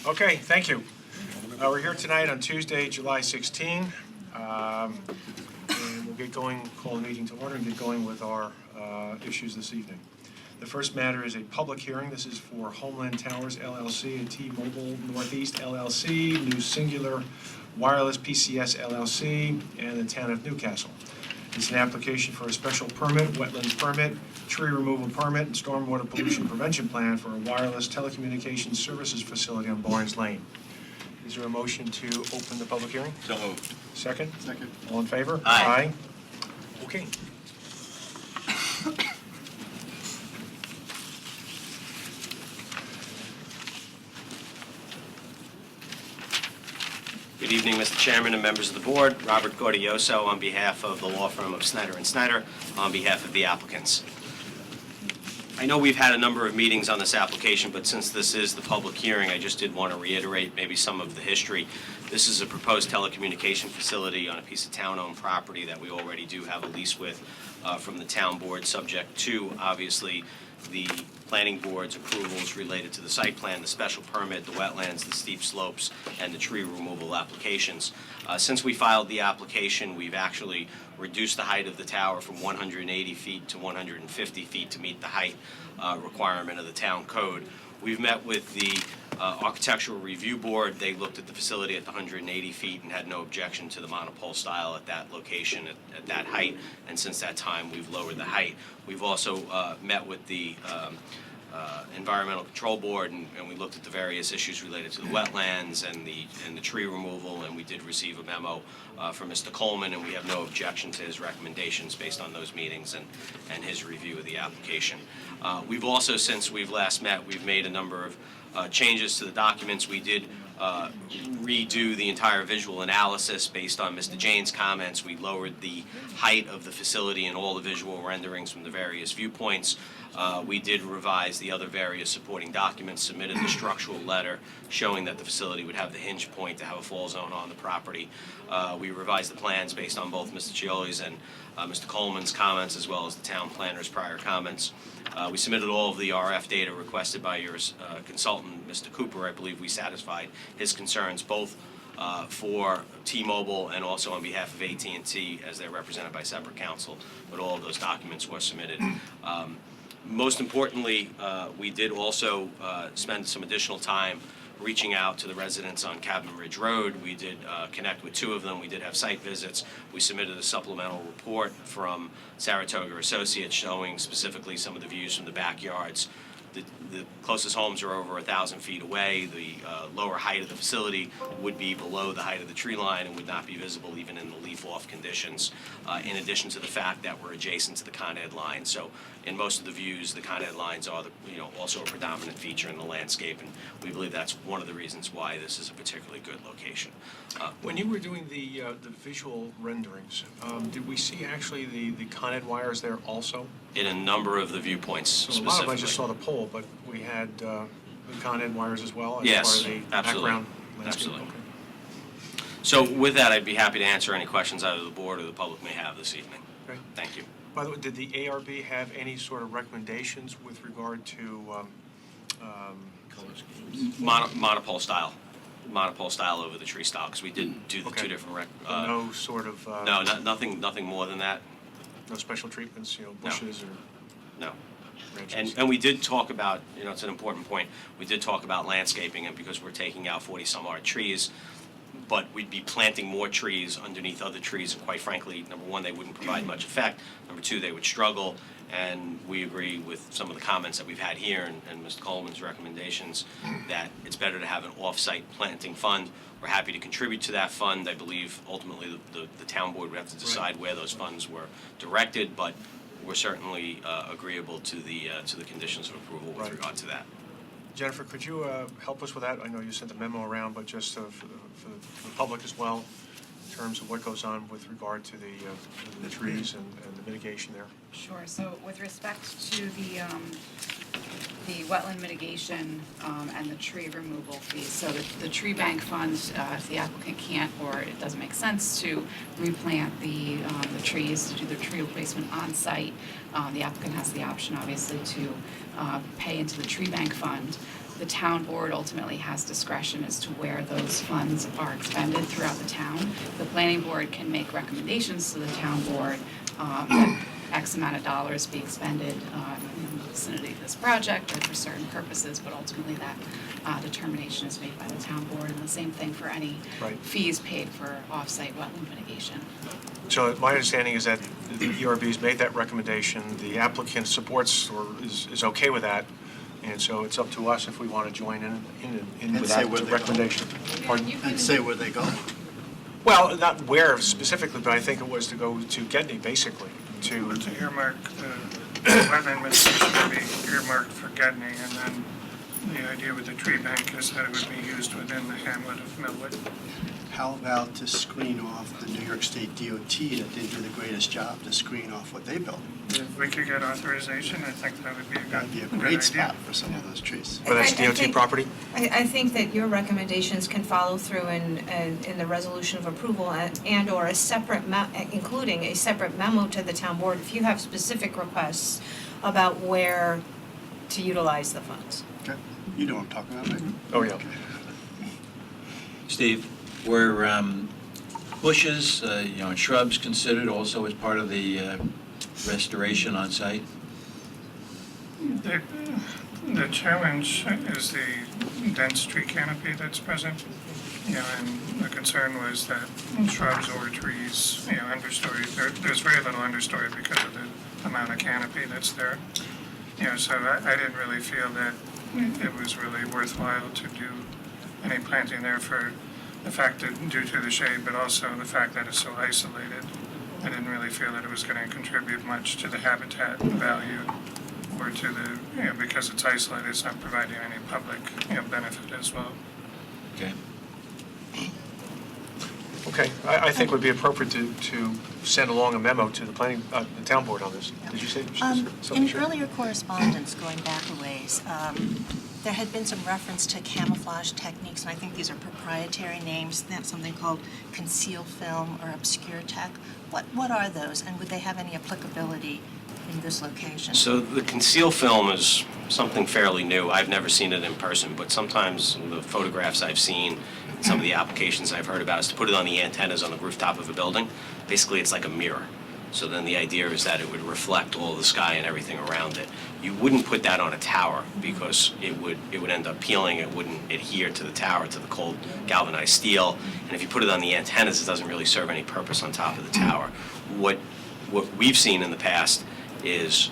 Okay, thank you. We're here tonight on Tuesday, July 16. And we'll get going, call the meeting to order and get going with our issues this evening. The first matter is a public hearing. This is for Homeland Towers LLC and T-Mobile Northeast LLC, New Singular Wireless PCS LLC, and the Town of Newcastle. It's an application for a special permit, wetlands permit, tree removal permit, and stormwater pollution prevention plan for a wireless telecommunications services facility on Barnes Lane. Is there a motion to open the public hearing? So moved. Second? Second. All in favor? Aye. Okay. Good evening, Mr. Chairman and members of the board. Robert Gaudioso on behalf of the law firm of Snyder & Snyder, on behalf of the applicants. I know we've had a number of meetings on this application, but since this is the public hearing, I just did want to reiterate maybe some of the history. This is a proposed telecommunication facility on a piece of town-owned property that we already do have a lease with from the town board, subject to, obviously, the planning board's approvals related to the site plan, the special permit, the wetlands, the steep slopes, and the tree removal applications. Since we filed the application, we've actually reduced the height of the tower from 180 feet to 150 feet to meet the height requirement of the town code. We've met with the Architectural Review Board. They looked at the facility at the 180 feet and had no objection to the monopole style at that location, at that height, and since that time, we've lowered the height. We've also met with the Environmental Control Board, and we looked at the various issues related to the wetlands and the tree removal, and we did receive a memo from Mr. Coleman, and we have no objection to his recommendations based on those meetings and his review of the application. We've also, since we've last met, we've made a number of changes to the documents. We did redo the entire visual analysis based on Mr. Jane's comments. We lowered the height of the facility and all the visual renderings from the various viewpoints. We did revise the other various supporting documents, submitted the structural letter showing that the facility would have the hinge point to have a fall zone on the property. We revised the plans based on both Mr. Cioli's and Mr. Coleman's comments, as well as the town planner's prior comments. We submitted all of the RF data requested by your consultant, Mr. Cooper. I believe we satisfied his concerns, both for T-Mobile and also on behalf of AT&T, as they're represented by separate counsel, but all of those documents were submitted. Most importantly, we did also spend some additional time reaching out to the residents on Cabin Ridge Road. We did connect with two of them. We did have site visits. We submitted a supplemental report from Saratoga Associates showing specifically some of the views from the backyards. The closest homes are over 1,000 feet away. The lower height of the facility would be below the height of the tree line and would not be visible even in the leaf-off conditions, in addition to the fact that we're adjacent to the Con Ed line. So in most of the views, the Con Ed lines are also a predominant feature in the landscape, and we believe that's one of the reasons why this is a particularly good location. When you were doing the visual renderings, did we see actually the Con Ed wires there also? In a number of the viewpoints So specifically. a lot of I just saw the pole, but we had the Con Ed wires as well? Yes, as part of the absolutely. background landscape? Absolutely. Okay. So with that, I'd be happy to answer any questions either the board or the public may have this evening. Okay. Thank you. By the way, did the ARB have any sort of recommendations with regard to Monopole style over the tree style, because we did do the Okay. two different. no sort of No, nothing more than that. no special treatments, bushes or No. branches? And we did talk about, it's an important point, we did talk about landscaping, and because we're taking out 40-some-odd trees, but we'd be planting more trees underneath other trees, and quite frankly, number one, they wouldn't provide much effect. Number two, they would struggle, and we agree with some of the comments that we've had here and Mr. Coleman's recommendations that it's better to have an off-site planting fund. We're happy to contribute to that fund. I believe ultimately the town board would have to decide where those funds were directed, but we're certainly agreeable to the conditions of approval with Right. regard to that. Jennifer, could you help us with that? I know you sent the memo around, but just for the public as well, in terms of what goes on with regard to the trees and the mitigation there. Sure. So with respect to the wetland mitigation and the tree removal fees, so the tree bank fund, if the applicant can't or it doesn't make sense to replant the trees, to do the tree replacement on site, the applicant has the option, obviously, to pay into the tree bank fund. the town board ultimately has discretion as to where those funds are expended throughout the town. The planning board can make recommendations to the town board that X amount of dollars be expended in the vicinity of this project or for certain purposes, but ultimately that determination is made by the town board, and the same thing for any Right. fees paid for off-site wetland mitigation. So my understanding is that the ERB's made that recommendation, the applicant supports or is okay with that, and so it's up to us if we want to join in And with say that where they go. recommendation. Pardon? And say where they go. Well, not where specifically, but I think it was to go to Gedney, basically, to, To earmark, the wetland mitigation would be earmarked for Gedney, and then the idea with the tree bank is that it would be used within the hamlet of Millwood. How about to screen off the New York State DOT that didn't do the greatest job to screen off what they built? If we could get authorization, I think that would be a That'd be a good great idea. spot for some of those trees. but that's I DOT think- property? I think that your recommendations can follow through in the resolution of approval and/or a separate, including a separate memo to the town board if you have specific requests about where to utilize the funds. Okay, you know what I'm talking about, right? Oh, yeah. Steve, were bushes, and shrubs considered also as part of the restoration on site? The challenge is the dense tree canopy that's present. And the concern was that shrubs or trees, understory, there's very little understory because of the amount of canopy that's there. So I didn't really feel that it was really worthwhile to do any planting there for the fact that due to the shade, but also the fact that it's so isolated. I didn't really feel that it was going to contribute much to the habitat value or to the, because it's isolated, it's not providing any public, benefit as well. Okay. Okay, I think it would be appropriate to send along a memo to the planning, the town board on this. Did you say something? In Sharon? earlier correspondence, going back a ways, there had been some reference to camouflage techniques, and I think these are proprietary names. They have something called conceal film or obscure tech. What are those, and would they have any applicability in this location? So the conceal film is something fairly new. I've never seen it in person, but sometimes the photographs I've seen, some of the applications I've heard about is to put it on the antennas on the rooftop of a building. Basically, it's like a mirror. So then the idea is that it would reflect all the sky and everything around it. You wouldn't put that on a tower because it would end up peeling. It wouldn't adhere to the tower, to the cold galvanized steel. And if you put it on the antennas, it doesn't really serve any purpose on top of the tower. What we've seen in the past is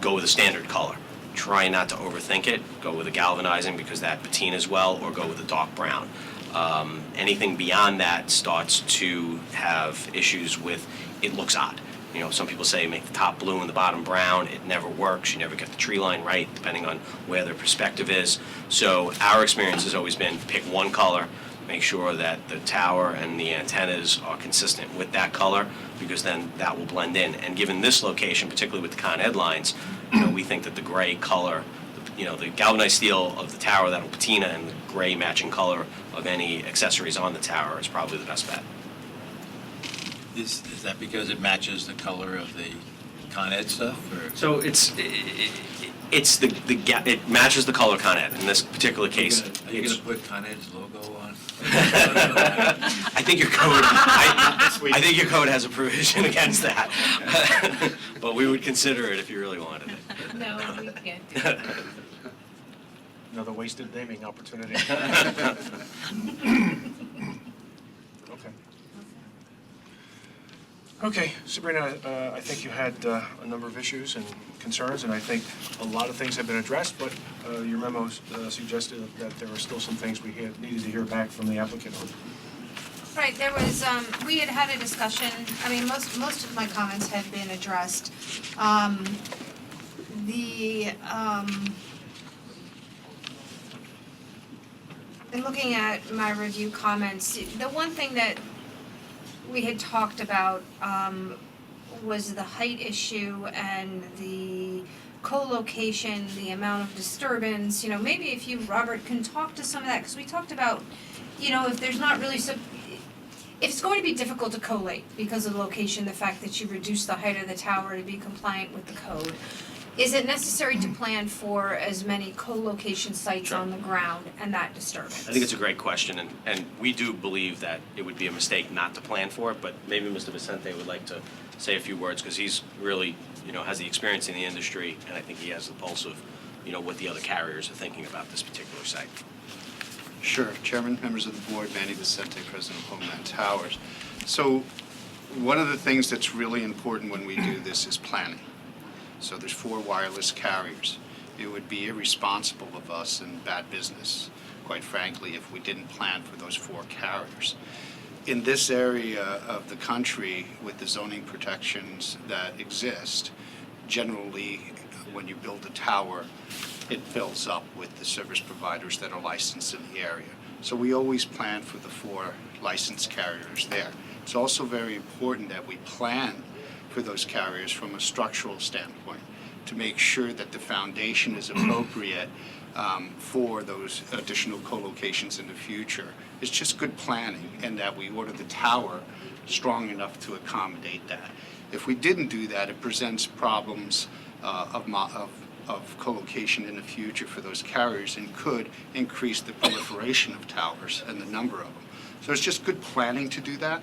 go with a standard color. Try not to overthink it. Go with a galvanizing because that patina's well, or go with a dark brown. Anything beyond that starts to have issues with, it looks odd. Some people say make the top blue and the bottom brown. It never works. You never get the tree line right, depending on where their perspective is. So our experience has always been pick one color, make sure that the tower and the antennas are consistent with that color, because then that will blend in. And given this location, particularly with the Con Ed lines, we think that the gray color, the galvanized steel of the tower, that'll patina, and the gray matching color of any accessories on the tower is probably the best bet. Is that because it matches the color of the Con Ed stuff, or? So it matches the color Con Ed. In this particular case, Are you going to put Con Ed's logo on? I think your code, I think your code has a provision against that. But we would consider it if you really wanted it. No, we can't do that. Another wasted naming opportunity. Okay. Okay, Sabrina, I think you had a number of issues and concerns, and I think a lot of things have been addressed, but your memo suggested that there were still some things we needed to hear back from the applicant on. Right, there was, we had a discussion, most of my comments had been addressed. In looking at my review comments, the one thing that we had talked about, was the height issue and the co-location, the amount of disturbance, maybe if you, Robert, can talk to some of that, because we talked about, if there's not really if it's going to be difficult to collate because of the location, the fact that you reduce the height of the tower to be compliant with the code. Is it necessary to plan for as many co-location sites Sure. on the ground and that disturbance? I think it's a great question, and we do believe that it would be a mistake not to plan for it, but maybe Mr. Vicente would like to say a few words, because he's really, has the experience in the industry, and I think he has the pulse of, what the other carriers are thinking about this particular site. Sure. Chairman, members of the board, Manny Vicente, President of Homeland Towers. So one of the things that's really important when we do this is planning. So there's 4 wireless carriers. It would be irresponsible of us and bad business, quite frankly, if we didn't plan for those 4 carriers. In this area of the country, with the zoning protections that exist, generally, when you build a tower, it fills up with the service providers that are licensed in the area. So we always plan for the 4 licensed carriers there. It's also very important that we plan for those carriers from a structural standpoint to make sure that the foundation is appropriate for those additional co-locations in the future. It's just good planning, and that we order the tower strong enough to accommodate that. If we didn't do that, it presents problems of co-location in the future for those carriers and could increase the proliferation of towers and the number of them. So it's just good planning to do that.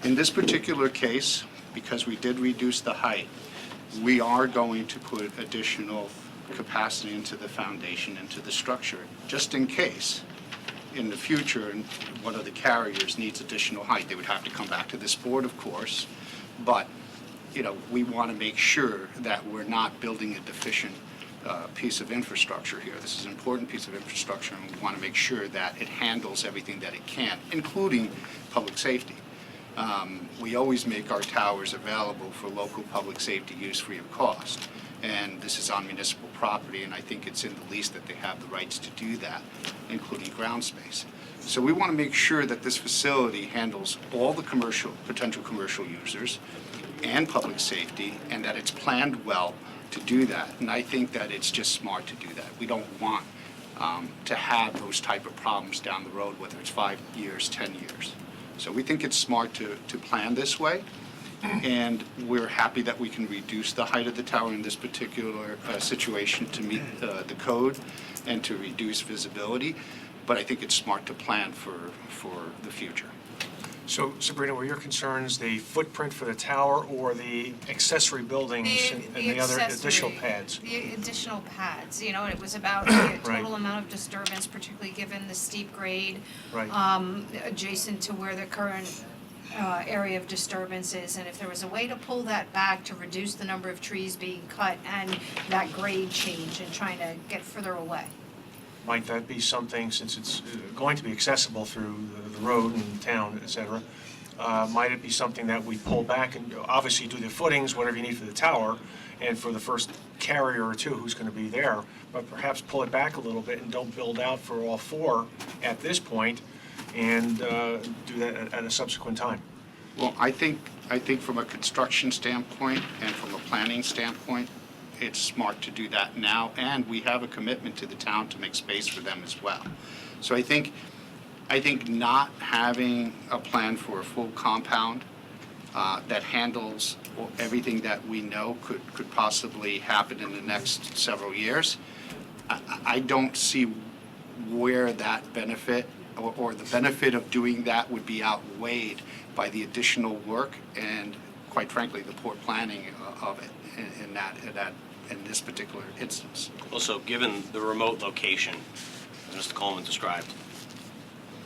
In this particular case, because we did reduce the height, we are going to put additional capacity into the foundation, into the structure, just in case in the future one of the carriers needs additional height. They would have to come back to this board, of course, but we want to make sure that we're not building a deficient piece of infrastructure here. This is an important piece of infrastructure, and we want to make sure that it handles everything that it can, including public safety. We always make our towers available for local public safety use free of cost. And this is on municipal property, and I think it's in the lease that they have the rights to do that, including ground space. So we want to make sure that this facility handles all the potential commercial users and public safety, and that it's planned well to do that. And I think that it's just smart to do that. We don't want to have those type of problems down the road, whether it's 5 years, 10 years. So we think it's smart to plan this way, and we're happy that we can reduce the height of the tower in this particular situation to meet the code and to reduce visibility, but I think it's smart to plan for the future. So Sabrina, were your concerns the footprint for the tower or the accessory buildings and the other additional pads? The additional pads, it was about the total amount of disturbance, particularly given the steep grade Right. adjacent to where the current area of disturbance is, and if there was a way to pull that back to reduce the number of trees being cut and that grade change and trying to get further away. Might that be something, since it's going to be accessible through the road and town, et cetera, might it be something that we pull back and obviously do the footings, whatever you need for the tower, and for the first carrier or 2 who's going to be there, but perhaps pull it back a little bit and don't build out for all 4 at this point, and do that at a subsequent time? Well, I think from a construction standpoint and from a planning standpoint, it's smart to do that now, and we have a commitment to the town to make space for them as well. So I think not having a plan for a full compound that handles everything that we know could possibly happen in the next several years, I don't see where that benefit or the benefit of doing that would be outweighed by the additional work and, quite frankly, the poor planning of it in this particular instance. Also, given the remote location, as Mr. Coleman described,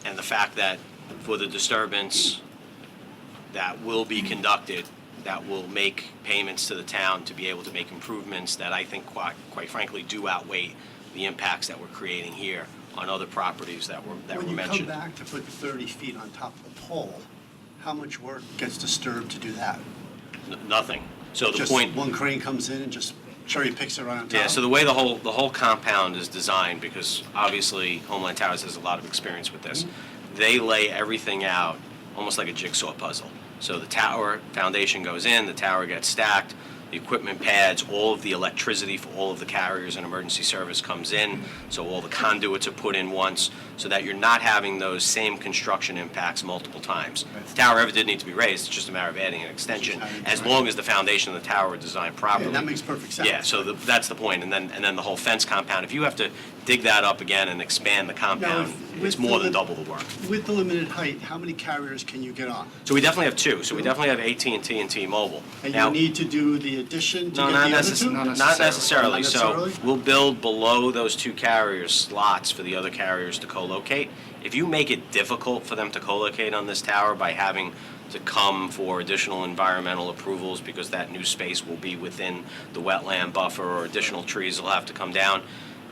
and the fact that for the disturbance that will be conducted, that will make payments to the town to be able to make improvements that I think quite frankly do outweigh the impacts that we're creating here on other properties that were mentioned. When you come back to put 30 feet on top of the pole, how much work gets disturbed to do that? Nothing. So the Just point. one crane comes in and just cherry picks it around town? Yeah, so the way the whole compound is designed, because obviously Homeland Towers has a lot of experience with this, they lay everything out almost like a jigsaw puzzle. So the tower foundation goes in, the tower gets stacked, the equipment pads, all of the electricity for all of the carriers and emergency service comes in, so all the conduits are put in once. so that you're not having those same construction impacts multiple times. If the tower ever did need to be raised, it's just a matter of adding an extension, as long as the foundation of the tower is designed properly. Yeah, that makes perfect sense. Yeah, so that's the point, and then the whole fence compound, if you have to dig that up again and expand the compound, with it's more the than li- double the work. With the limited height, how many carriers can you get on? So we definitely have two, so we definitely have AT&T and T-Mobile. And Now- you need to do the addition to No, get not the other two? necessarily. Not Not necessarily. Not So necessarily? we'll build below those two carriers slots for the other carriers to co-locate. If you make it difficult for them to co-locate on this tower by having to come for additional environmental approvals because that new space will be within the wetland buffer or additional trees will have to come down,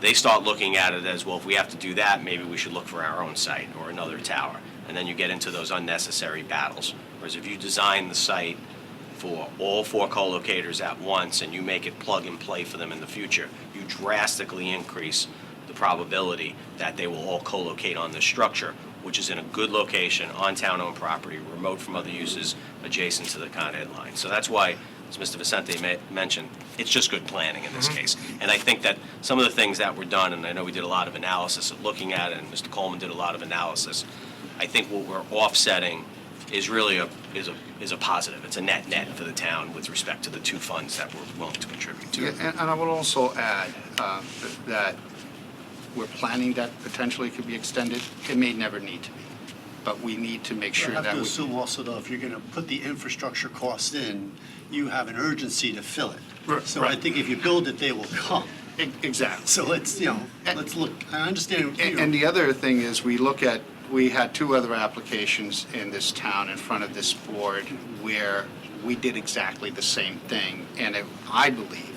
they start looking at it as, well, if we have to do that, maybe we should look for our own site or another tower. And then you get into those unnecessary battles. Whereas if you design the site for all four co-locators at once and you make it plug and play for them in the future, you drastically increase the probability that they will all co-locate on this structure, which is in a good location, on town-owned property, remote from other uses, adjacent to the Con Ed line. So that's why, as Mr. Vicente mentioned, it's just good planning in this case. And I think that some of the things that were done, and I know we did a lot of analysis of looking at it, and Mr. Coleman did a lot of analysis, I think what we're offsetting is really a positive. It's a net for the town with respect to the two funds that we're willing to contribute to. Yeah, and I will also add that we're planning that potentially could be extended. It may never need to be, but we need to make sure You have that to we... assume also, though, if you're going to put the infrastructure costs in, you have an urgency to fill it. Right, So I right. think if you build it, they will come. Exactly. So let's, let's look, I understand. And the other thing is, we had two other applications in this town in front of this board where we did exactly the same thing, and I believe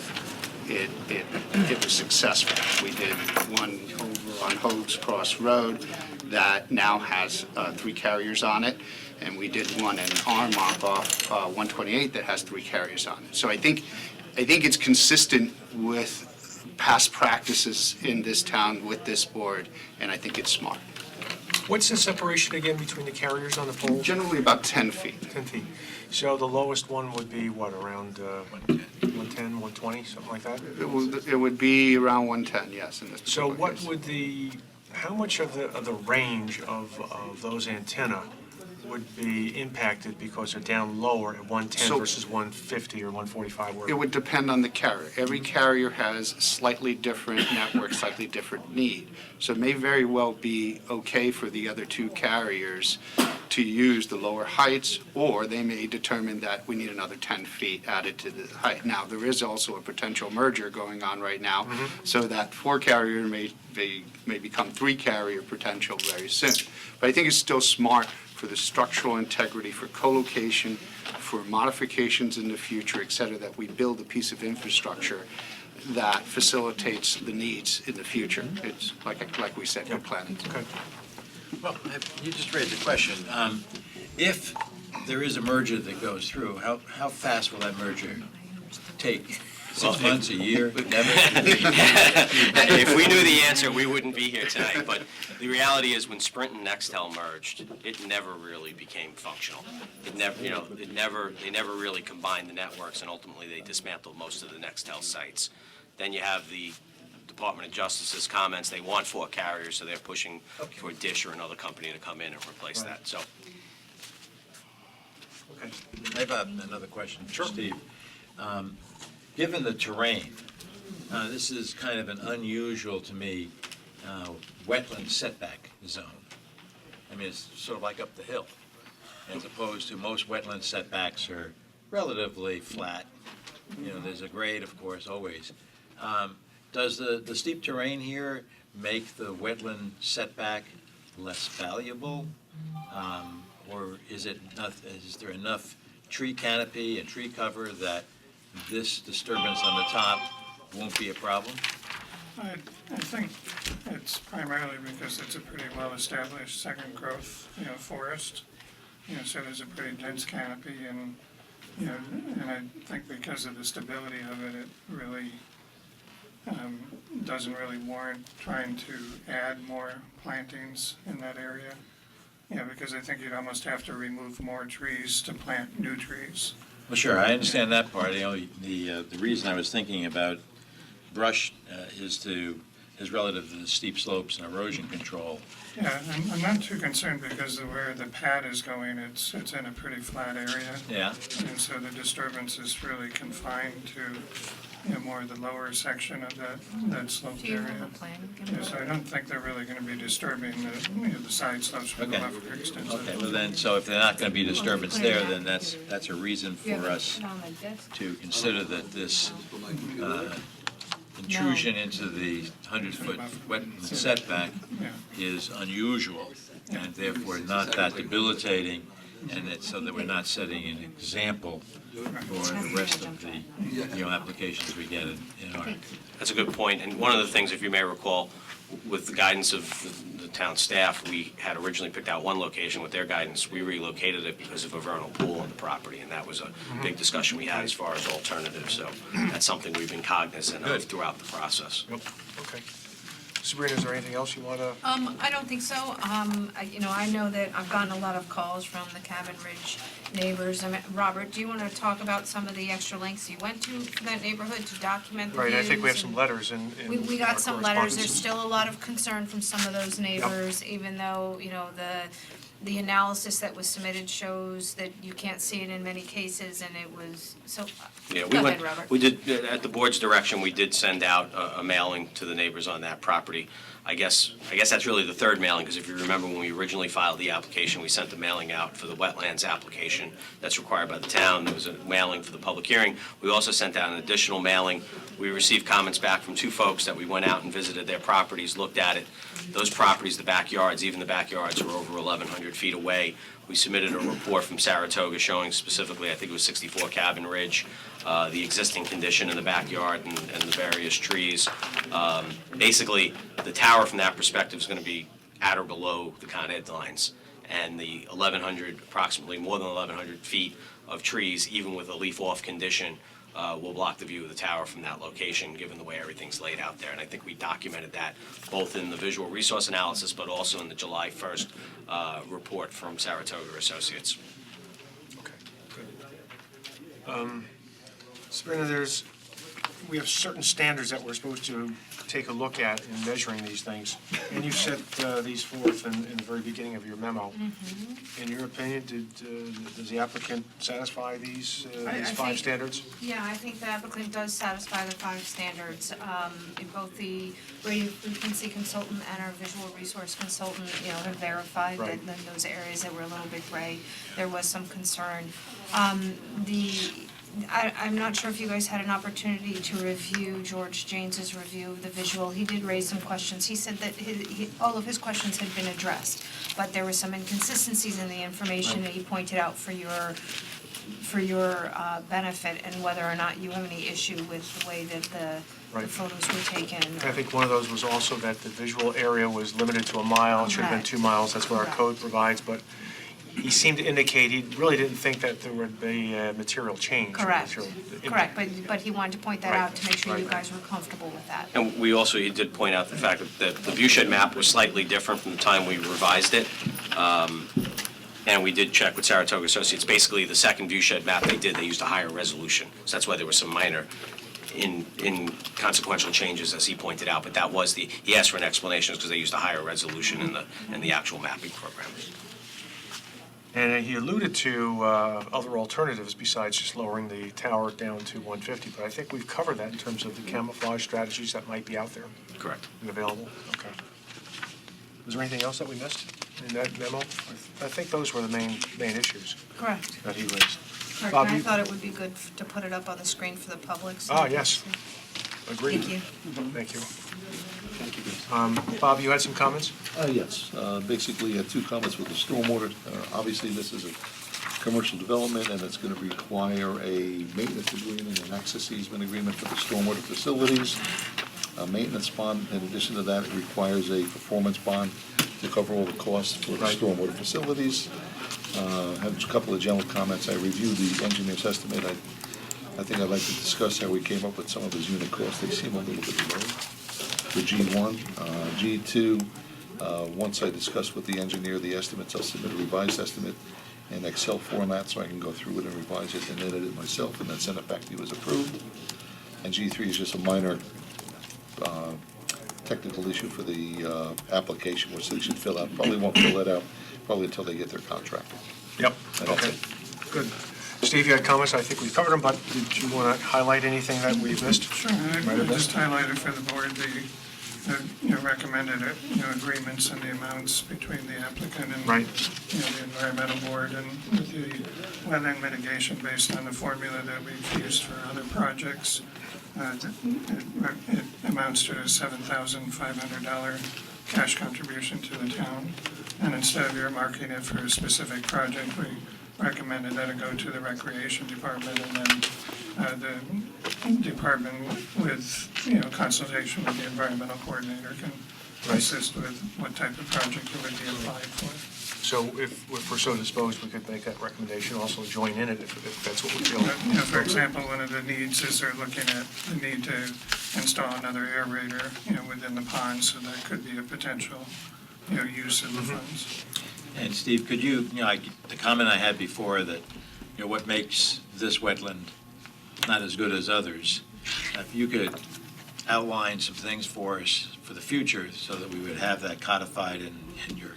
it was successful. We did one over on Hogues Cross Road that now has 3 carriers on it, and we did one in Armonk off 128 that has 3 carriers on it. So I think it's consistent with past practices in this town with this board, and I think it's smart. What's the separation again between the carriers on the poles? Generally about 10 feet. 10 feet. So the lowest one would be what, around 110, 120, something like that? It would be around 110, yes, in this So particular what case. would how much of the range of those antenna would be impacted because they're down lower at 110 So- versus 150 or 145? It would depend on the carrier. Every carrier has slightly different network, slightly different need. So it may very well be okay for the other 2 carriers to use the lower heights, or they may determine that we need another 10 feet added to the height. Now, there is also a potential merger going on right now, so that 4 carrier may become 3 carrier potential very soon. But I think it's still smart for the structural integrity, for co-location, for modifications in the future, et cetera, that we build a piece of infrastructure that facilitates the needs in the future. It's like we said, good planning. Okay. Well, you just raised a question. If there is a merger that goes through, how fast will that merger take? 6 months, a year, never? If we knew the answer, we wouldn't be here tonight. But the reality is, when Sprint and Nextel merged, it never really became functional. It never, they never really combined the networks, and ultimately they dismantled most of the Nextel sites. Then you have the Department of Justice's comments. They want 4 carriers, so they're pushing for Dish or another company to come in and replace that. So, Okay. I have another question for Steve. Given the terrain, this is kind of an unusual, to me, wetland setback zone. I mean, it's sort of like up the hill, as opposed to most wetland setbacks are relatively flat. There's a grade, of course, always. Does the steep terrain here make the wetland setback less valuable? Or is there enough tree canopy and tree cover that this disturbance on the top won't be a problem? I think it's primarily because it's a pretty well-established second growth, forest. So there's a pretty dense canopy and I think because of the stability of it, it really doesn't really warrant trying to add more plantings in that area. Because I think you'd almost have to remove more trees to plant new trees. Well, sure, I understand that part. The reason I was thinking about brush is is relative to the steep slopes and erosion control. Yeah, I'm not too concerned because of where the pad is going, it's in a pretty flat area. Yeah, And so the disturbance is really confined to, more of the lower section of that sloped Do you area. have a plan? Yeah, so I don't think they're really gonna be disturbing the side slopes for the Okay. Level Creek extension. okay, well then, so if they're not gonna be disturbance there, then that's a reason for us to consider that this intrusion into the 100-foot wetland setback Yeah. is unusual and therefore not that debilitating, and that, so that we're not setting an example for the rest of the, applications we get in our. That's a good point, and one of the things, if you may recall, with the guidance of the town staff, we had originally picked out one location. With their guidance, we relocated it because of a vernal pool on the property, and that was a big discussion we had as far as alternatives. So that's something we've been cognizant of Good. throughout the process. Yep, okay. Sabrina, is there anything else you want to? I don't think so. I know that I've gotten a lot of calls from the Cabin Ridge neighbors. Robert, do you want to talk about some of the extra lengths you went to for that neighborhood to document the Right, I think we have views some and- letters in We our got some letters, there's correspondences. still a lot of concern from some of those neighbors, even though, the analysis that was submitted shows that you can't see it in many cases, and it was, so, Yeah, we go went, ahead, Robert. we did, at the board's direction, we did send out a mailing to the neighbors on that property. I guess that's really the third mailing, because if you remember when we originally filed the application, we sent the mailing out for the wetlands application that's required by the town. There was a mailing for the public hearing. We also sent out an additional mailing. We received comments back from two folks that we went out and visited their properties, looked at it. Those properties, the backyards, even the backyards are over 1,100 feet away. We submitted a report from Saratoga showing specifically, I think it was 64 Cabin Ridge, the existing condition in the backyard and the various trees. Basically, the tower from that perspective is going to be at or below the Con Ed lines. And the 1,100, approximately more than 1,100 feet of trees, even with a leaf-off condition, will block the view of the tower from that location, given the way everything's laid out there. And I think we documented that both in the visual resource analysis, but also in the July 1st report from Saratoga Associates. Okay, good. Sabrina, we have certain standards that we're supposed to take a look at in measuring these things, and you set these forth in the very beginning of your memo. In your opinion, does the applicant satisfy these I five think- standards? Yeah, I think the applicant does satisfy the 5 standards. In both the radio frequency consultant and our visual resource consultant, have verified that Right. in those areas that were a little bit gray, there was some concern. I'm not sure if you guys had an opportunity to review George Janes's review of the visual. He did raise some questions. He said that all of his questions had been addressed, but there were some inconsistencies in the information that he pointed out for your benefit, and whether or not you have any issue with the way that the Right. photos were taken. I think one of those was also that the visual area was limited to 1 mile, it should have been Correct. 2 miles, that's what our Correct. code provides, but he seemed to indicate he really didn't think that there would be a material change. or Correct, material correct, impact. but he wanted to point that Right, out to make sure you right. guys were comfortable with that. And we also, he did point out the fact that the view shed map was slightly different from the time we revised it. And we did check with Saratoga Associates. Basically, the second view shed map they did, they used a higher resolution. So that's why there were some minor inconsequential changes, as he pointed out. But that was he asked for an explanation because they used a higher resolution in the actual mapping program. And he alluded to other alternatives besides just lowering the tower down to 150, but I think we've covered that in terms of the camouflage strategies that might be out there Correct. and available. Okay. Was there anything else that we missed in that memo? I think those were the main issues Correct. that he raised. Correct, Bob, and I you- thought it would be good to put it up on the screen for the public. so Ah, they can yes. see. Agreed. Thank you. Thank you. Thank you. Bob, you had some comments? Yes, basically, 2 comments with the stormwater. Obviously, this is a commercial development, and it's going to require a maintenance agreement and access easement agreement for the stormwater facilities. A maintenance bond, in addition to that, it requires a performance bond to cover all the costs for the Right. stormwater facilities. I have a couple of general comments. I reviewed the engineer's estimate. I think I'd like to discuss how we came up with some of his unit costs. They seem a little bit low for G1. G2, once I discuss with the engineer the estimates, I'll submit a revised estimate in Excel format so I can go through it and revise it and edit it myself and then send it back to you as approved. And G3 is just a minor technical issue for the application, which they should fill out. Probably won't fill it out, probably until they get their contract. Yep, And that's okay, it. good. Steve, you had comments, I think we covered them, but did you want to highlight anything that we've missed? Sure, I Might have just highlighted for the board the recommended agreements and the amounts between the applicant and Right. the environmental board, and with the wetland mitigation based on the formula that we've used for other projects. It amounts to a $7,500 cash contribution to the town. And instead of earmarking it for a specific project, we recommended that it go to the recreation department, and then the department with, consultation with the environmental coordinator can Right. assist with what type of project it would be applied for. So if we're so disposed, we could make that recommendation, also join in it if that's what we feel. For example, one of the needs is they're looking at the need to install another aerator, within the pond, so that could be a potential, use of the funds. And Steve, could you, the comment I had before that, what makes this wetland not as good as others, if you could outline some things for us for the future so that we would have that codified in your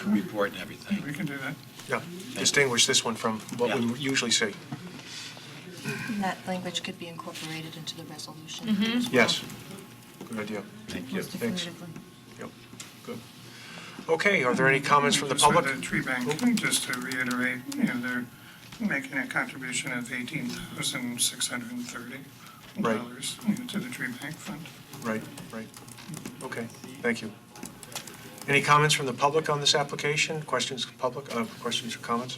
report and everything. We can do that. Yeah, distinguish this one from what we usually see. And that language could be incorporated into the resolution as well. Yes, good idea. Thank you. Thanks. Yep, good. Okay, are there any comments from the Just for public? the tree bank, just to reiterate, they're making a contribution of $18,630 to the tree bank fund. Right, right. Okay, thank you. Any comments from the public on this application? Questions, public, questions or comments?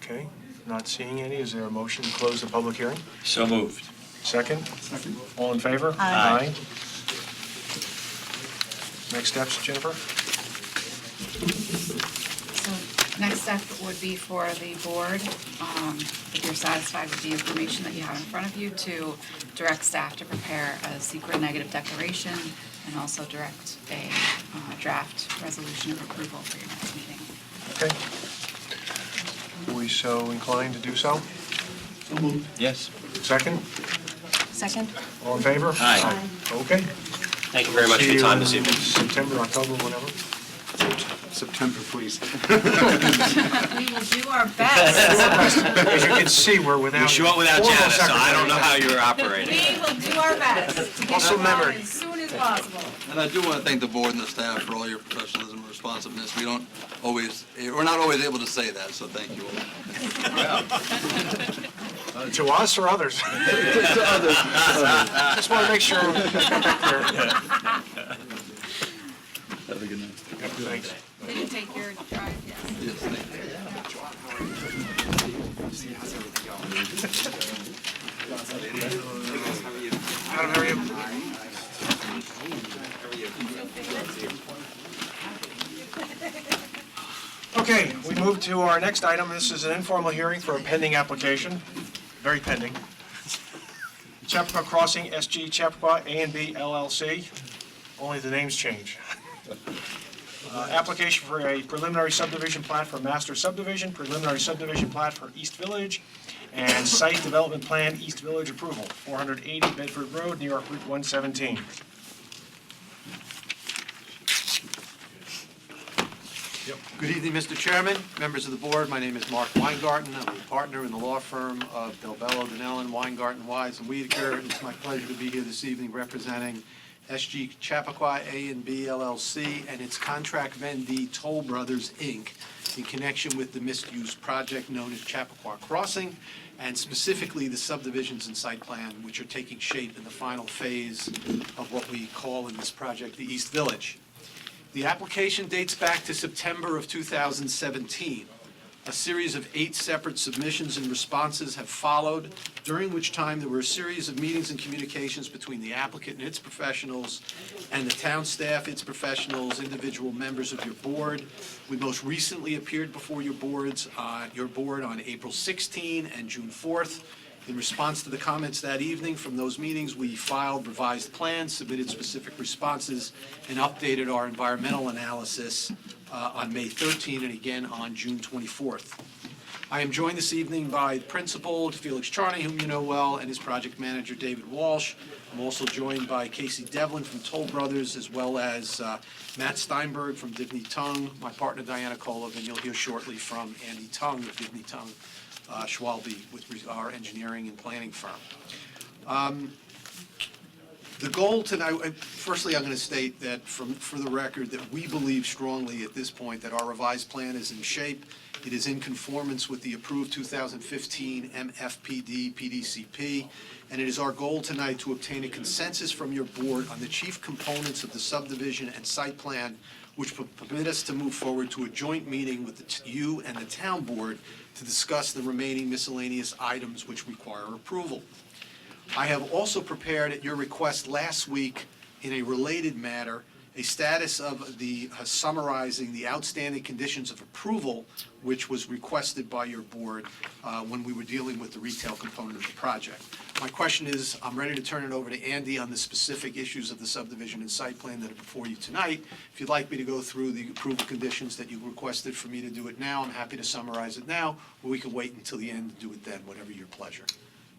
Okay, not seeing any. Is there a motion to close the public hearing? So moved. Second? Second. All in favor? Aye. Next steps, Jennifer? So next step would be for the board, if you're satisfied with the information that you have in front of you, to direct staff to prepare a secret negative declaration and also direct a draft resolution of approval for your next meeting. Okay. Are we so inclined to do so? Yes. Second? Second? All in favor? Aye. Okay. Thank you very much for your time this evening. September, October, whatever. September, please. We will do our best. As you can see, we're without. You're short without formal Janice, so I don't secretary. know how you're operating. We will do our best to get Also it done memory. as soon as possible. And I do want to thank the board and the staff for all your professionalism and responsiveness. We're not always able to say that, so thank you all. To us or others? Just want to make sure. Have a good night. Thanks. Did you take your drive? Yes. Yes, thank you. Adam, how are you? Okay, we move to our next item. This is an informal hearing for a pending application, very pending. Chappaqua Crossing, SG Chappaqua A&B LLC, only the names change. Application for a preliminary subdivision plat for master subdivision, preliminary subdivision plat for East Village, and site development plan East Village approval, 480 Bedford Road, New York Route 117. Good evening, Mr. Chairman, members of the board. My name is Mark Weingarten. I'm a partner in the law firm of Del Bello, Donnellon, Weingarten, Wise, and Wiedeker. It's my pleasure to be here this evening representing SG Chappaqua A&B LLC and its contract vendee Toll Brothers, Inc., in connection with the mixed-use project known as Chappaqua Crossing, and specifically the subdivisions and site plan, which are taking shape in the final phase of what we call in this project the East Village. The application dates back to September of 2017. A series of 8 separate submissions and responses have followed, during which time there were a series of meetings and communications between the applicant and its professionals, and the town staff, its professionals, individual members of your board. We most recently appeared before your board on April 16 and June 4th. In response to the comments that evening from those meetings, we filed revised plans, submitted specific responses, and updated our environmental analysis on May 13 and again on June 24th. I am joined this evening by Principal Felix Charney, whom you know well, and his project manager, David Walsh. I'm also joined by Casey Devlin from Toll Brothers, as well as Matt Steinberg from Digney Tung, my partner Diana Kolov, and you'll hear shortly from Andy Tung of Digney Tung Schwalbe, with our engineering and planning firm. The goal tonight, firstly, I'm going to state that for the record, that we believe strongly at this point that our revised plan is in shape. It is in conformance with the approved 2015 MFPD PDCP, and it is our goal tonight to obtain a consensus from your board on the chief components of the subdivision and site plan, which will permit us to move forward to a joint meeting with you and the town board to discuss the remaining miscellaneous items which require approval. I have also prepared, at your request last week, in a related matter, a status of the summarizing the outstanding conditions of approval, which was requested by your board when we were dealing with the retail component of the project. My question is, I'm ready to turn it over to Andy on the specific issues of the subdivision and site plan that are before you tonight. If you'd like me to go through the approval conditions that you requested for me to do it now, I'm happy to summarize it now, or we can wait until the end and do it then, whatever your pleasure.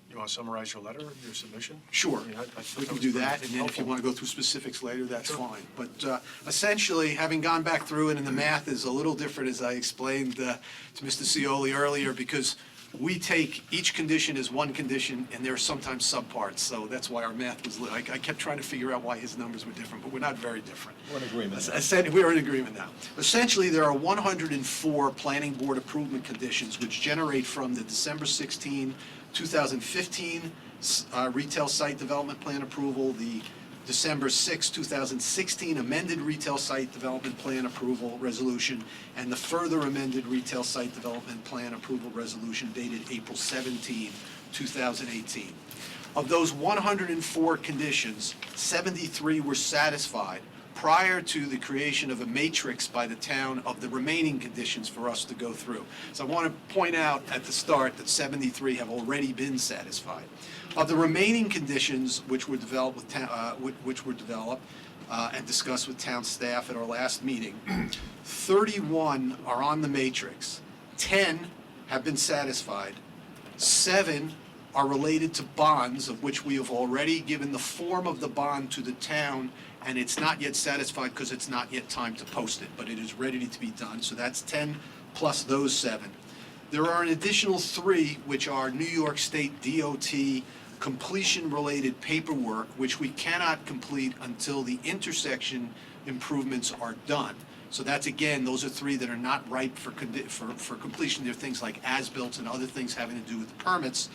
You want to summarize your letter, your submission? Sure, I mean, I thought we can was do pretty that, and then if you helpful. want to go through specifics later, that's Sure. fine. But essentially, having gone back through it, and the math is a little different, as I explained to Mr. Cioli earlier, because we take each condition as one condition, and there are sometimes subparts, so that's why our math was, I kept trying to figure out why his numbers were different, but we're not very different. We're in agreement. We're in agreement now. Essentially, there are 104 planning board improvement conditions which generate from the December 16, 2015 retail site development plan approval, the December 6, 2016 amended retail site development plan approval resolution, and the further amended retail site development plan approval resolution dated April 17, 2018. Of those 104 conditions, 73 were satisfied prior to the creation of a matrix by the town of the remaining conditions for us to go through. So I want to point out at the start that 73 have already been satisfied. Of the remaining conditions which were developed and discussed with town staff at our last meeting, 31 are on the matrix, 10 have been satisfied, 7 are related to bonds, of which we have already given the form of the bond to the town, and it's not yet satisfied because it's not yet time to post it, but it is ready to be done, so that's 10 plus those 7. There are an additional 3, which are New York State DOT completion-related paperwork, which we cannot complete until the intersection improvements are done. So that's, again, those are 3 that are not ripe for completion. They're things like as-built and other things having to do with the permits,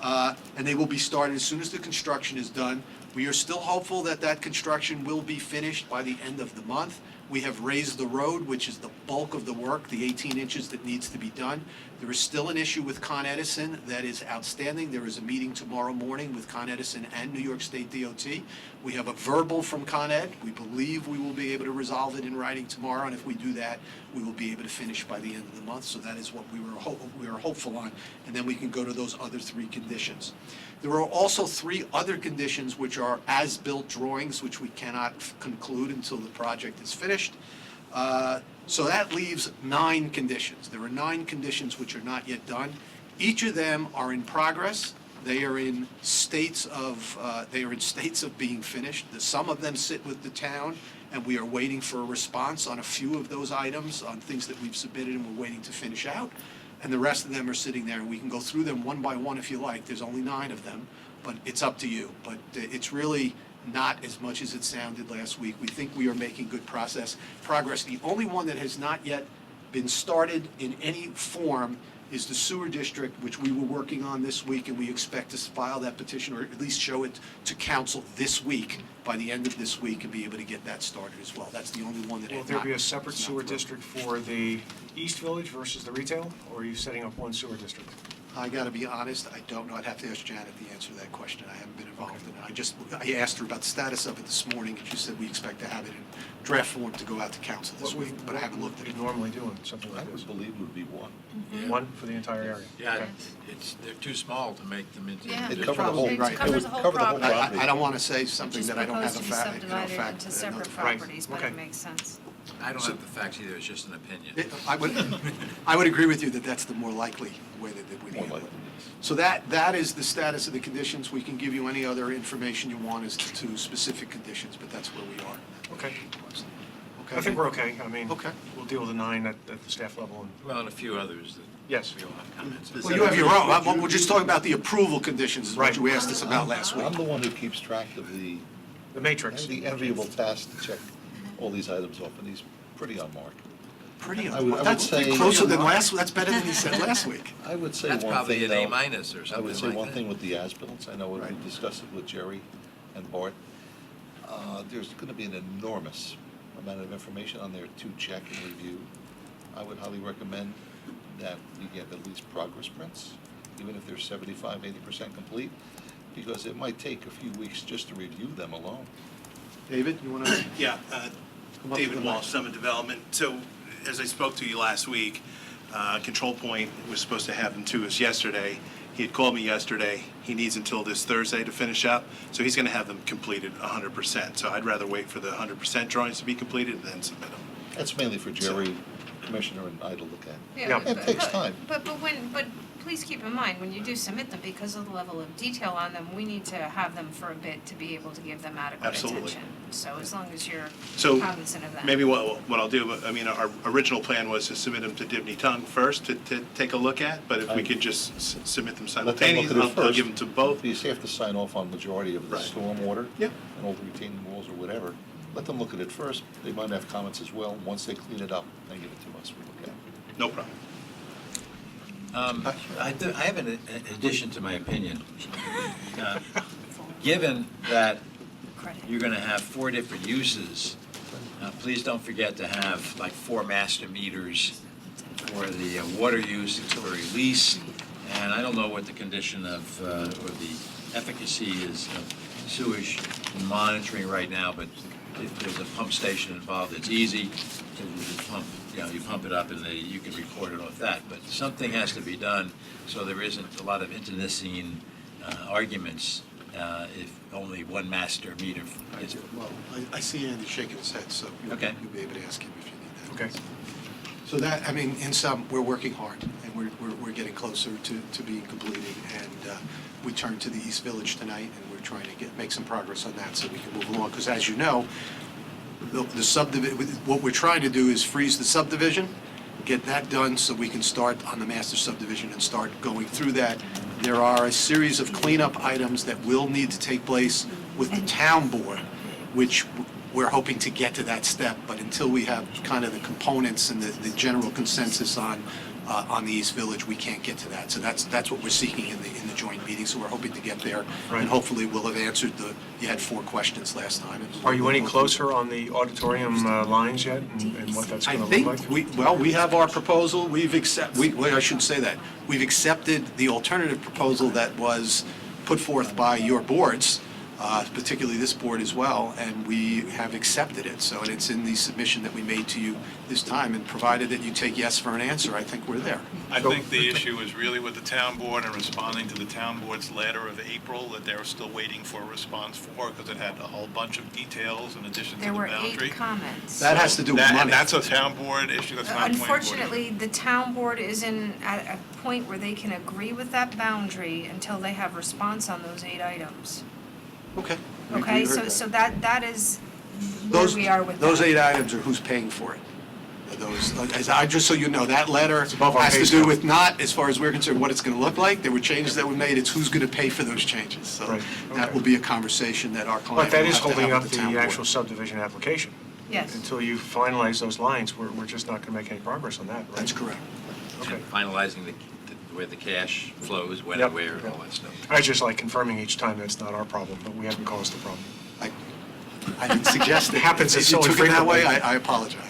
and they will be started as soon as the construction is done. We are still hopeful that that construction will be finished by the end of the month. We have raised the road, which is the bulk of the work, the 18 inches that needs to be done. There is still an issue with Con Edison that is outstanding. There is a meeting tomorrow morning with Con Edison and New York State DOT. We have a verbal from Con Ed. We believe we will be able to resolve it in writing tomorrow, and if we do that, we will be able to finish by the end of the month. So that is what we are hopeful on, and then we can go to those other 3 conditions. There are also 3 other conditions which are as-built drawings, which we cannot conclude until the project is finished. So that leaves 9 conditions. There are 9 conditions which are not yet done. Each of them are in progress. They are in states of being finished. Some of them sit with the town, and we are waiting for a response on a few of those items, on things that we've submitted and we're waiting to finish out. And the rest of them are sitting there, and we can go through them one by one if you like. There's only 9 of them, but it's up to you. But it's really not as much as it sounded last week. We think we are making good progress. The only one that has not yet been started in any form is the sewer district, which we were working on this week, and we expect to file that petition, or at least show it to council this week, by the end of this week, and be able to get that started as well. That's the only one that Will has there not. be a separate sewer district for the East Village versus the retail, or are you setting up one sewer district? I gotta be honest, I don't know. I'd have to ask Janet the answer to that question. I haven't been involved in it. I asked her about the status of it this morning, and she said we expect to have it in draft form to go out to council this week, but I haven't looked at it. What we normally do in something I like this? would believe it would be 1. One for the entire area? Yeah, Okay. they're too small to make them into. Yeah. It'd It's cover the whole, probably it right. would Covers the whole cover the whole property. property. I don't want to say something Just that I don't have a proposed to be fact, subdivided into separate Right, properties, but okay. it makes sense. I don't have the facts either, it's just an opinion. I would agree with you that that's the more likely way that we More handle it. likely. So that is the status of the conditions. We can give you any other information you want as to specific conditions, but that's where we are. Okay. Okay? I think we're okay. I mean, Okay. we'll deal with the 9 at the staff level. And Well, and a few others that yes. we all have comments. Well, you have your own. We're just talking about the approval conditions, is what Right. you asked us about last week. I'm the one who keeps track of the Matrix. enviable task to check all these items off, and he's pretty on mark. Pretty, I would that's say- closer than last, that's better than he said last week. I would say That's one probably thing, an A though. minus or I would something say like one that. thing with the as-bills, I know we Right. discussed it with Jerry and Bart. There's going to be an enormous amount of information on there to check and review. I would highly recommend that you get at least progress prints, even if they're 75, 80% complete, because it might take a few weeks just to review them alone. David, you want to? Yeah, Come up with David the Walsh, mic. Summit Development. So, as I spoke to you last week, Control Point was supposed to have them to us yesterday. He had called me yesterday. He needs until this Thursday to finish up, so he's going to have them completed 100%. So I'd rather wait for the 100% drawings to be completed and then submit them. That's mainly for Jerry, Commissioner, and I to look at. Yeah. It takes time. But please keep in mind, when you do submit them, because of the level of detail on them, we need to have them for a bit to be able to give them adequate Absolutely. attention. So as long as you're So cognizant of that. maybe what I'll do, I mean, our original plan was to submit them to Dibney Tongue first to take a look at, but if we could just submit them Let them look at simultaneously, it I'll first. give them to both. You have to sign off on majority of the Right. stormwater. Yep. And all the retaining walls or whatever. Let them look at it first. They might have comments as well. Once they clean it up, then give it to us. We look at it. No problem. I have an addition to my opinion. Given that you're going to have 4 different uses, please don't forget to have like 4 master meters for the water use, auxiliary lease, and I don't know what the condition of, or the efficacy is of sewage monitoring right now, but if there's a pump station involved, it's easy. You pump it up and you can record it off that. But something has to be done so there isn't a lot of internecine arguments if only one master meter is. Well, I see Andy shaking his head, so Okay. you'll be able to ask him if you need that. Okay. So that, I mean, in sum, we're working hard, and we're getting closer to being completed, and we turn to the East Village tonight, and we're trying to make some progress on that so we can move along, because as you know, the subdivision, what we're trying to do is freeze the subdivision, get that done so we can start on the master subdivision and start going through that. There are a series of cleanup items that will need to take place with the town board, which we're hoping to get to that step, but until we have kind of the components and the general consensus on the East Village, we can't get to that. So that's what we're seeking in the joint meeting, so we're hoping to get there. Right. And hopefully we'll have answered you had 4 questions last time. and Are you any we'll go through- closer on the auditorium lines yet and what that's I going to look think, like? we have our proposal, I shouldn't say that. We've accepted the alternative proposal that was put forth by your boards, particularly this board as well, and we have accepted it. So, and it's in the submission that we made to you this time, and provided that you take yes for an answer, I think we're there. I think the issue is really with the town board and responding to the town board's letter of April that they were still waiting for a response for, because it had a whole bunch of details in addition to There the were boundary. 8 comments. That has to do with money. And that's a town board issue, that's not a planning board issue. Unfortunately, the town board is at a point where they can agree with that boundary until they have response on those 8 items. Okay. Okay, You heard so that. that is where we are with that. Those 8 items are who's paying for it. Those, just so you know, that letter has above our to pay do scale. with not, as far as we're concerned, what it's going to look like. There were changes that were made, it's who's going to pay for those changes. So Right, that okay. will be a conversation that our client But that will is have to holding have up with the town the board. actual subdivision application. Yes. Until you finalize those lines, we're just not going to make any progress on that, right? That's correct. Okay. Finalizing where the cash flows, when Yep, and where, and yep. all that stuff. I just like confirming each time that's not our problem, but we haven't caused the problem. I didn't suggest it. It happens If so you took it that way, infrequently. I apologize.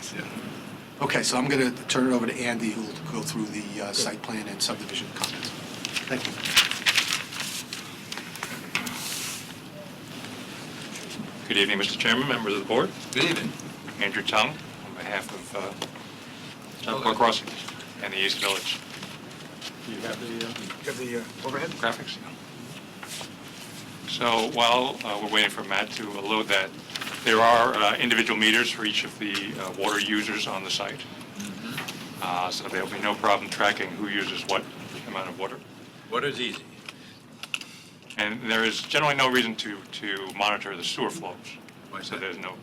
Okay, so I'm going to turn it over to Andy, who will go through the site plan and subdivision comments. Thank you. Good evening, Mr. Chairman, members of the board. Good evening. Andrew Tung, on behalf of Town Park Crossing and the East Village. You have Give the overhead? graphics? So while we're waiting for Matt to load that, There are individual meters for each of the water users on the site. So there'll be no problem tracking who uses what amount of water. Water's easy. And there is generally no reason to monitor the sewer flows. Why is So that? there's no,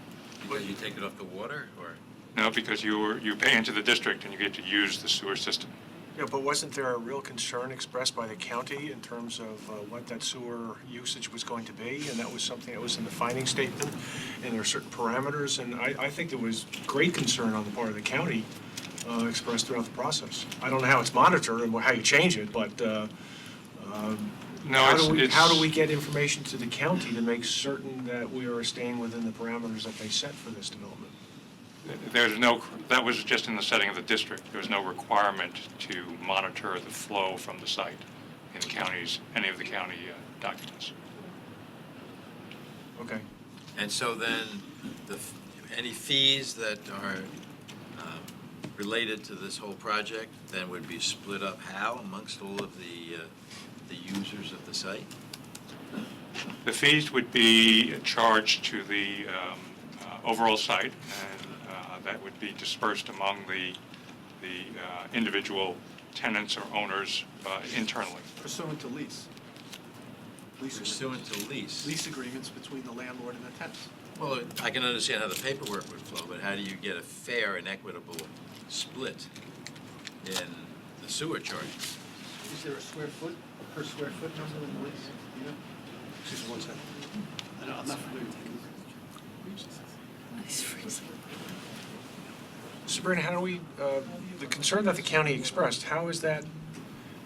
What, you take it off the water, or? no, because you pay into the district and you get to use the sewer system. Yeah, but wasn't there a real concern expressed by the county in terms of what that sewer usage was going to be? And that was something that was in the finding statement, and there are certain parameters, and I think there was great concern on the part of the county expressed throughout the process. I don't know how it's monitored and how you change it, but No, how do we get information to the county to make certain that we are staying within the parameters that they set for this development? There's no, that was just in the setting of the district. There was no requirement to monitor the flow from the site in the counties, any of the county documents. Okay. And so then, any fees that are related to this whole project then would be split up how amongst all of the users of the site? The fees would be charged to the overall site, and that would be dispersed among the individual tenants or owners internally. Pursuant to lease. Pursuant to lease? Lease agreements between the landlord and the tenants. Well, I can understand how the paperwork would flow, but how do you get a fair and equitable split in the sewer charges? Is there a per square foot number in the lease? You know? Excuse me one second. I know, I'm not familiar with Sabrina, how do we, the concern that the county expressed, how is that,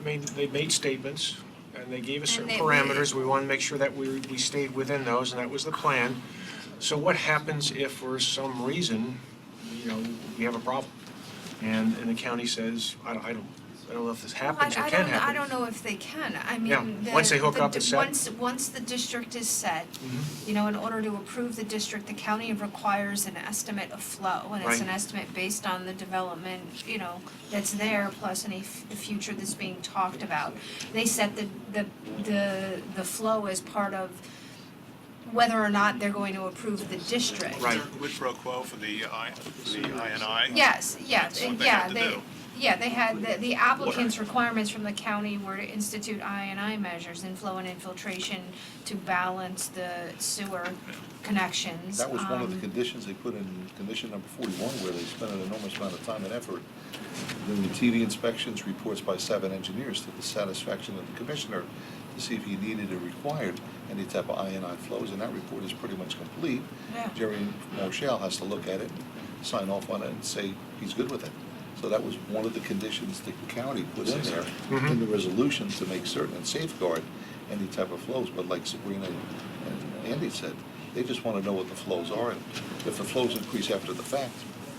I mean, they made statements, and they gave us certain And they- parameters, we want to make sure that we stayed within those, and that was the plan. So what happens if for some reason, we have a problem? And the county says, I don't know if this happens or can happen. I don't know if they can. I Yeah, mean, once they hook up and set. Once the district is set, Mhm. in order to approve the district, the county requires an estimate of flow, and it's Right. an estimate based on the development, that's there, plus any future that's being talked about. They set the flow as part of whether or not they're going to approve the district. Right. Quid pro quo for the INI? Yes, That's what they have to do. they had, the applicant's requirements from the county were to institute I&I measures, inflow and infiltration, to balance the sewer connections. That was one of the conditions they put in condition number 41, where they spent an enormous amount of time and effort doing the TV inspections, reports by 7 engineers to the satisfaction of the commissioner to see if he needed or required any type of I&I flows, and that report is pretty much complete. Yeah. Jerry Marshall has to look at it, sign off on it, and say he's good with it. So that was one of the conditions the county put in there in the resolution to make certain and safeguard any type of flows. But like Sabrina and Andy said, they just want to know what the flows are, and if the flows increase after the fact,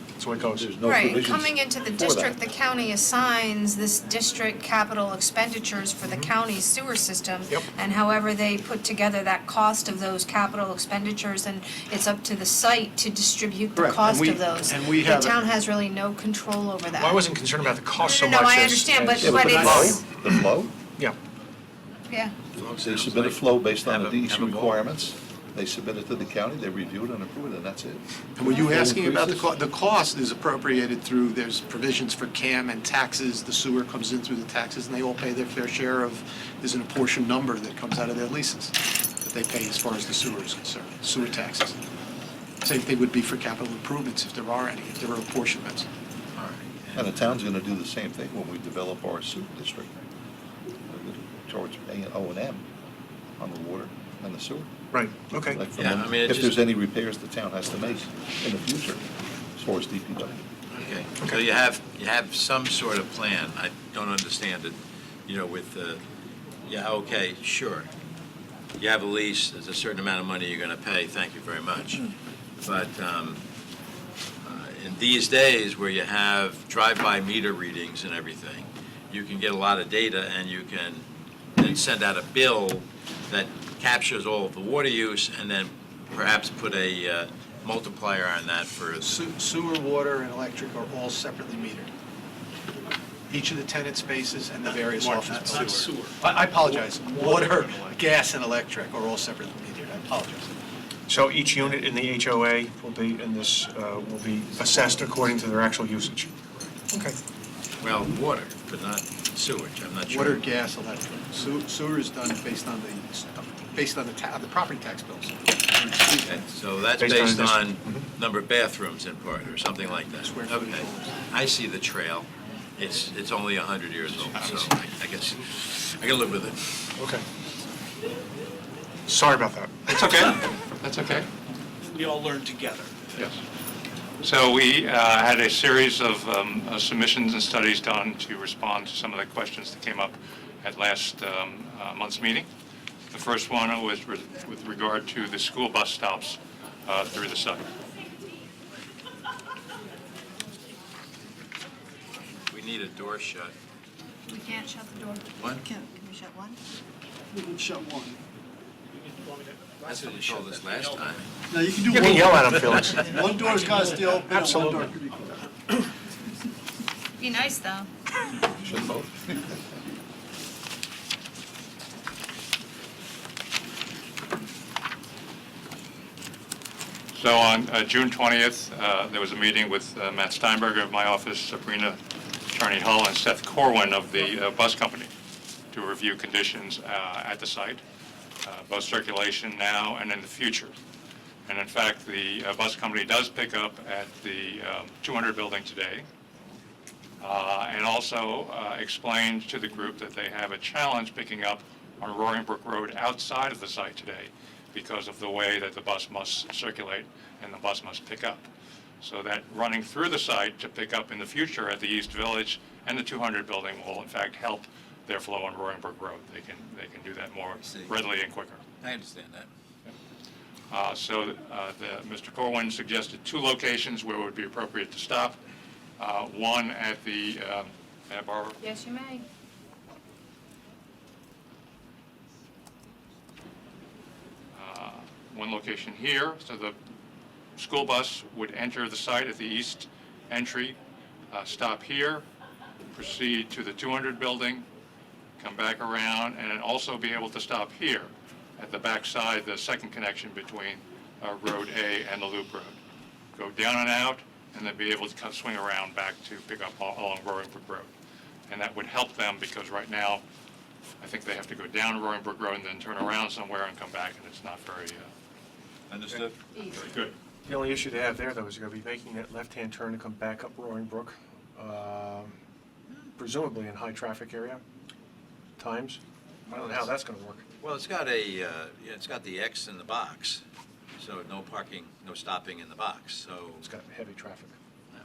That's the way it goes. there's no Right, provisions coming into the for that. district, the county assigns this district capital expenditures for the county's sewer system. Yep. And however they put together that cost of those capital expenditures, and it's up to the site to distribute the Correct, and cost we- of those. and we The have- town has really no control over that. Well, I wasn't concerned about the cost so No, much as. I understand, but- as- Yeah, but the it's- flow, the flow, Yeah, Yeah, they submit a flow based on the Have a DEC goal. requirements, they submit it to the county, they review it and approve it, and that's it. And were you Flow asking about increases. the cost is appropriated through, there's provisions for CAM and taxes, the sewer comes in through the taxes, and they all pay their fair share of, there's an apportioned number that comes out of their leases that they pay as far as the sewer is concerned, sewer taxes. Same thing would be for capital improvements, if there are any, if there are apportionments. All right. And the town's gonna do the same thing when we develop our sewer district. We're gonna charge O&M on the water and the sewer. right, okay. Like for Yeah, them, I mean, it if just- there's any repairs the town has to make in the future, as far as DPW. Okay, so you have some sort of plan. I don't understand it, with okay, sure. You have a lease, there's a certain amount of money you're gonna pay, thank you very much. But in these days where you have drive-by meter readings and everything, you can get a lot of data, and you can then send out a bill that captures all of the water use, and then perhaps put a multiplier on that for Sewer, water, and electric are all separately metered. Each of the tenant spaces and the various Mark, office not buildings. sewer. I apologize. Water Water, and electric. gas, and electric are all separately metered. I apologize. So each unit in the HOA will be in this, will be assessed according to their actual usage. Okay. Well, water, but not sewage, I'm not sure. Water, gas, electric. Sewer is done based on the property tax bills. And so that's Based on based this- on number of bathrooms in part, or something like that? Square footage. Okay. I see the trail. It's only 100 years old, so I guess I can live with it. Okay. Sorry about that. It's okay. That's okay. We all learn together. Yes. So we had a series of submissions and studies done to respond to some of the questions that came up at last month's meeting. The first one was with regard to the school bus stops through the site. We need a door shut. We can't shut the door. What? Can we shut one? We can shut one. That's what you told us last time. Now, you can do You can yell at him, Felix. One door's got to stay open, and one Absolutely. door can be closed. Be nice, though. Should vote. So on June 20th, there was a meeting with Matt Steinberger of my office, Sabrina Charney Hull, and Seth Corwin of the bus company to review conditions at the site, both circulation now and in the future. And in fact, the bus company does pick up at the 200 building today, and also explained to the group that they have a challenge picking up on Roaring Brook Road outside of the site today because of the way that the bus must circulate and the bus must pick up. So that running through the site to pick up in the future at the East Village and the 200 building will in fact help their flow on Roaring Brook Road. They can do that more readily and quicker. I understand that. Mr. Corwin suggested 2 locations where it would be appropriate to stop. One at the, Yes, you may. one location here, so the school bus would enter the site at the east entry, stop here, proceed to the 200 building, come back around, and then also be able to stop here at the back side, the second connection between Road A and the Loop Road. Go down and out, and then be able to swing around back to pick up along Roaring Brook Road. And that would help them because right now, I think they have to go down Roaring Brook Road and then turn around somewhere and come back, and it's not very, Understood? very good. The only issue they have there, though, is you're going to be making that left-hand turn to come back up Roaring Brook, presumably in high-traffic area times. I don't know how that's going to work. Well, it's got it's got the X in the box, so no parking, no stopping in the box, so. It's got heavy traffic.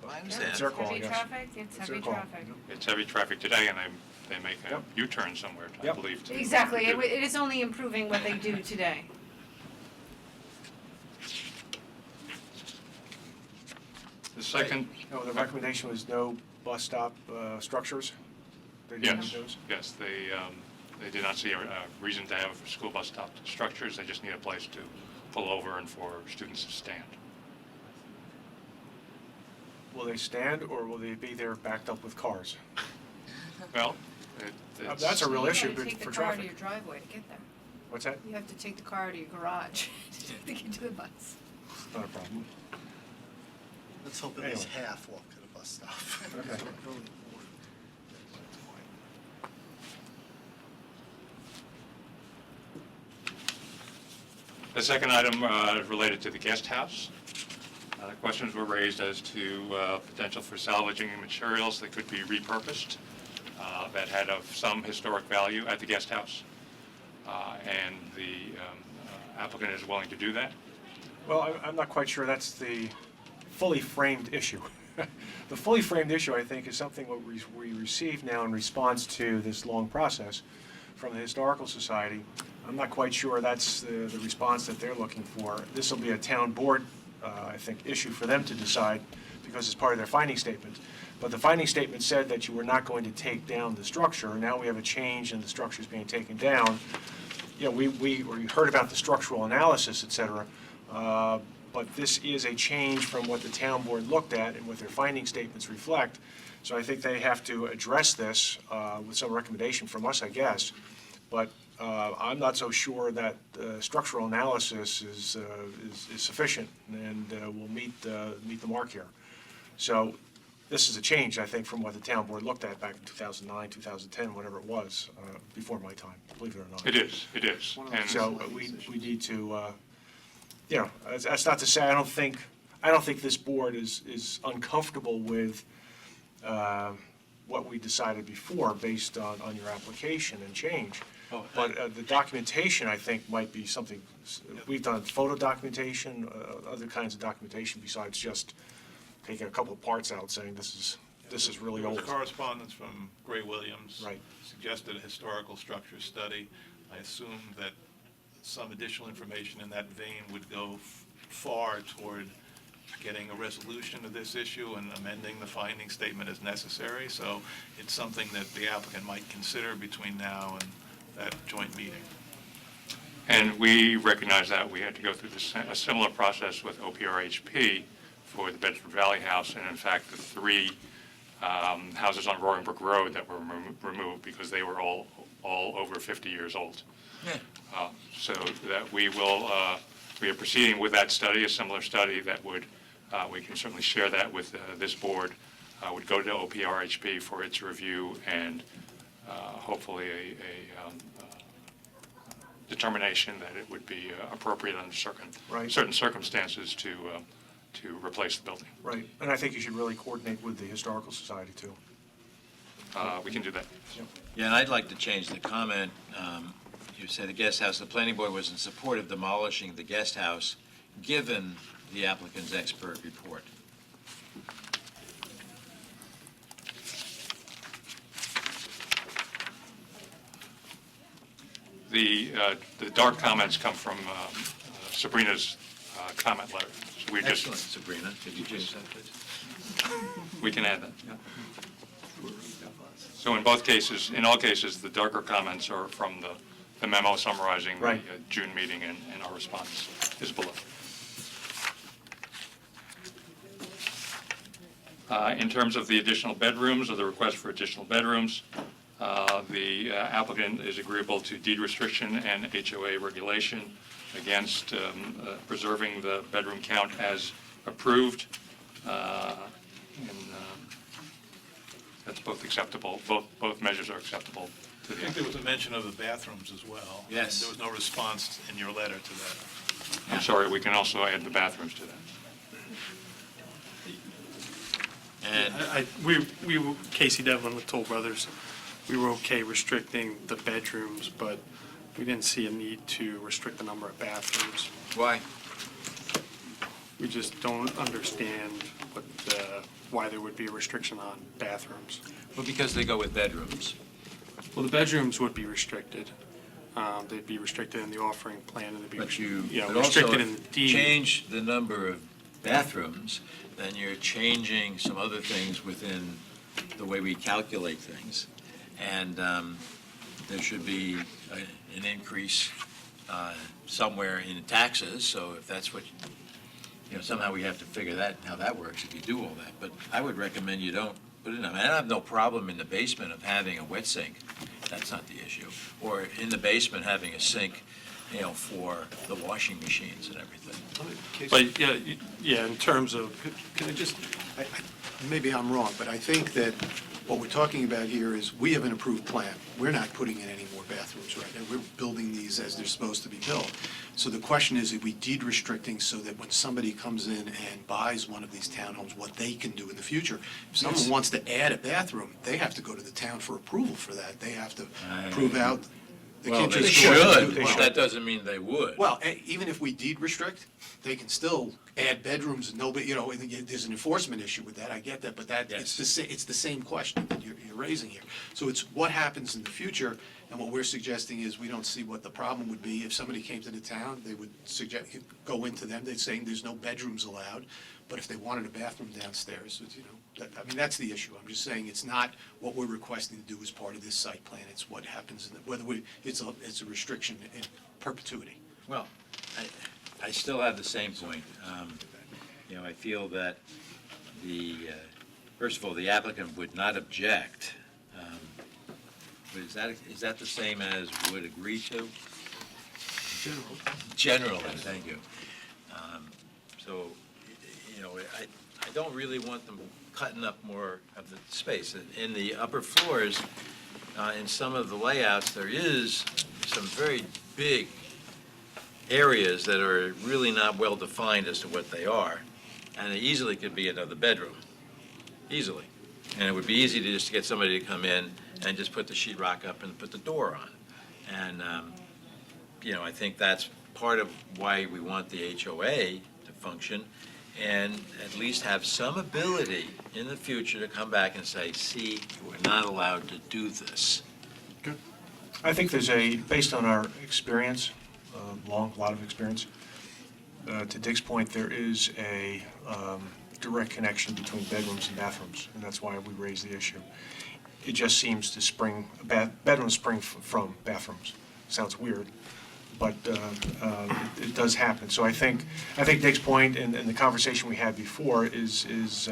I It's understand. their call, I Heavy guess. traffic, it's It's heavy their call. traffic. It's heavy traffic today, and they make a Yep. U-turn somewhere, I Yep. believe. to- Exactly, it is only improving what they do today. The second, No, the recommendation was no bus stop structures? They didn't yes, do those? yes, they did not see a reason to have school bus stop structures, they just need a place to pull over and for students to stand. Will they stand, or will they be there backed up with cars? Well, it's... That's a real issue You gotta take for the car to traffic. your driveway to get there. What's that? You have to take the car to your garage to get to the bus. Not a problem. Let's hope at least half walk to the bus stop. Okay. The second item related to the guest house. Questions were raised as to potential for salvaging materials that could be repurposed that had of some historic value at the guest house. And the applicant is willing to do that. Well, I'm not quite sure that's the fully framed issue. The fully framed issue, I think, is something what we receive now in response to this long process from the Historical Society. I'm not quite sure that's the response that they're looking for. This will be a town board, I think, issue for them to decide because it's part of their finding statement. But the finding statement said that you were not going to take down the structure. Now we have a change and the structure is being taken down. You know, we heard about the structural analysis, et cetera, but this is a change from what the town board looked at and what their finding statements reflect. So I think they have to address this with some recommendation from us, I guess. but I'm not so sure that structural analysis is sufficient and will meet the mark here. So this is a change, I think, from what the town board looked at back in 2009, 2010, whatever it was, before my time, believe it or not. It is. And So we need to, that's not to say, I don't think this board is uncomfortable with what we decided before based on your application and change. But the documentation, I think, might be something, we've done photo documentation, other kinds of documentation besides just taking a couple of parts out saying this is really There was old. correspondence from Gray Williams. Right. Suggested a historical structure study. I assume that some additional information in that vein would go far toward getting a resolution of this issue and amending the finding statement as necessary. So it's something that the applicant might consider between now and that joint meeting. And we recognize that we had to go through a similar process with OPRHP for the Bedford Valley House, and in fact, the three houses on Roaring Brook Road that were removed because they were all over 50 years old. So that we are proceeding with that study, a similar study that would, we can certainly share that with this board, would go to OPRHP for its review and hopefully a determination that it would be appropriate under Right. certain circumstances to replace the building. Right, and I think you should really coordinate with the Historical Society, too. We can do that. Yeah, and I'd like to change the comment. You said the guest house, the planning board was in support of demolishing the guest house, given the applicant's expert report. The dark comments come from Sabrina's comment letter. So we just, Excellent, Sabrina. Could you change that, please? we can add that. So in all cases, the darker comments are from the memo summarizing the Right. June meeting, and our response is below. In terms of the additional bedrooms, or the request for additional bedrooms, the applicant is agreeable to deed restriction and HOA regulation against preserving the bedroom count as approved. That's both acceptable, both measures are acceptable to I the think there was a mention of the bathrooms as well. Yes. There was no response in your letter to that. I'm sorry, we can also add the bathrooms to that. And We, Casey Devlin with Toll Brothers, we were okay restricting the bedrooms, but we didn't see a need to restrict the number of bathrooms. why? We just don't understand why there would be a restriction on bathrooms. Well, because they go with bedrooms. Well, the bedrooms would be restricted. They'd be restricted in the offering plan, and they'd be But you could also restricted in the deed. change the number of bathrooms, then you're changing some other things within the way we calculate things. And there should be an increase somewhere in taxes, so if that's what, somehow we have to figure that, how that works if you do all that. But I would recommend you don't put it in. I mean, I have no problem in the basement of having a wet sink. That's not the issue. Or in the basement having a sink, for the washing machines and everything. But, yeah, in terms of, Can I just, maybe I'm wrong, but I think that what we're talking about here is we have an approved plan. We're not putting in any more bathrooms right now. We're building these as they're supposed to be built. So the question is, are we deed restricting so that when somebody comes in and buys one of these townhomes, what they can do in the future? If someone wants to add a bathroom, they have to go to the town for approval for that. They have to prove out. Well, can't they just go ahead and should, do it. but that doesn't mean they would. Well, even if we deed restrict, they can still add bedrooms, and nobody, there's an enforcement issue with that, I get that, but it's the same question that you're raising here. So it's what happens in the future, and what we're suggesting is we don't see what the problem would be. If somebody came to the town, they would go into them, they'd say there's no bedrooms allowed, but if they wanted a bathroom downstairs, that's the issue. I'm just saying it's not what we're requesting to do as part of this site plan, it's what happens, it's a restriction in perpetuity. Well, I still have the same point. I feel that first of all, the applicant would not object is that the same as would agree to? Generally, thank you. So, you know, I don't really want them cutting up more of the space. In the upper floors, in some of the layouts, there is some very big areas that are really not well defined as to what they are, and it easily could be another bedroom, easily. And it would be easy to just get somebody to come in and just put the sheetrock up and put the door on. And, you know, I think that's part of why we want the HOA to function, and at least have some ability in the future to come back and say, see, we're not allowed to do this. I think there's based on our experience, a lot of experience, to Dick's point, there is a direct connection between bedrooms and bathrooms, and that's why we raised the issue. It just seems to bedrooms spring from bathrooms. Sounds weird, but it does happen. So I think Dick's point and the conversation we had before is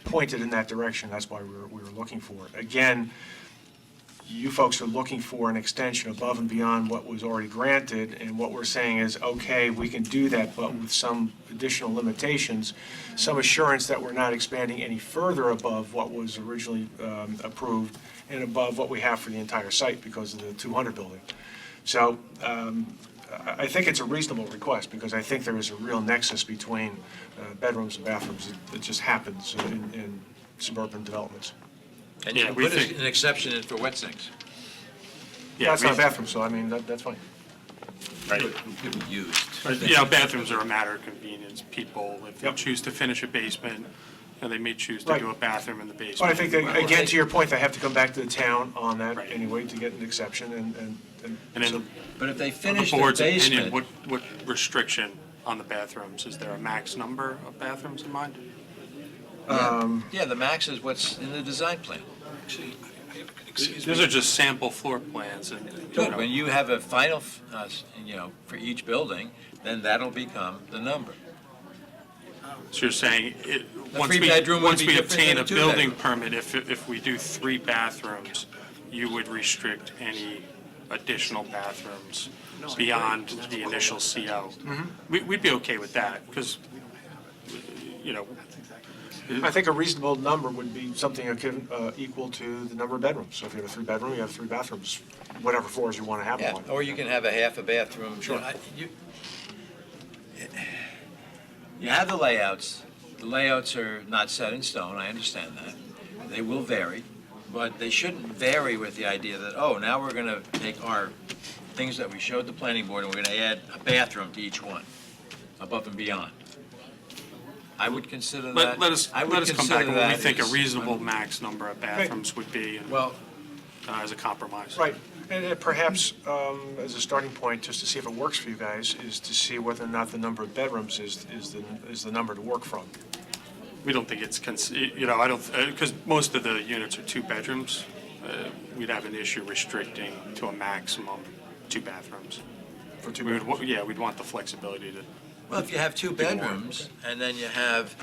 pointed in that direction. That's why we were looking for it. Again, you folks are looking for an extension above and beyond what was already granted, and what we're saying is, okay, we can do that, but with some additional limitations, some assurance that we're not expanding any further above what was originally approved and above what we have for the entire site because of the 200 building. So I think it's a reasonable request, because I think there is a real nexus between bedrooms and bathrooms. It just happens in suburban developments. And you can put an exception in for wet sinks. Yeah, it's not a bathroom, so I mean, that's fine. Right. It could be used. But, you know, bathrooms are a matter of convenience. People, if they choose to finish a basement, and they may choose to Right. do a bathroom in the basement. Well, I think, that, again, to your point, they have to come back to the town on that anyway to get an exception, and then, But if they on finish the the board's opinion, basement, what restriction on the bathrooms? Is there a max number of bathrooms in mind? yeah, the max is what's in the design plan. Those are just sample floor plans, and, you Good, know, when you have a final, you know, for each building, then that'll become the number. so you're saying, once three-bedroom would once be we different obtain than a a building two-bedroom. permit, if we do 3 bathrooms, you would restrict any additional bathrooms beyond the initial CO? We'd be okay with that, because, you know, I think a reasonable number would be something equal to the number of bedrooms. So if you have a 3-bedroom, you have 3 bathrooms, whatever floors you want to have them Yeah, on. or you can have a half a bathroom. Sure. You have the layouts. The layouts are not set in stone, I understand that. They will vary, but they shouldn't vary with the idea that, oh, now we're going to take our things that we showed the planning board and we're going to add a bathroom to each one, above and beyond. I would consider that. let us I would come back consider with what we that think a as- reasonable max number of bathrooms would be, and, Well, as a compromise. Right, and perhaps as a starting point, just to see if it works for you guys, is to see whether or not the number of bedrooms is the number to work from. We don't think it's, you know, I don't, because most of the units are 2 bedrooms. We'd have an issue restricting to a maximum 2 bathrooms. For 2 We would, bedrooms. yeah, we'd want the flexibility to, well, if you have 2 bedrooms, and then you have,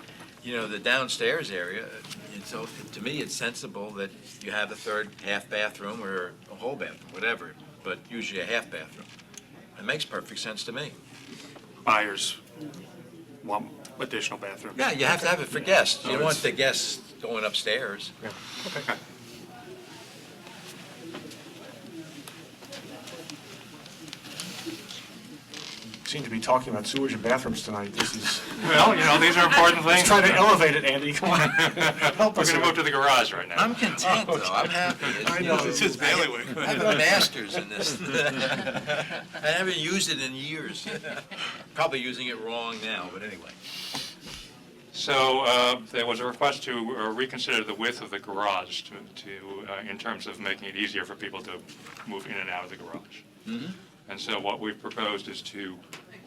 you know, the downstairs area, so to me, it's sensible that you have a third half bathroom or a whole bathroom, whatever, but usually a half bathroom. It makes perfect sense to me. buyers want additional bathrooms. Yeah, you have to have it for guests. You So don't want it's- the guests going upstairs. Yeah, okay. Seem to be talking about sewage and bathrooms tonight. This is, Well, you know, these are important let's things. try to elevate it, Andy, come on. Help We're us going to here. move to the garage right now. I'm content, though. I'm happy. I know. It's his bailiwick. I have a master's in this. I haven't used it in years. Probably using it wrong now, but anyway. So there was a request to reconsider the width of the garage in terms of making it easier for people to move in and out of the garage. And so what we've proposed is to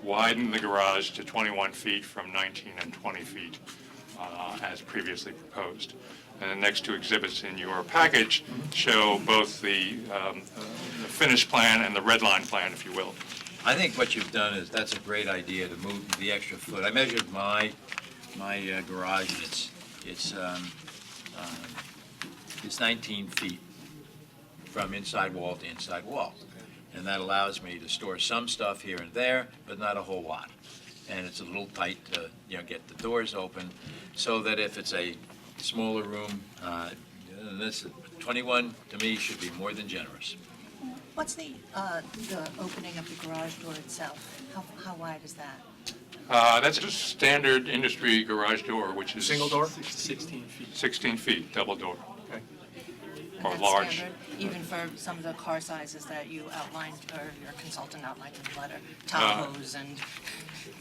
widen the garage to 21 feet from 19 and 20 feet as previously proposed. And the next 2 exhibits in your package show both the finished plan and the red line plan, if you will. I think what you've done is, that's a great idea to move the extra foot. I measured my garage, and it's 19 feet. from inside wall to inside wall. And that allows me to store some stuff here and there, but not a whole lot. And it's a little tight to, get the doors open, so that if it's a smaller room, this 21, to me, should be more than generous. What's the opening of the garage door itself? How wide is that? That's a standard industry garage door, which is... Single door? 16 feet. 16 feet, double door. Okay. And Or that's large. standard, even for some of the car sizes that you outlined, or your consultant outlined in the letter, Tahoes and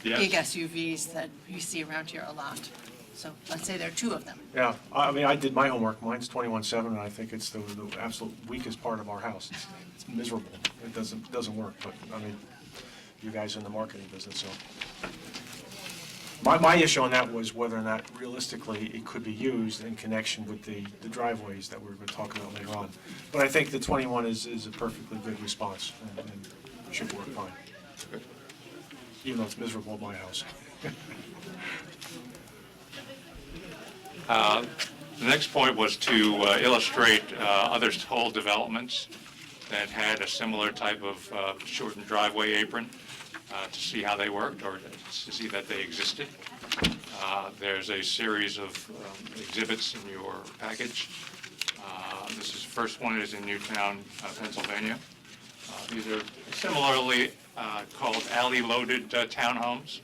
big SUVs that you see around here a lot. So let's say there are two of them. Yeah, I mean, I did my homework. Mine's 21.7, and I think it's the absolute weakest part of our house. It's miserable. It doesn't work, but, I mean, you guys are in the marketing business, so. My issue on that was whether or not realistically it could be used in connection with the driveways that we're going to talk about later on. But I think the 21 is a perfectly good response, and should work fine. Even though it's miserable at my house. The next point was to illustrate other whole developments that had a similar type of shortened driveway apron to see how they worked, or to see that they existed. There's a series of exhibits in your package. The first one is in Newtown, Pennsylvania. These are similarly called alley-loaded townhomes.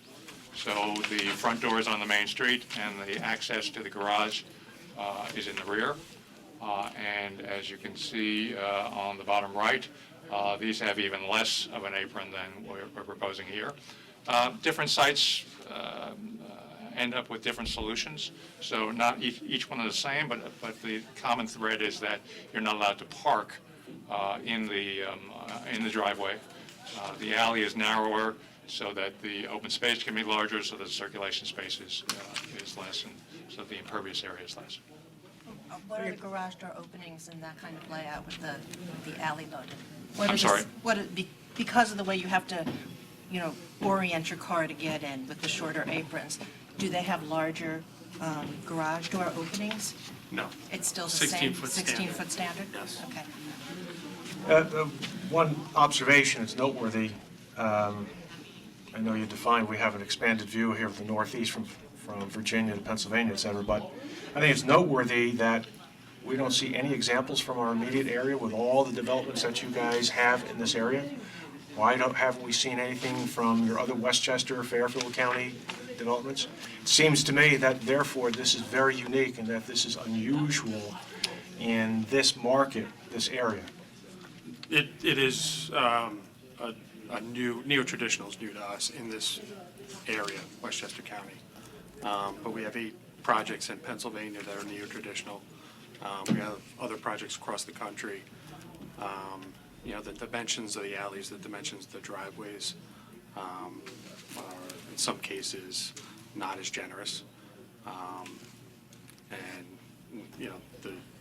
So the front door is on the main street, and the access to the garage is in the rear. And as you can see on the bottom right, these have even less of an apron than we're proposing here. Different sites end up with different solutions, so not each one is the same, but the common thread is that you're not allowed to park in the driveway. The alley is narrower, so that the open space can be larger, so the circulation space is less, and so the impervious area is less. What are the garage door openings in that kind of layout with the alley loaded? I'm sorry? Because of the way you have to, orient your car to get in with the shorter aprons, do they have larger garage door openings? No. It's still the same? 16-foot standard. 16-foot standard? Yes. Okay. One observation is noteworthy. I know you defined, we have an expanded view here of the northeast from Virginia to Pennsylvania, et cetera, but I think it's noteworthy that we don't see any examples from our immediate area with all the developments that you guys have in this area. Why haven't we seen anything from your other Westchester, Fairfield County developments? It seems to me that therefore this is very unique and that this is unusual in this market, this area. It is a new, neo-traditional is new to us in this area, Westchester County. But we have 8 projects in Pennsylvania that are neo-traditional. We have other projects across the country. The dimensions of the alleys, the dimensions of the driveways are, in some cases, not as generous.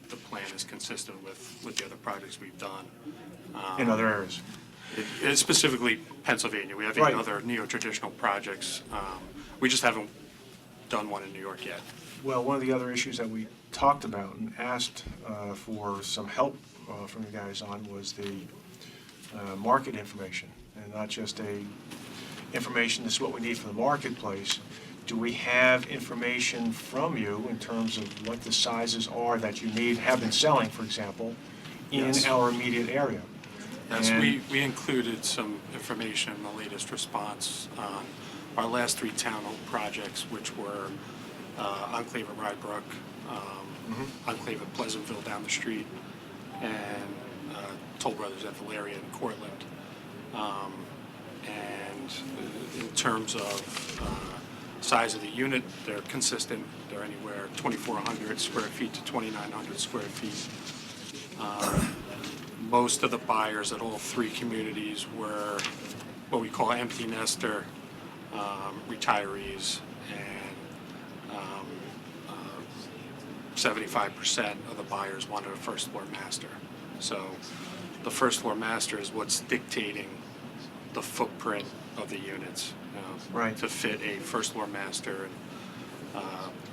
The plan is consistent with the other projects we've done. In other areas. It's specifically Pennsylvania. We have 8 Right. other neo-traditional projects. We just haven't done one in New York yet. Well, one of the other issues that we talked about and asked for some help from you guys on was the market information, and not just information, this is what we need for the marketplace. Do we have information from you in terms of what the sizes are that you need, have been selling, for example, in Yes. our immediate area? Yes, And- we included some information in the latest response on our last 3 townhome projects, which were Enclave at Rybrook, Enclave at Pleasantville down the street, and Toll Brothers at Valeria and Cortland. And in terms of size of the unit, they're consistent. They're anywhere 2,400 square feet to 2,900 square feet. Most of the buyers at all 3 communities were what we call empty nester retirees, and 75% of the buyers wanted a first floor master. So the first floor master is what's dictating the footprint of the units. Right. To fit a first floor master and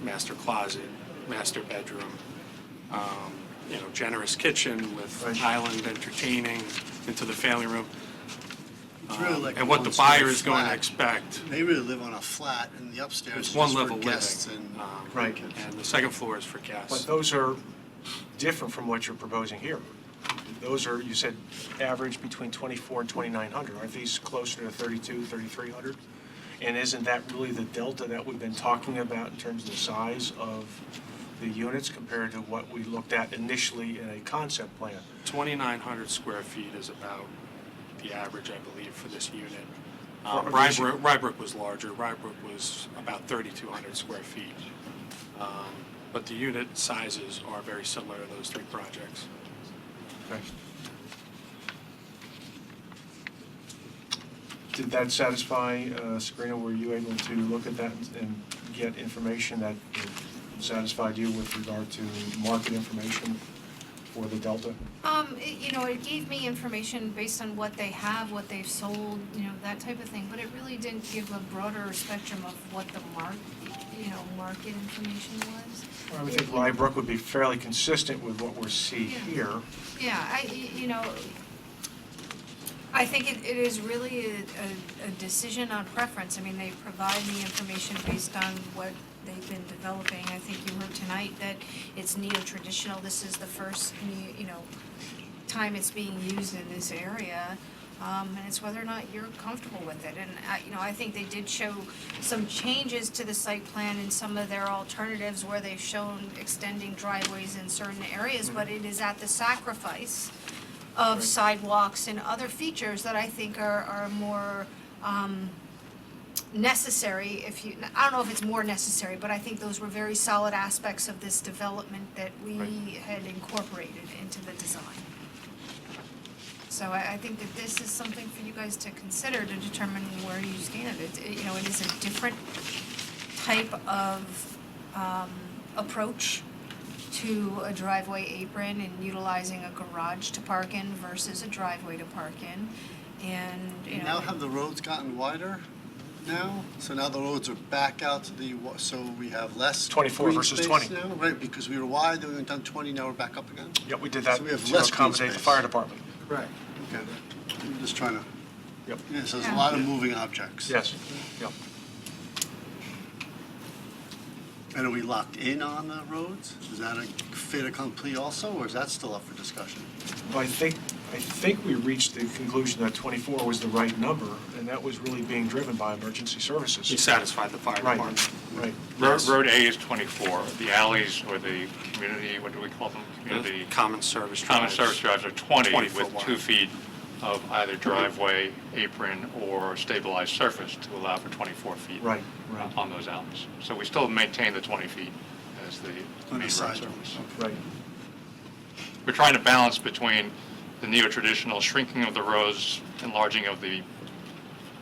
master closet, master bedroom. generous kitchen with island entertaining into the family room. It's really like And a what the one-story buyer is going to flat. expect. They really live on a flat, and the upstairs It's is one just for level guests living. and Right. And the second floor is for But guests. those are different from what you're proposing here. Those are, you said, average between 24 and 2,900. Aren't these closer to 32, 3,300? And isn't that really the delta that we've been talking about in terms of the size of the units compared to what we looked at initially in a concept plan? 2,900 square feet is about the average, I believe, for this unit. For this unit. Rybrook was larger. Rybrook was about 3,200 square feet. But the unit sizes are very similar to those three projects. Okay. Did that satisfy, Sabrina, were you able to look at that and get information that satisfied you with regard to market information for the Delta? It gave me information based on what they have, what they've sold, that type of thing, but it really didn't give a broader spectrum of what the market information was. I would think Rybrook would be fairly consistent with what we're seeing here. Yeah, I think it is really a decision on preference. I mean, they provide the information based on what they've been developing. I think you heard tonight that it's neo-traditional. This is the first, time it's being used in this area. And it's whether or not you're comfortable with it. And, I think they did show some changes to the site plan in some of their alternatives where they've shown extending driveways in certain areas, but it is at the sacrifice of sidewalks and other features that I think are more necessary. I don't know if it's more necessary, but I think those were very solid aspects of this development that we had incorporated into the design. So I think that this is something for you guys to consider to determine where you stand. It is a different type of approach to a driveway apron and utilizing a garage to park in versus a driveway to park in. And, now have the roads gotten wider now? So now the roads are back out to so we have less 24 green versus space 20. now? Right, because we were wide, then we went down 20, now we're back up again? Yep, we did that So we have to less green accommodate the space. fire department. Right, okay. I'm just trying to, Yep. yeah, so there's a lot of moving objects. Yes, yep. And are we locked in on the roads? Is that a fait accompli also, or is that still up for discussion? Well, I think we reached the conclusion that 24 was the right number, and that was really being driven by emergency services. You satisfied the fire Right, department. right. Road A is 24. The alleys or the community, what do we call them? Community. Common service Common drives. service drives are 20 20-foot with wide. 2 feet of either driveway, apron, or stabilized surface to allow for 24 feet Right, right. on those alleys. So we still maintain the 20 feet as the On main the road side. surface. Right. We're trying to balance between the neo-traditional shrinking of the roads, enlarging of the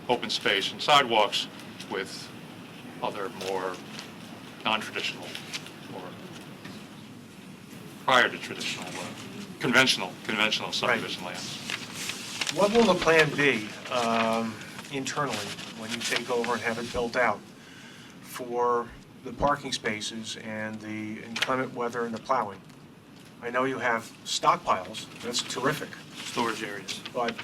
open space and sidewalks with other more non-traditional or prior to traditional, conventional subdivision layouts. What will the plan be internally when you take over and have it built out for the parking spaces and the inclement weather and the plowing? I know you have stockpiles, that's terrific, Storage areas. but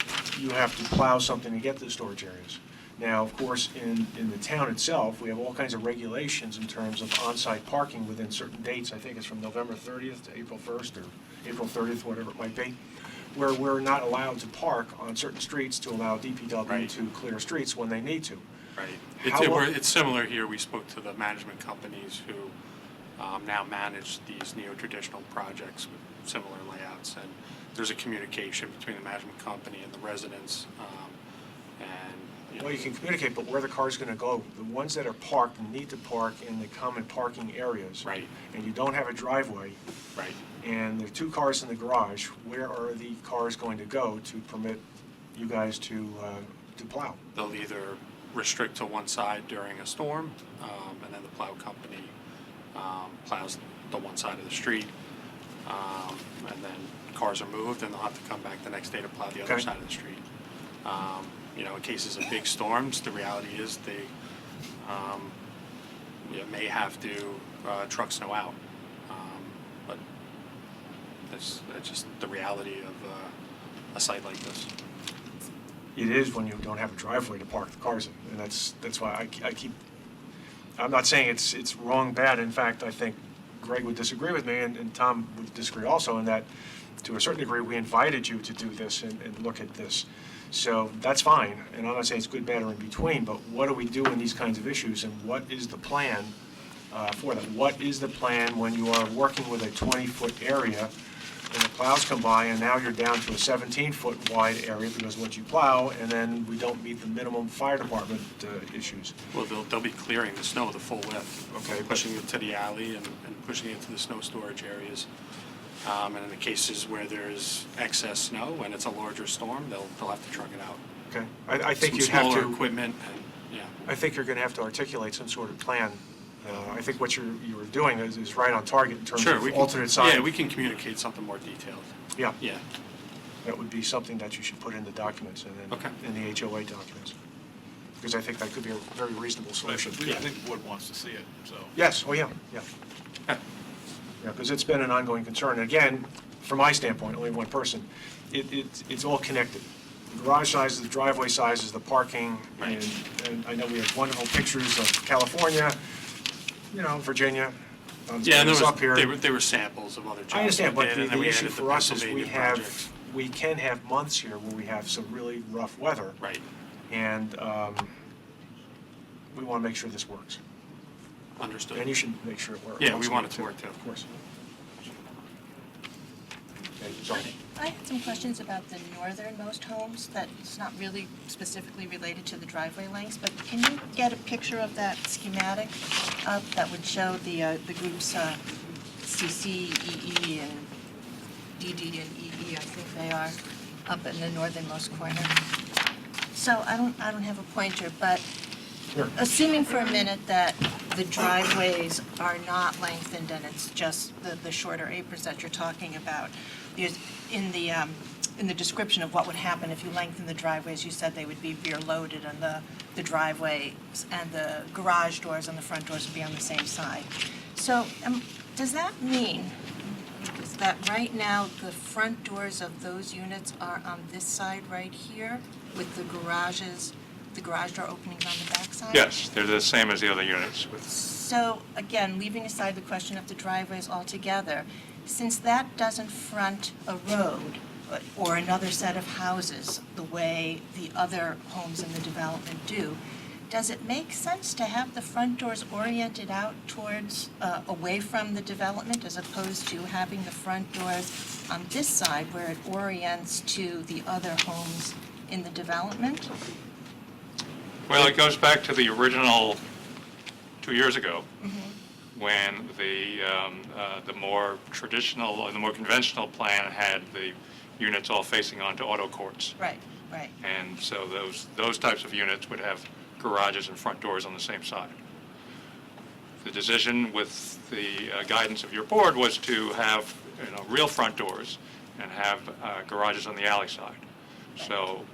you have to plow something to get to the storage areas. Now, of course, in the town itself, we have all kinds of regulations in terms of on-site parking within certain dates. I think it's from November 30th to April 1st or April 30th, whatever it might be, where we're not allowed to park on certain streets to allow DPW Right. to clear streets when they need to. Right. How will- It's similar here. We spoke to the management companies who now manage these neo-traditional projects with similar layouts. And there's a communication between the management company and the residents. Well, you can communicate, but where the car's gonna go, the ones that are parked need to park in the common parking areas. Right. And you don't have a driveway, Right. and there are 2 cars in the garage, where are the cars going to go to permit you guys to plow? They'll either restrict to one side during a storm, and then the plow company plows the one side of the street, and then cars are moved, and they'll have to come back the next day to plow the other Okay. side of the street. In cases of big storms, the reality is they may have to truck snow out, but That's just the reality of a site like this. It is when you don't have a driveway to park the cars in, and that's why I keep, I'm not saying it's wrong, bad. In fact, I think Greg would disagree with me, and Tom would disagree also, in that, to a certain degree, we invited you to do this and look at this. So that's fine, and I'm not saying it's good, bad, or in between, but what do we do in these kinds of issues, and what is the plan for that? What is the plan when you are working with a 20-foot area, and the plows come by, and now you're down to a 17-foot wide area because of what you plow, and then we don't meet the minimum fire department issues? Well, they'll be clearing the snow the full width. Okay, but- Pushing it to the alley and pushing it to the snow storage areas. And in the cases where there's excess snow and it's a larger storm, they'll have to truck it out. Okay, I think Some you'd have smaller to, equipment and, yeah. I think you're going to have to articulate some sort of plan. I think what you were doing is right on target in terms Sure, of we can, alternate side. yeah, we can communicate something more detailed. Yeah. Yeah. That would be something that you should put in the documents and then in the HOA documents. Because I think that could be a very reasonable solution. I think the board wants to see it, so. Yes, oh, yeah. Yeah, because it's been an ongoing concern. And again, from my standpoint, only one person, it's all connected. The garage sizes, the driveway sizes, the parking, and I know we have wonderful pictures of California, Virginia. Yeah, and it's up here. they were samples of other jobs. I understand, we but did, the and then we issue added the for us is Pennsylvania projects. we can have months here where we have some really rough weather. Right. And we want to make sure this works. Understood. And you should make sure it works. Yeah, we want it to work too. Of course. Okay, sorry. I had some questions about the northernmost homes that's not really specifically related to the driveway lengths, but can you get a picture of that schematic up that would show the groups CC, EE, and DD and EE, I think they are, up in the northernmost corner? So I don't have a pointer, but assuming for a minute that the driveways are not lengthened and it's just the shorter aprons that you're talking about, because in the description of what would happen if you lengthen the driveways, you said they would be rear loaded and the driveway and the garage doors and the front doors would be on the same side. So does that mean that right now the front doors of those units are on this side right here with the garage door openings on the back side? Yes, they're the same as the other units. So, again, leaving aside the question of the driveways altogether, since that doesn't front a road or another set of houses the way the other homes in the development do, does it make sense to have the front doors oriented out towards, away from the development, as opposed to having the front doors on this side where it orients to the other homes in the development? Well, it goes back to the original 2 years ago, when the more traditional, the more conventional plan had the units all facing onto auto courts. Right, right. And so those types of units would have garages and front doors on the same side. The decision with the guidance of your board was to have, real front doors and have garages on the alley side. So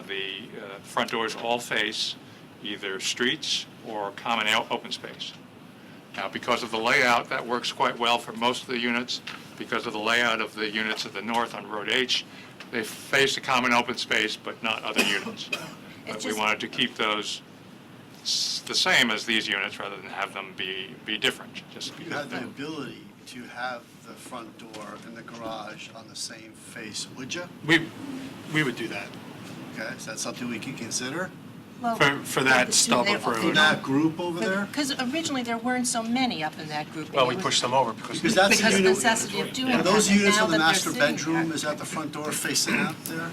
the front doors all face either streets or common open space. Now, because of the layout, that works quite well for most of the units. Because of the layout of the units at the north on Road H, they face a common open space, but not other units. But we wanted to keep those the same as these units rather than have them be different. Just You had the ability to have the front door and the garage on the same face, would you? We would do that. Okay, is that something we can consider? Well, For that stub of For road. that group over there? Because originally there weren't so many up in that group. Well, we pushed them over because Because that's Because the of the unit. necessity of doing that. Are those and units now on the that they're master sitting bedroom, there- is that the front door facing out there?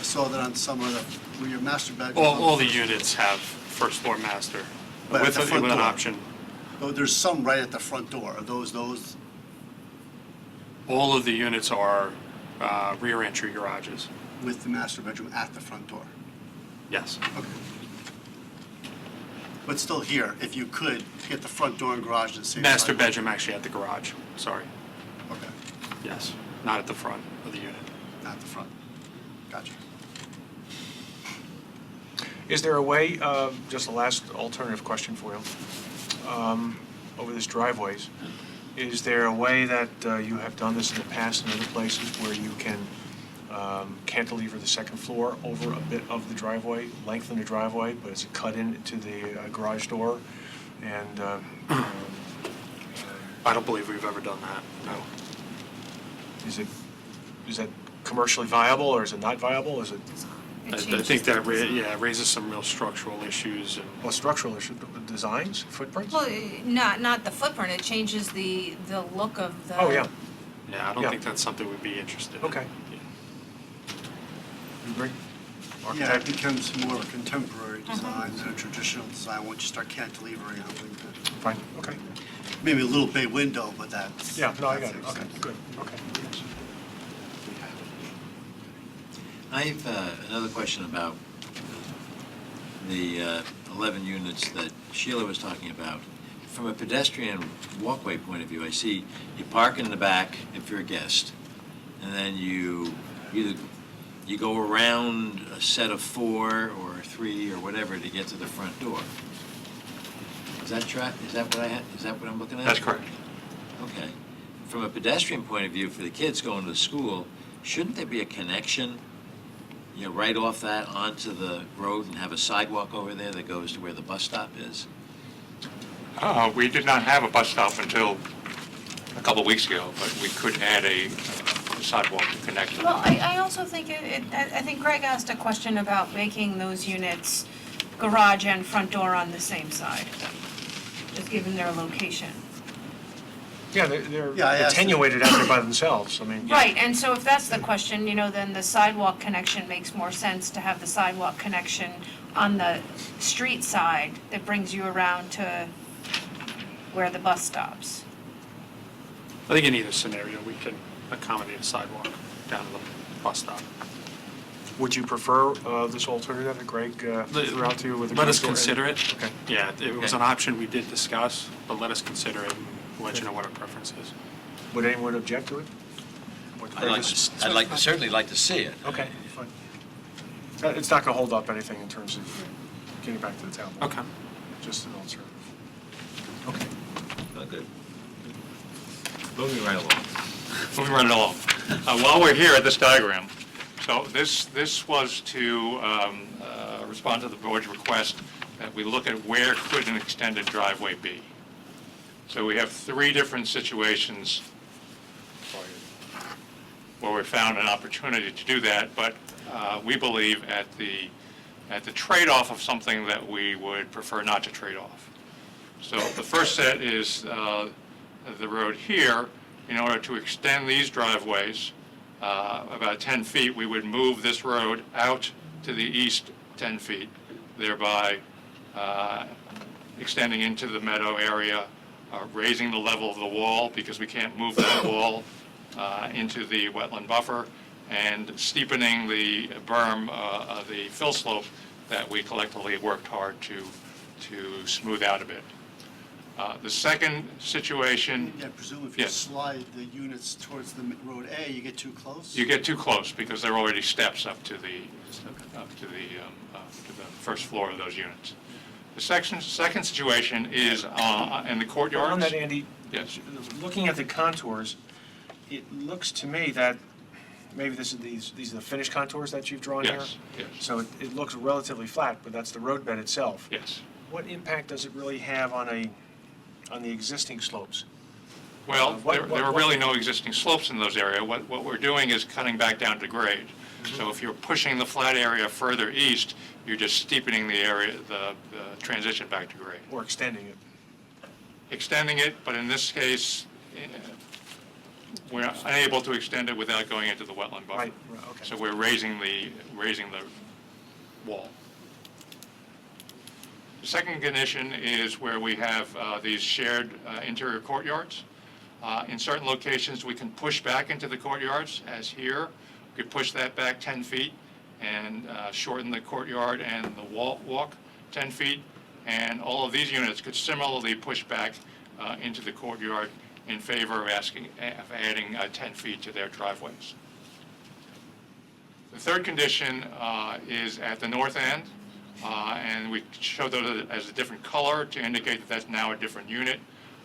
I saw that on some of the, where your master bedroom. All the units have first floor master But at with the front an door. option. Oh, there's some right at the front door. Are those? All of the units are rear entry garages. With the master bedroom at the front door? Yes. Okay. But still here, if you could, get the front door and garage at the same Master side. bedroom actually at the garage, sorry. Okay, Yes, not at the front of the unit. not the front. Gotcha. Is there a way, just a last alternative question for you, over this driveways, Is there a way that you have done this in the past in other places where you can cantilever the second floor over a bit of the driveway, lengthen the driveway, but it's cut into the garage door? And I don't believe we've ever done that, no. is that commercially viable, or is it not viable? Is it? I think that, raises some real structural issues and. Well, structural issue, designs, footprints? Well, not the footprint, it changes the look of the. Oh, yeah. Yeah, I don't Yeah. think that's something we'd be interested in. Okay. You agree? Yeah, it Architect? becomes more of a contemporary design than a traditional design once you start cantilevering out. Fine, okay. Maybe a little bay window, but that's. Yeah, no, I got that it, makes okay, sense. good, okay. I have another question about the 11 units that Sheila was talking about. From a pedestrian walkway point of view, I see you park in the back if you're a guest, and then you go around a set of 4 or 3 or whatever to get to the front door. Is that is that what I'm looking at? That's correct. Okay. From a pedestrian point of view, for the kids going to school, shouldn't there be a connection, right off that onto the road and have a sidewalk over there that goes to where the bus stop is? We did not have a bus stop until a couple of weeks ago, but we could add a sidewalk to connect them. Well, I also think I think Greg asked a question about making those units garage and front door on the same side, just given their location. Yeah, they're Yeah, I asked attenuated out there by themselves, I mean. Right, and so if that's the question, then the sidewalk connection makes more sense to have the sidewalk connection on the street side that brings you around to where the bus stops. I think in either scenario, we can accommodate a sidewalk down to the bus stop. Would you prefer this alternative that Greg threw out to you with? Let us consider it. Okay. Yeah, it was an option we did discuss, but let us consider it and let you know what our preference is. Would anyone object to it? I'd certainly like to see it. Okay, fine. It's not going to hold up anything in terms of getting back to the town. Okay. Just an alternative. Okay. Good. Moving right along. Moving right along. While we're here at this diagram, so this was to respond to the board's request that we look at where could an extended driveway be. So we have 3 different situations where we found an opportunity to do that, but we believe at the trade-off of something that we would prefer not to trade off. So the first set is the road here. In order to extend these driveways about 10 feet, we would move this road out to the east 10 feet, thereby extending into the meadow area, raising the level of the wall because we can't move that wall into the wetland buffer, and steepening the berm, the fill slope that we collectively worked hard to smooth out a bit. The second situation. I presume if you Yes. slide the units towards the road A, you get too close? You get too close because there are already steps up to the first floor of those units. The second situation is in the courtyards. On that, Andy, Yes. looking at the contours, it looks to me that maybe these are the finished contours that you've drawn here? Yes, yes. So it looks relatively flat, but that's the roadbed itself. Yes. What impact does it really have on the existing slopes? Well, What- there are what- really no existing slopes in those areas. What we're doing is cutting back down to grade. So if you're pushing the flat area further east, you're just steepening the area, the transition back to grade. Or extending it? Extending it, but in this case, we're unable to extend it without going into the wetland buffer. Right, okay. So we're raising the wall. The second condition is where we have these shared interior courtyards. In certain locations, we can push back into the courtyards, as here. We could push that back 10 feet and shorten the courtyard and the walk 10 feet. And all of these units could similarly push back into the courtyard in favor of adding 10 feet to their driveways. The third condition is at the north end, and we show those as a different color to indicate that that's now a different unit.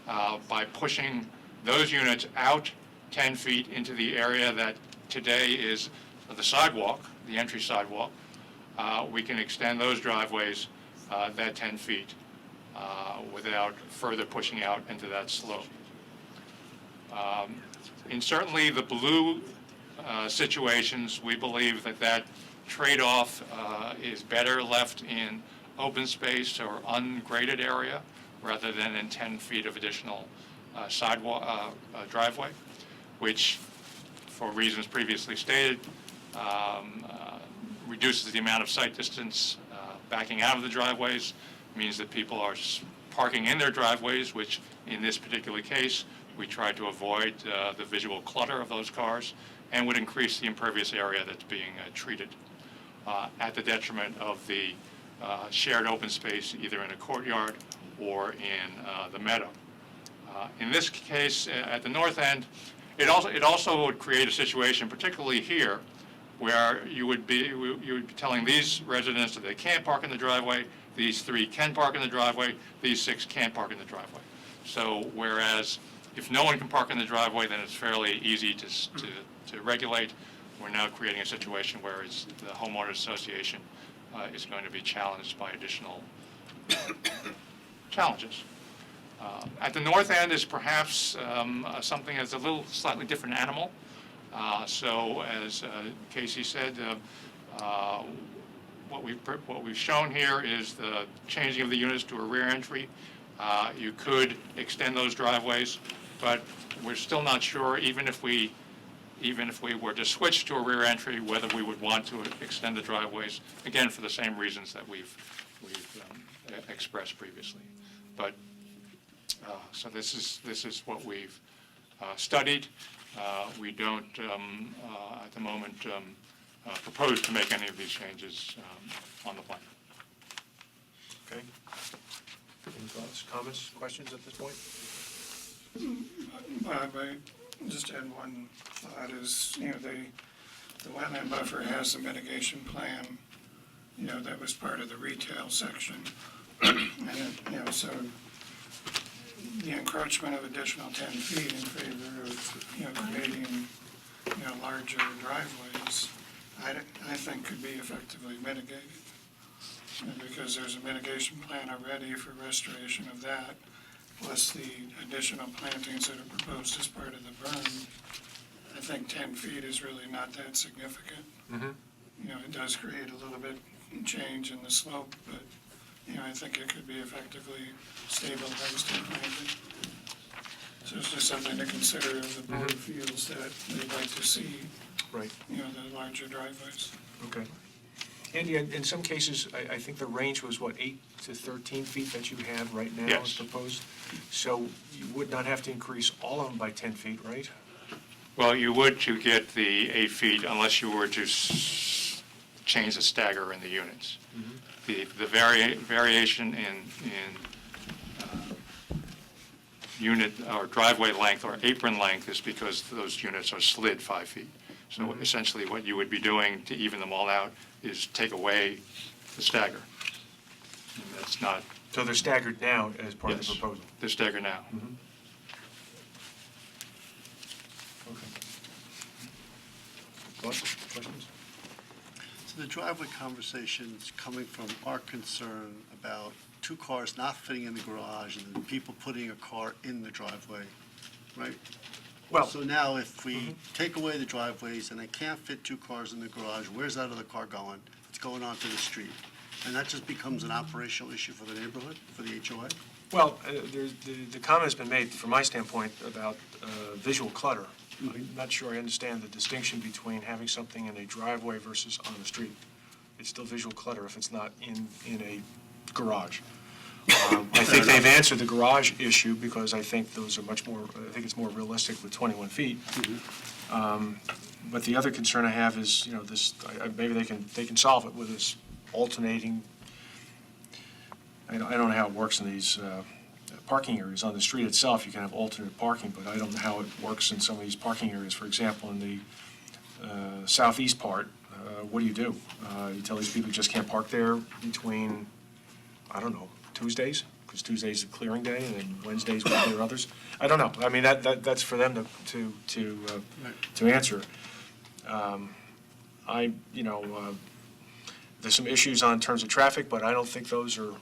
By pushing those units out 10 feet into the area that today is the sidewalk, the entry sidewalk. We can extend those driveways that 10 feet without further pushing out into that slope. In certainly the blue situations, we believe that that trade-off is better left in open space or ungraded area rather than in 10 feet of additional sidewalk, driveway, which, for reasons previously stated, reduces the amount of sight distance backing out of the driveways, means that people are parking in their driveways, which in this particular case, we tried to avoid the visual clutter of those cars, and would increase the impervious area that's being treated at the detriment of the shared open space, either in a courtyard or in the meadow. In this case, at the north end, it also would create a situation, particularly here, where you would be telling these residents that they can't park in the driveway, these 3 can park in the driveway, these 6 can't park in the driveway. So whereas if no one can park in the driveway, then it's fairly easy to regulate. We're now creating a situation where the homeowners association is going to be challenged by additional challenges. At the north end is perhaps something that's a little slightly different animal. So as Casey said, what we've shown here is the changing of the units to a rear entry. You could extend those driveways, but we're still not sure, even if we were to switch to a rear entry, whether we would want to extend the driveways, again, for the same reasons that we've expressed previously. But so this is what we've studied. We don't, at the moment, propose to make any of these changes on the plan. Okay. Any thoughts, comments, questions at this point? Bob, I just had one thought is, the wetland buffer has a mitigation plan, that was part of the retail section. And, so the encroachment of additional 10 feet in favor of, creating, larger driveways, I think could be effectively mitigated. Because there's a mitigation plan already for restoration of that, plus the additional plantings that are proposed as part of the berm. I think 10 feet is really not that significant. It does create a little bit change in the slope, but, I think it could be effectively stabilized and planted. So it's just something to consider if the board feels that they'd like to see, Right. The larger driveways. Okay. Andy, in some cases, I think the range was, what, 8 to 13 feet that you have right now Yes. as proposed? So you would not have to increase all of them by 10 feet, right? Well, you would to get the 8 feet unless you were to change the stagger in the units. The variation in unit or driveway length or apron length is because those units are slid 5 feet. So essentially what you would be doing to even them all out is take away the stagger. And that's not. So they're staggered now as part of the Yes, proposal? they're staggered now. Okay. Thoughts, questions? So the driveway conversation's coming from our concern about 2 cars not fitting in the garage and then people putting a car in the driveway, right? Well. So now if we take away the driveways and they can't fit 2 cars in the garage, where's that other car going? It's going onto the street. And that just becomes an operational issue for the neighborhood, for the HOA? Well, the comment's been made, from my standpoint, about visual clutter. I'm not sure I understand the distinction between having something in a driveway versus on the street. It's still visual clutter if it's not in a garage. I think they've answered the garage issue because I think those are much more, I think it's more realistic with 21 feet. But the other concern I have is, this, maybe they can solve it with this alternating, I don't know how it works in these parking areas. On the street itself, you can have alternate parking, but I don't know how it works in some of these parking areas. For example, in the southeast part, what do? You tell these people just can't park there between, I don't know, Tuesdays? because Tuesday's a clearing day, and then Wednesdays will clear others. I don't know. I mean, that's for them to answer. There's some issues on terms of traffic, but I don't think those are,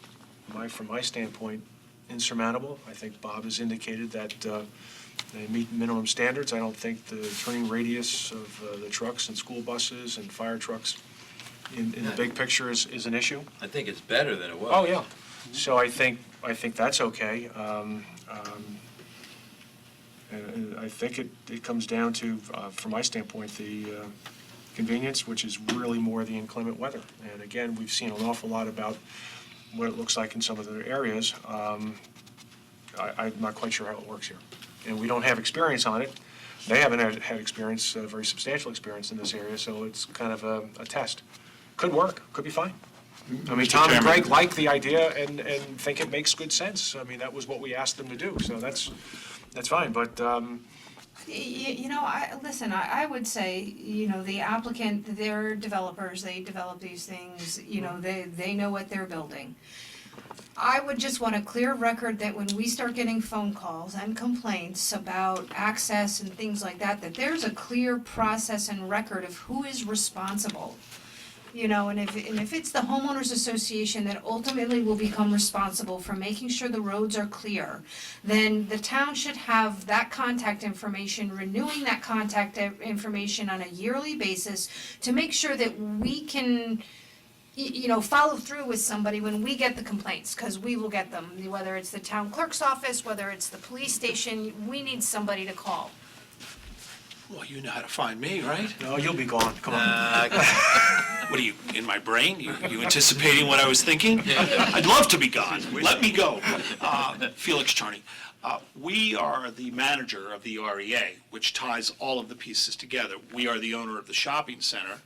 from my standpoint, insurmountable. I think Bob has indicated that they meet minimum standards. I don't think the turning radius of the trucks and school buses and fire trucks in the big picture is an issue. I think it's better than it was. Oh, yeah. So I think that's okay. And I think it comes down to, from my standpoint, the convenience, which is really more the inclement weather. And again, we've seen an awful lot about what it looks like in some of the areas. I'm not quite sure how it works here. And we don't have experience on it. They haven't had experience, very substantial experience in this area, so it's kind of a test. Could work, could be fine. I mean, Mr. Tom and Chairman. Greg like the idea and think it makes good sense. I mean, that was what we asked them to do, so that's fine, but, I would say, the applicant, they're developers, they develop these things, they know what they're building. I would just want a clear record that when we start getting phone calls and complaints about access and things like that, that there's a clear process and record of who is responsible. And if it's the homeowners association that ultimately will become responsible for making sure the roads are clear, then the town should have that contact information, renewing that contact information on a yearly basis to make sure that we can, follow through with somebody when we get the complaints, because we will get them, whether it's the town clerk's office, whether it's the police station, we need somebody to call. Well, you know how to find me, right? no, you'll be gone, come on. What are you, in my brain? You anticipating what I was thinking? I'd love to be gone. Let me go. Felix Charney. We are the manager of the REA, which ties all of the pieces together. We are the owner of the shopping center,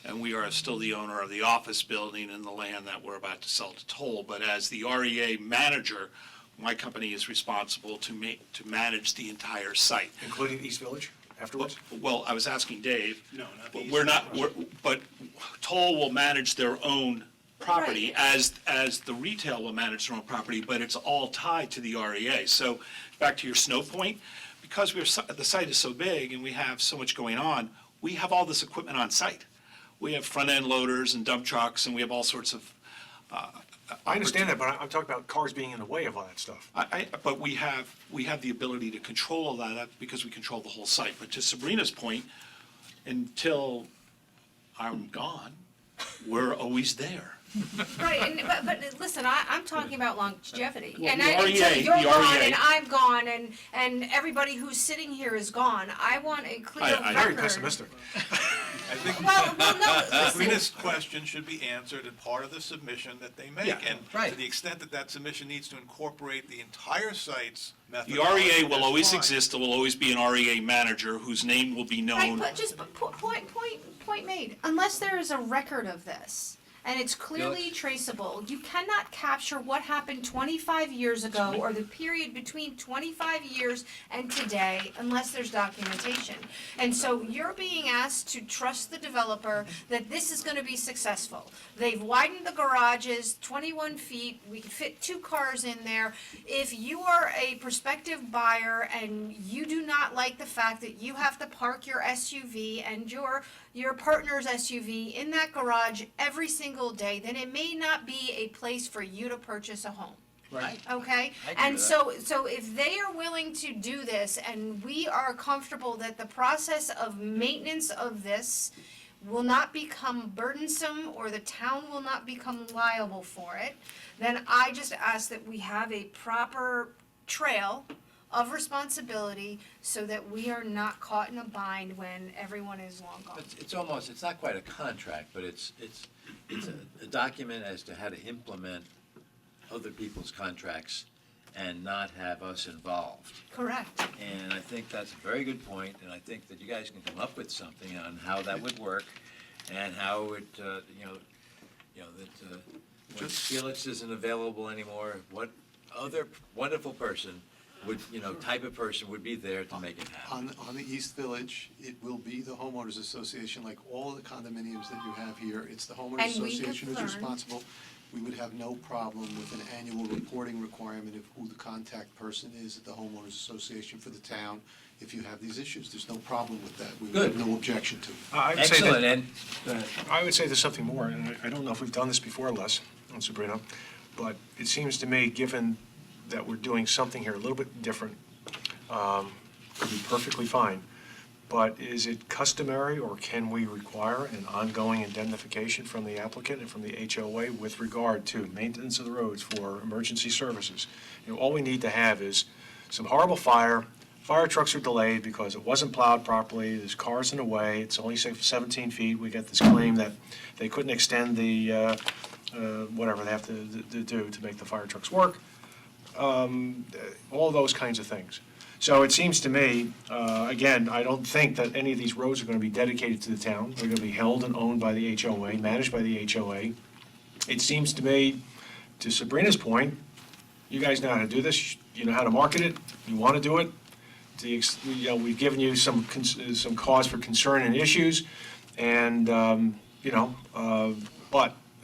and we are still the owner of the office building and the land that we're about to sell to Toll. But as the REA manager, my company is responsible to manage the entire site. Including East Village afterwards? Well, I was asking Dave. No, not the We're not, but Toll will manage their own property as the retail will manage their own property, but it's all tied to the REA. So back to your snow point, because the site is so big and we have so much going on, we have all this equipment on site. We have front-end loaders and dump trucks, and we have all sorts of. I understand that, but I'm talking about cars being in the way of all that stuff. But we have the ability to control all that because we control the whole site. But to Sabrina's point, until I'm gone, we're always there. Right, but listen, I'm talking about longevity. Well, And the until REA you're gone REA and I'm gone and everybody who's sitting here is gone, I want a clear record. Very pessimistic. I think Well, no, listen. Sabrina's question should be answered as part of the submission that they make. Yeah, And right. to the extent that that submission needs to incorporate the entire site's The methodology, REA will that's always fine. exist. There will always be an REA manager whose name will be Right, known. but just point made. Unless there is a record of this, and it's clearly traceable, you cannot capture what happened 25 years ago or the period between 25 years and today unless there's documentation. And so you're being asked to trust the developer that this is gonna be successful. They've widened the garages 21 feet, we can fit 2 cars in there. If you are a prospective buyer and you do not like the fact that you have to park your SUV and your partner's SUV in that garage every single day, then it may not be a place for you to purchase a home. Right. Okay? I agree And with so if they are willing to do this and we are comfortable that the process of maintenance of this will not become burdensome or the town will not become liable for it, then I just ask that we have a proper trail of responsibility so that we are not caught in a bind when everyone is long gone. It's not quite a contract, but it's a document as to how to implement other people's contracts and not have us involved. Correct. And I think that's a very good point, and I think that you guys can come up with something on how that would work and how it, that when Felix isn't available anymore, what other wonderful person would, type of person would be there to make it happen. On the East Village, it will be the homeowners association, like all the condominiums that you have here. It's the homeowners And we have association who's learned- responsible. we would have no problem with an annual reporting requirement of who the contact person is at the homeowners association for the town if you have these issues. There's no problem with that. We would have Good. no objection to it. I would say Excellent, that, and, go ahead. I would say there's something more, and I don't know if we've done this before, Les and Sabrina, but it seems to me, given that we're doing something here a little bit different, could be perfectly fine, but is it customary, or can we require an ongoing indemnification from the applicant and from the HOA with regard to maintenance of the roads for emergency services? You know, all we need to have is some horrible fire trucks are delayed because it wasn't plowed properly, there's cars in the way, it's only say 17 feet, we get this claim that they couldn't extend the, whatever they have to do to make the fire trucks work, all those kinds of things. So it seems to me, again, I don't think that any of these roads are going to be dedicated to the town, they're going to be held and owned by the HOA, managed by the HOA. It seems to me, to Sabrina's point, you guys know how to do this, you know how to market it, you want to do it. You know, we've given you some cause for concern and issues, and, but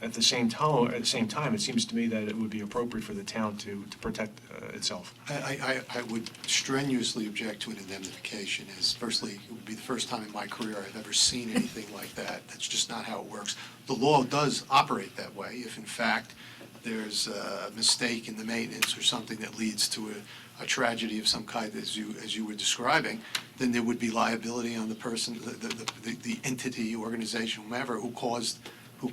at the same time, it seems to me that it would be appropriate for the town to protect itself. I would strenuously object to an indemnification, as firstly, it would be the first time in my career I've ever seen anything like that. That's just not how it works. The law does operate that way. If in fact there's a mistake in the maintenance or something that leads to a tragedy of some kind, as you were describing, then there would be liability on the person, the entity, organization, whomever, who caused it. In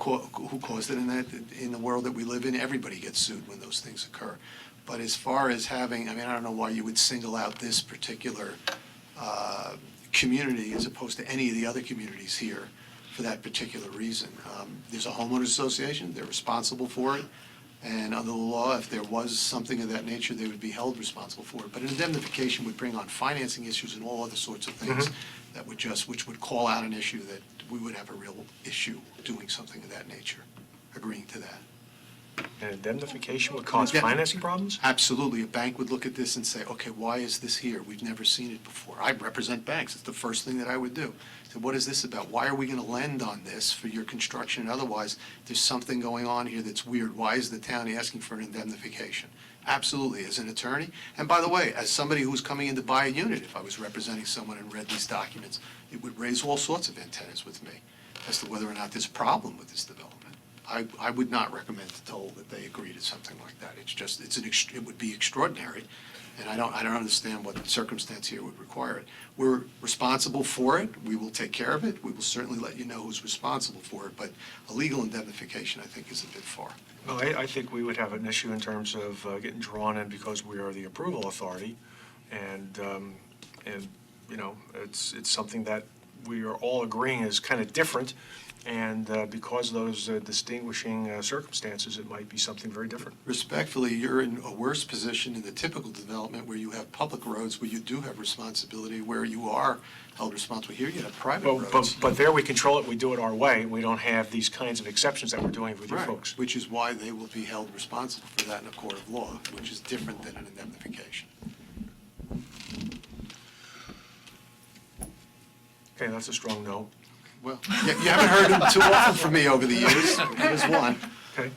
the world that we live in, everybody gets sued when those things occur. But as far as having, I mean, I don't know why you would single out this particular community as opposed to any of the other communities here for that particular reason. There's a homeowners association, they're responsible for it, and under the law, if there was something of that nature, they would be held responsible for it. But an indemnification would bring on financing issues and all other sorts of things that would which would call out an issue that we would have a real issue doing something of that nature, agreeing to that. And indemnification would cause financing problems? Absolutely. A bank would look at this and say, okay, why is this here? We've never seen it before. I represent banks. It's the first thing that I would do. So what is this about? Why are we going to lend on this for your construction? Otherwise, there's something going on here that's weird. Why is the town asking for an indemnification? Absolutely, as an attorney. And by the way, as somebody who's coming in to buy a unit, if I was representing someone and read these documents, it would raise all sorts of antennas with me as to whether or not there's a problem with this development. I would not recommend to Toll that they agree to something like that. It's just, it would be extraordinary, and I don't understand what circumstance here would require it. We're responsible for it. We will take care of it. We will certainly let you know who's responsible for it, but a legal indemnification, I think, is a bit far. Well, I think we would have an issue in terms of getting drawn in because we are the approval authority, and you know, it's something that we are all agreeing is kind of different, and because of those distinguishing circumstances, it might be something very different. Respectfully, you're in a worse position in the typical development where you have public roads, where you do have responsibility, where you are held responsible. Here you have private roads. But there we control it, we do it our way, we don't have these kinds of exceptions that we're doing with you Right, folks. which is why they will be held responsible for that in a court of law, which is different than an indemnification. Okay, that's a strong no. Well, you haven't heard them too often from me over the years. There's one. Okay.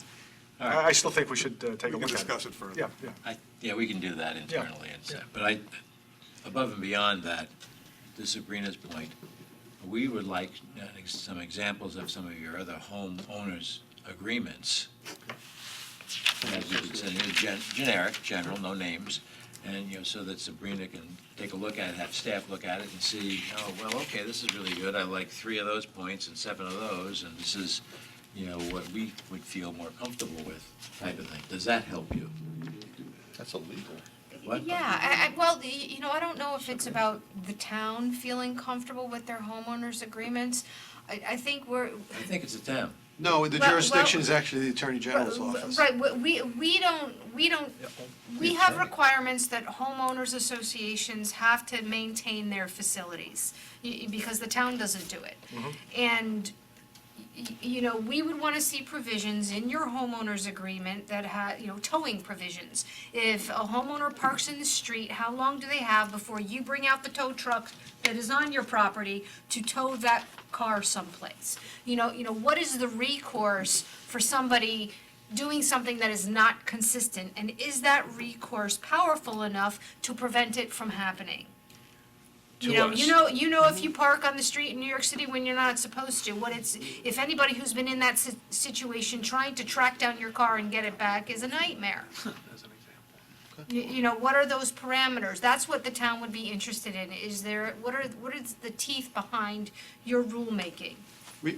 All right. I still think we should take a look at it. We can discuss it further. Yeah. Yeah, we can do that internally and stuff. But above and beyond that, to Sabrina's point, we would like some examples of some of your other homeowners agreements. As you could say, generic, general, no names, and, you know, so that Sabrina can take a look at it, have staff look at it and see, oh, well, okay, this is really good. I like 3 of those points and 7 of those, and this is, you know, what we would feel more comfortable with, type of thing. Does that help you? That's illegal. What? Yeah, well, you know, I don't know if it's about the town feeling comfortable with their homeowners agreements. I think I think it's a town. No, the Well- jurisdiction is actually the Attorney General's office. Right, we have requirements that homeowners associations have to maintain their facilities, because the town doesn't do it. And, you know, we would wanna see provisions in your homeowners agreement that towing provisions. If a homeowner parks in the street, how long do they have before you bring out the tow truck that is on your property to tow that car someplace? You know, what is the recourse for somebody doing something that is not consistent? And is that recourse powerful enough to prevent it from happening? To You know, us. you know if you park on the street in New York City when you're not supposed to, if anybody who's been in that situation, trying to track down your car and get it back is a nightmare. You know, what are those parameters? That's what the town would be interested in. What is the teeth behind your rulemaking?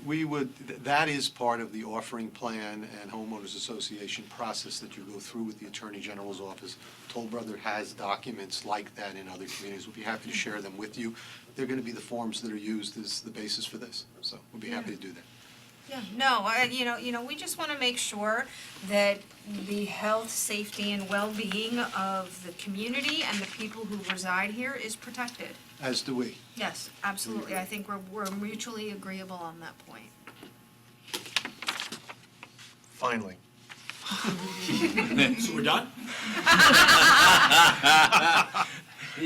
We would, that is part of the offering plan and homeowners association process that you go through with the Attorney General's office. Toll Brother has documents like that in other communities. We'd be happy to share them with you. They're going to be the forms that are used as the basis for this, so we'd be happy to do that. Yeah, no, you know, we just want to make sure that the health, safety, and well-being of the community and the people who reside here is protected. As do we. Yes, absolutely. I think we're mutually agreeable on that point. Finally. So we're done?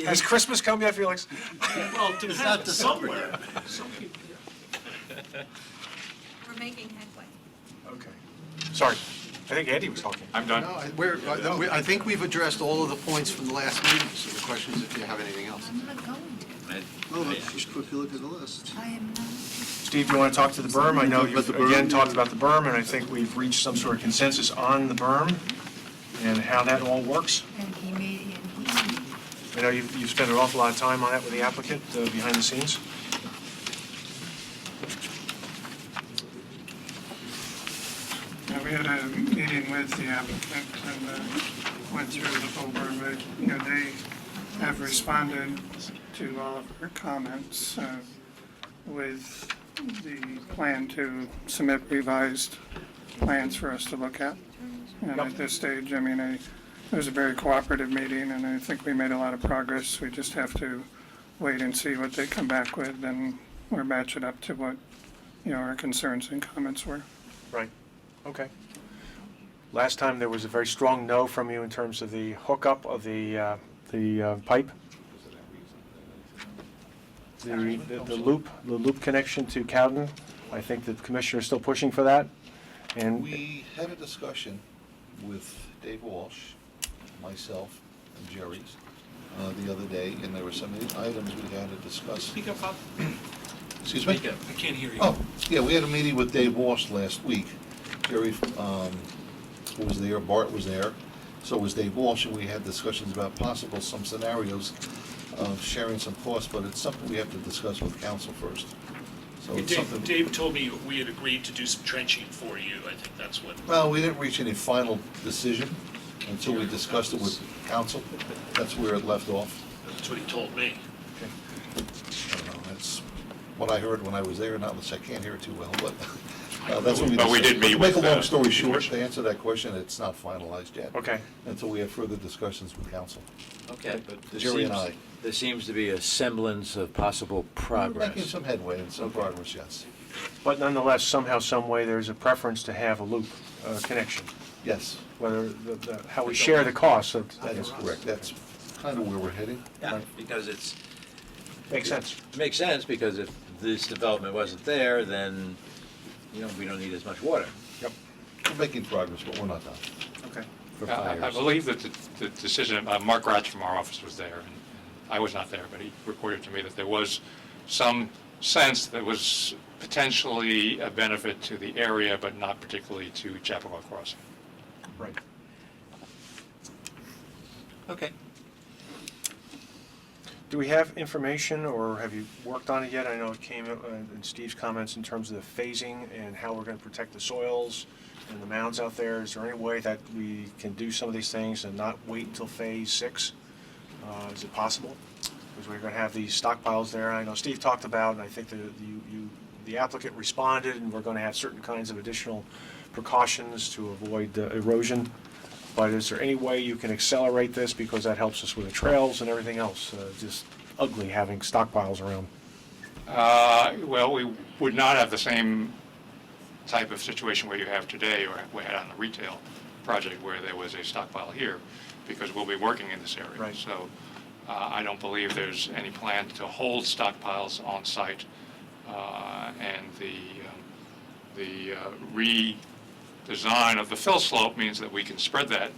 Has Christmas come yet, Felix? Well, it depends somewhere. We're making headway. Okay. Sorry, I think Andy was talking. I'm done. No, I think we've addressed all of the points from the last meeting, so the question is if you have anything else. I'm not going to. Oh, let's just quickly look at the list. I am not. Steve, you want to talk to the berm? I know you've again talked about the berm, and I think we've reached some sort of consensus on the berm and how that all works. And he made, I know you've spent an awful lot of time on that with the applicant behind the scenes. Yeah, we had a meeting with the applicant and went through the whole board, but, you know, they have responded to all of our comments with the plan to submit revised plans for us to look at. And at this stage, I mean, it was a very cooperative meeting, and I think we made a lot of progress. We just have to wait and see what they come back with, and we'll match it up to what, you know, our concerns and comments were. Right, okay. Last time, there was a very strong no from you in terms of the hookup of the pipe. The loop connection to Cowden. I think the commissioner is still pushing for that. And We had a discussion with Dave Walsh, myself, and Jerry's the other day, and there were some items we had to discuss. Speak up, Bob. Excuse me? Speak up. I can't hear you. Oh, yeah, we had a meeting with Dave Walsh last week. Jerry was there, Bart was there, so was Dave Walsh, and we had discussions about some scenarios of sharing some costs, but it's something we have to discuss with council first. So it's something. Dave told me we had agreed to do some trenching for you. I think that's what. Well, we didn't reach any final decision until we discussed it with council. That's where it left off. That's what he told me. I don't know, that's what I heard when I was there, not unless I can't hear it too well, but that's what we discussed. But we did meet To make a with, long story the short, commission. to answer that question, it's not finalized yet. Okay. Until we have further discussions with council. Okay, but Jerry and I. there seems to be a semblance of possible We're making progress. some headway and some progress, yes. But nonetheless, somehow, some way, there's a preference to have a loop connection, Yes, whether how we share the costs. that is correct. That's kind of where we're heading. Yeah, because Makes sense. makes sense, because if this development wasn't there, then, you know, we don't need as much water We're making progress, but we're not done. Okay. for I fires. believe that the decision, Mark Ratch from our office was there, and I was not there, but he reported to me that there was some sense that was potentially a benefit to the area, but not particularly to Chapel Crossing. Right. Okay. Do we have information, or have you worked on it yet? I know it came in Steve's comments in terms of the phasing and how we're going to protect the soils and the mounds out there. Is there any way that we can do some of these things and not wait until phase 6? Is it possible? Because we're going to have these stockpiles there. I know Steve talked about, and I think the applicant responded, and we're going to have certain kinds of additional precautions to avoid erosion. But is there any way you can accelerate this, because that helps us with the trails and everything else? Just ugly having stockpiles around. Well, we would not have the same type of situation where you have today, or we had on the retail project where there was a stockpile here, because we'll be working in this area. Right. So I don't believe there's any plan to hold stockpiles on site, and the design of the fill slope means that we can spread that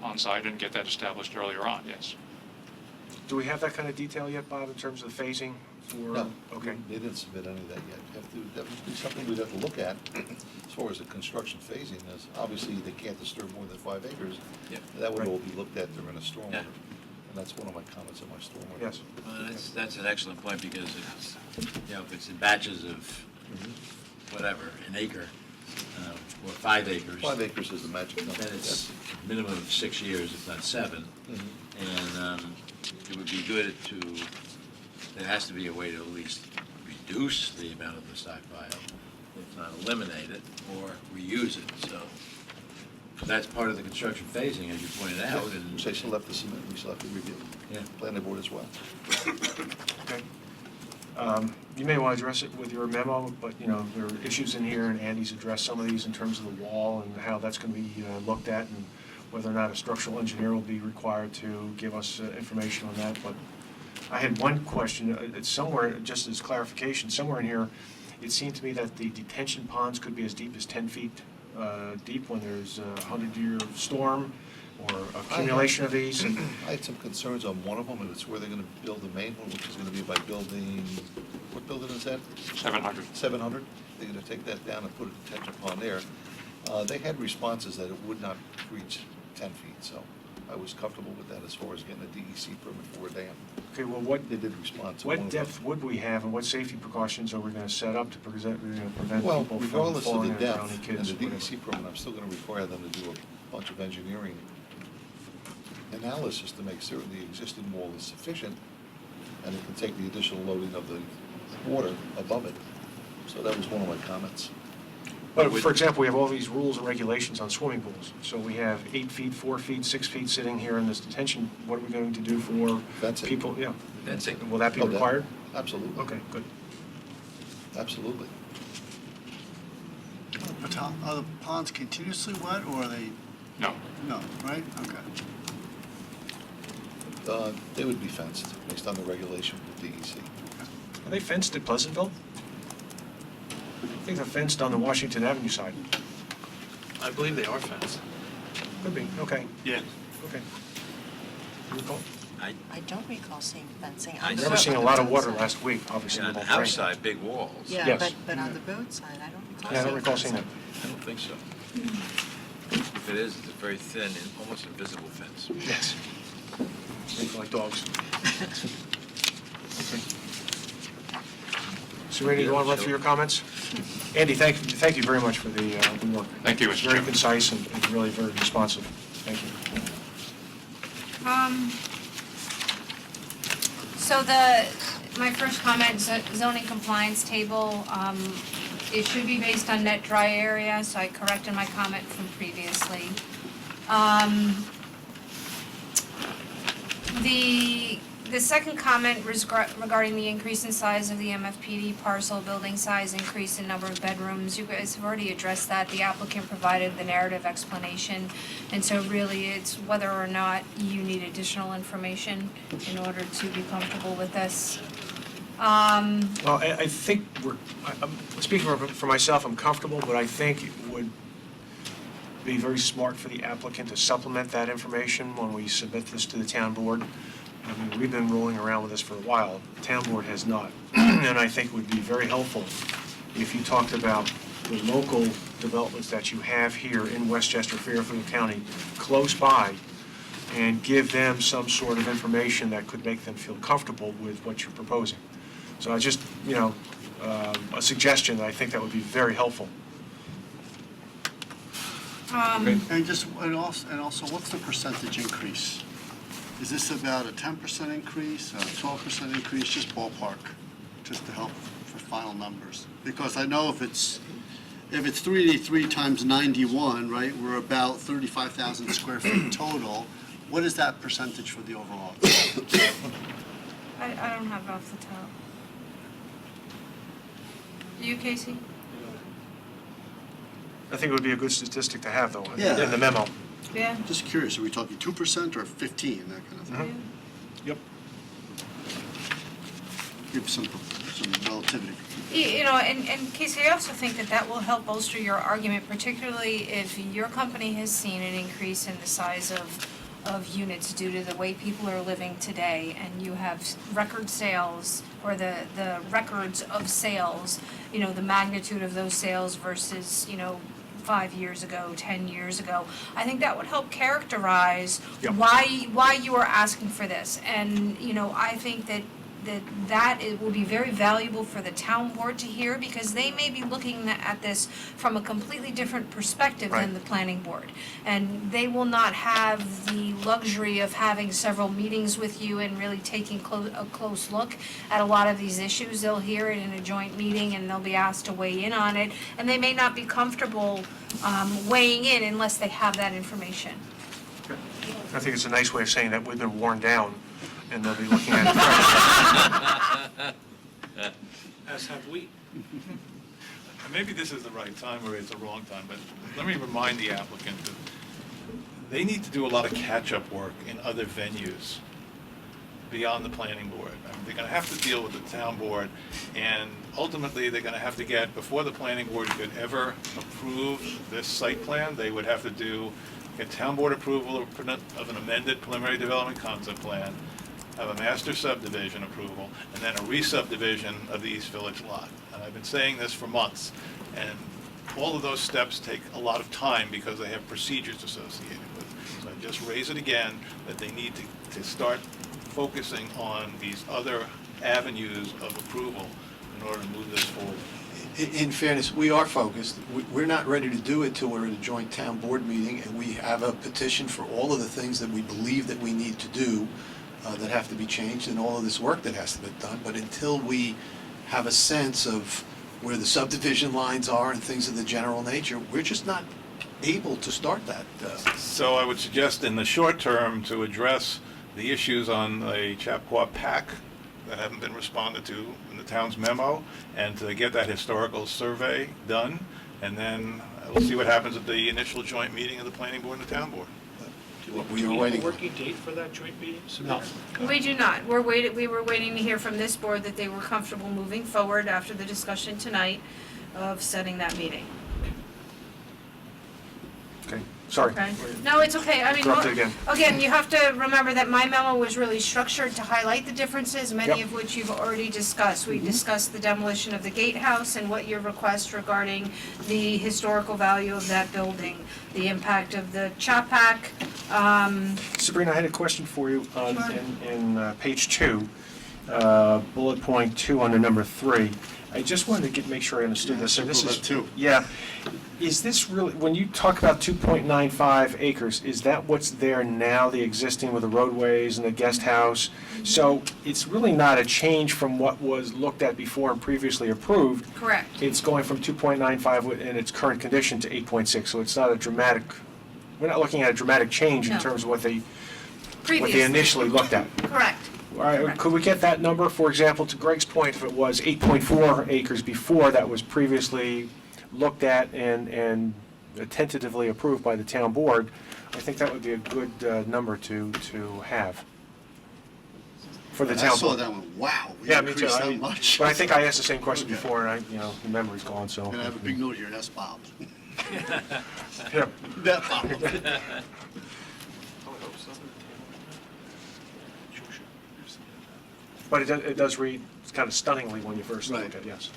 on-site and get that established earlier on, yes. Do we have that kind of detail yet, Bob, in terms of the phasing for? No, Okay. they didn't submit any of that yet. That would be something we'd have to look at as far as the construction phasing is. Obviously, they can't disturb more than 5 acres. Yeah. That would Right. all be looked at during a stormwater. Yeah. And that's one of my comments on my stormwater. Yes. Well, that's an excellent point, because it's, if it's in batches of whatever, an acre, or 5 acres. 5 acres is the magic number. Then it's minimum of 6 years, if not 7. And it would be good to, there has to be a way to at least reduce the amount of the stockpile, if not eliminate it, or reuse it, so. That's part of the construction phasing, as you pointed out, and. They still have to submit, we still have to review. Yeah. Planning board as well. Okay. You may want to address it with your memo, but, there are issues in here, and Andy's addressed some of these in terms of the wall and how that's going to be looked at, and whether or not a structural engineer will be required to give us information on that. But I had one question, it's somewhere, just as clarification, somewhere in here, it seemed to me that the detention ponds could be as deep as 10 feet deep when there's a 100-year storm or accumulation of these. And I had some concerns on one of them, and it's where they're gonna build the main one, which is gonna be by building, what building is that? 700. 700. They're gonna take that down and put a detention pond there. They had responses that it would not reach 10 feet, so I was comfortable with that as far as getting a DEC permit for a dam. Okay, well, what They did respond to one what of them. depth would we have, and what safety precautions are we going to set up to prevent Well, people from regardless of falling the and drowning depth and kids? the DEC permit, I'm still gonna require them to do a bunch of engineering analysis to make certain the existing wall is sufficient, and it can take the additional loading of the water above it. So that was one of my comments. But, for example, we have all these rules and regulations on swimming pools. So we have 8 feet, 4 feet, 6 feet sitting here in this detention. What are we going to do for Fencing. people? Yeah. Fencing. Will that be Oh, that- required? Absolutely. Okay, good. Absolutely. Are the ponds continuously wet, or are they, No. no, right? Okay. They would be fenced based on the regulation with the DEC. Are they fenced at Pleasantville? I think they're fenced on the Washington Avenue side. I believe they are fenced. Could be, okay, Yeah. okay. You recall? I don't recall seeing fencing. I on the Never road- seen a on the lot of water roadside. last week, obviously. On with the all the rain. outside, big walls. Yeah, Yes. but on the roadside, I don't recall Yeah, I don't seeing recall seeing fencing. that. I don't think so. If it is, it's a very thin and almost invisible fence. Yes. They feel like dogs. Okay. So Randy, do you want to run through your comments? Andy, thank you very much for the work. Thank you, Mr. It's very Chairman. concise and really very responsive. Thank you. So my first comment, zoning compliance table, it should be based on net dry area, so I corrected my comment from previously. The second comment regarding the increase in size of the MFPD parcel, building size, increase in number of bedrooms, you guys have already addressed that. The applicant provided the narrative explanation, and so really it's whether or not you need additional information in order to be comfortable with this. Well, I think I'm speaking for myself, I'm comfortable, but I think it would be very smart for the applicant to supplement that information when we submit this to the town board. I mean, we've been rolling around with this for a while. The town board has not. And I think it would be very helpful if you talked about the local developments that you have here in Westchester, Fairfield County, close by, and give them some sort of information that could make them feel comfortable with what you're proposing. So I just, a suggestion, I think that would be very helpful. And also, what's the percentage increase? Is this about a 10% increase, a 12% increase, just ballpark, just to help for final numbers? Because I know if it's 383 times 91, right, we're about 35,000 square feet total. What is that percentage for the overall? I don't have it off the top. You, Casey? I think it would be a good statistic to have, though, Yeah. in the memo. Yeah. Just curious, are we talking 2% or 15, that kind of thing? Yep. Give some relativity. You know, and Casey, I also think that that will help bolster your argument, particularly if your company has seen an increase in the size of units due to the way people are living today, and you have record sales, or the records of sales, you know, the magnitude of those sales versus, you know, 5 years ago, 10 years ago. I think that would help characterize why you are asking for this. And, you know, I think that it will be very valuable for the town board to hear, because they may be looking at this from a completely different perspective than the planning board. And they will not have the luxury of having several meetings with you and really taking a close look at a lot of these issues. They'll hear it in a joint meeting and they'll be asked to weigh in on it, and they may not be comfortable weighing in unless they have that information. I think it's a nice way of saying that we've been worn down, and they'll be looking at it. As have we. Maybe this is the right time or it's the wrong time, but let me remind the applicant that they need to do a lot of catch-up work in other venues beyond the planning board. I mean, they're going to have to deal with the town board, and ultimately, they're going to have to get, before the planning board could ever approve this site plan, they would have to get town board approval of an amended preliminary development concept plan, have a master subdivision approval, and then a re-subdivision of the East Village lot. And I've been saying this for months, and all of those steps take a lot of time because they have procedures associated with it. So I just raise it again, that they need to start focusing on these other avenues of approval in order to move this forward. In fairness, we are focused. We're not ready to do it till we're in a joint town board meeting, and we have a petition for all of the things that we believe that we need to do that have to be changed, and all of this work that has to be done. But until we have a sense of where the subdivision lines are and things of the general nature, we're just not able to start that. So I would suggest in the short term to address the issues on the Chappaqua PAC that haven't been responded to in the town's memo, and to get that historical survey done, and then we'll see what happens at the initial joint meeting of the planning board and the town board. We are waiting. Do we have a working date for that joint meeting? No. We do not. We were waiting to hear from this board that they were comfortable moving forward after the discussion tonight of setting that meeting. Okay, sorry. Okay. No, it's okay. I mean, Interrupted again. you have to remember that my memo was really structured to highlight the differences, many Yep. of which you've already discussed. We discussed the demolition of the gatehouse and what your request regarding the historical value of that building, the impact of the Chapac. Sabrina, I had a question for you on, in page 2, bullet point 2 under number 3. I just wanted to make sure I understood this. So this is, yeah. Is this really, when you talk about 2.95 acres, is that what's there now, the existing with the roadways and the guest house? So it's really not a change from what was looked at before and previously approved. Correct. It's going from 2.95 in its current condition to 8.6, so it's not a dramatic, we're not looking at a dramatic change in No. terms of what they Previously. initially looked at. Correct. All right, could we get that number, for example, to Greg's point, if it was 8.4 acres before that was previously looked at and tentatively approved by the town board, I think that would be a good number to have for the town I saw board. that one, wow, we Yeah, me too. increased that much. But I think I asked the same question Okay. before, and the memory's gone, so. I'm gonna have a big note here, that's Bob. Yeah. That Bob. But it does read kind of stunningly when you first look Right. at it, yes.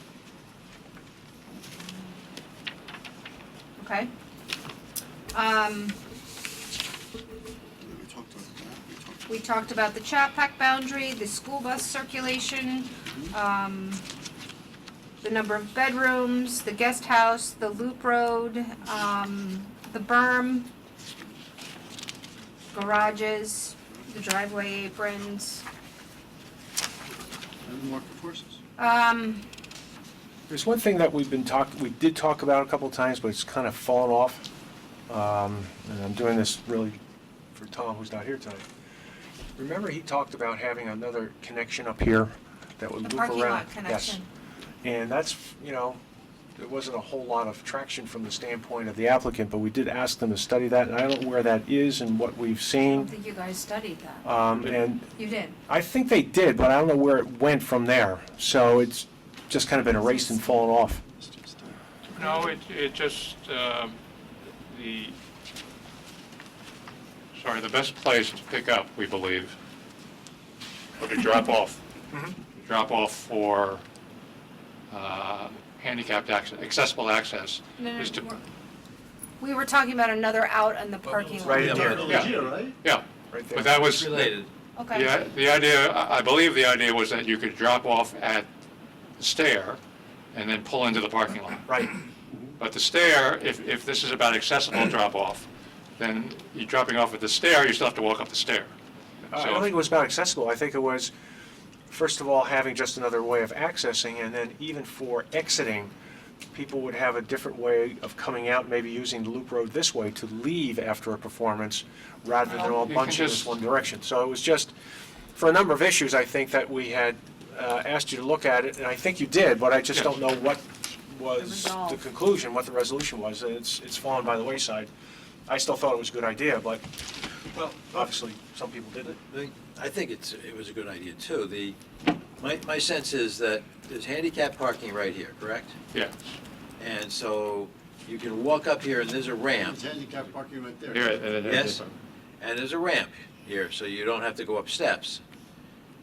Okay. We talked about the Chapac boundary, the school bus circulation, the number of bedrooms, the guest house, the loop road, the berm, garages, the driveway aprons. Any more forces? There's one thing that we did talk about a couple of times, but it's kind of fallen off. And I'm doing this really for Tom, who's not here tonight. Remember, he talked about having another connection up here that would The loop around? parking lot connection. Yes. And that's, there wasn't a whole lot of traction from the standpoint of the applicant, but we did ask them to study that, and I don't know where that is and what we've I seen. don't think you guys studied that. And You did. I think they did, but I don't know where it went from there. So just kind of been erased and fallen off? No, it just, the best place to pick up, we believe, or to drop off, for handicapped access, accessible access, is to, We were talking about another out in the parking lot. Right in here. yeah, Right there. but that was, Related. Okay. the idea, I believe the idea was that you could drop off at the stair and then pull into the parking lot. Right. But the stair, if this is about accessible drop-off, then you're dropping off at the stair, you still have to walk up the stair. I don't think it was about accessible. I think it was, first of all, having just another way of accessing, and then even for exiting, people would have a different way of coming out, maybe using the loop road this way to leave after a performance, rather than all You can bunching in just- one direction. So it was just, for a number of issues, I think that we had asked you to look at it, and I think you did, but I just don't know what was the conclusion, what the resolution was. It's fallen by the wayside. I still thought it was a good idea, but Well, obviously, some people didn't. I think it was a good idea, too. My sense is that there's handicap parking right here, correct? Yeah. And so you can walk up here, and there's a ramp. There's handicap parking right there. Yes, and there's a ramp here, so you don't have to go up steps.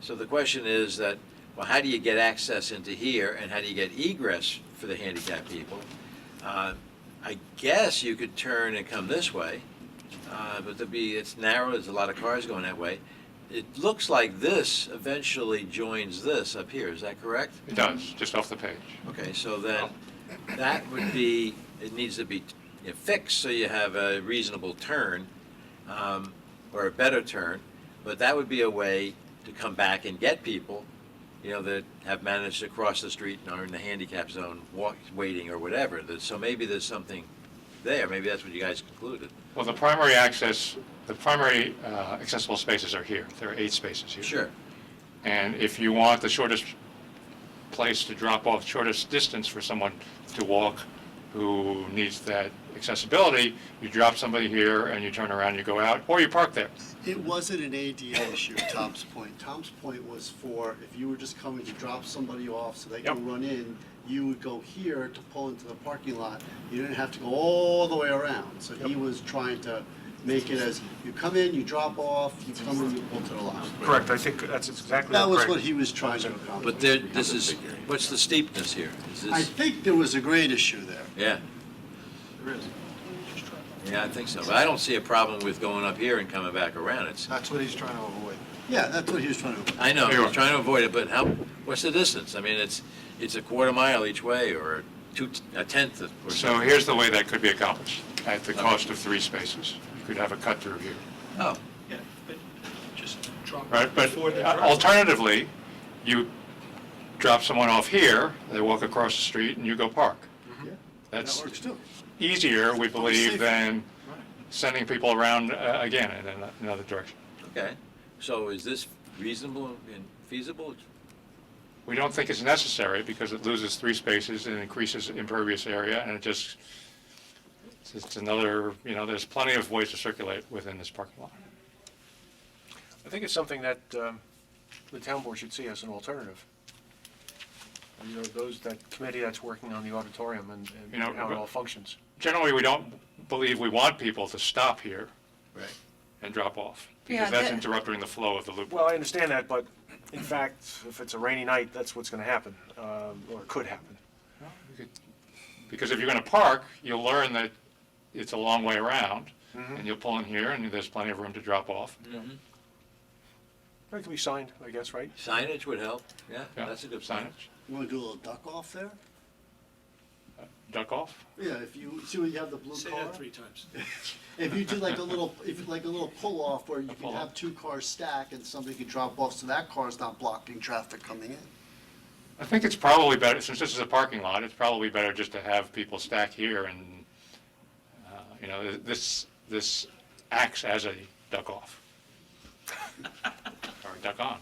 So the question is that, well, how do you get access into here, and how do you get egress for the handicapped people? I guess you could turn and come this way, but it's narrow, there's a lot of cars going that way. It looks like this eventually joins this up here, is that correct? It does, just off the page. Okay, so then, that would be, it needs to be fixed so you have a reasonable turn, or a better turn, but that would be a way to come back and get people, that have managed to cross the street and are in the handicap zone, waiting or whatever. So maybe there's something there, maybe that's what you guys concluded. Well, the primary accessible spaces are here. There are 8 spaces here. Sure. And if you want the shortest place to drop off, shortest distance for someone to walk who needs that accessibility, you drop somebody here and you turn around and you go out, or you park there. It wasn't an ADA issue, Tom's point. Tom's point was for, if you were just coming to drop somebody off so they can run in, you would go here to pull into the parking lot. You didn't have to go all the way around. So he was trying to make it as, you come in, you drop off, you come in, you pull to the lot. Correct, I think that's exactly That was correct. what he was trying to accomplish. But what's the steepness here? Is I this, think there was a grade issue there. yeah. Yeah, I think so. But I don't see a problem with going up here and coming back around. That's what he's trying to avoid. Yeah, that's what he was trying to do. I know, Here. he's trying to avoid it, but what's the distance? I mean, it's a quarter mile each way, or a tenth or So something. here's the way that could be accomplished, at the cost of 3 spaces. You could have a cut through here. Oh, Yeah, but just drop Right, but alternatively, you drop someone off here, they walk across the street, and you go park. That That's works too. easier, we believe, safer. than sending people around again in another direction. okay. So is this reasonable and feasible? We don't think it's necessary because it loses 3 spaces and increases impervious area, and it's another, there's plenty of ways to circulate within this parking lot. I think it's something that the town board should see as an alternative. That committee that's working on the auditorium and how it all functions. Generally, we don't believe we want people to stop here Right. and drop off, Yeah, because that's that- interrupting the flow of the loop. Well, I understand that, but in fact, if it's a rainy night, that's what's going to happen, or could happen. Because if you're going to park, you'll learn that it's a long way around, Mhm. and you'll pull in here, and there's plenty of room to drop off. It can be signed, I guess, right? Signage would help, yeah, Yeah, that's a good plan. signage. You want to do a little duck off there? Duck off? Yeah, if you, see when you have the blue say car? that 3 times. If you do like a little pull off where you can pull-off. have 2 cars stack and somebody can drop off so that car's not blocking traffic coming in. I think it's probably better, since this is a parking lot, it's probably better just to have people stack here and, this acts as a duck off. Or a duck on.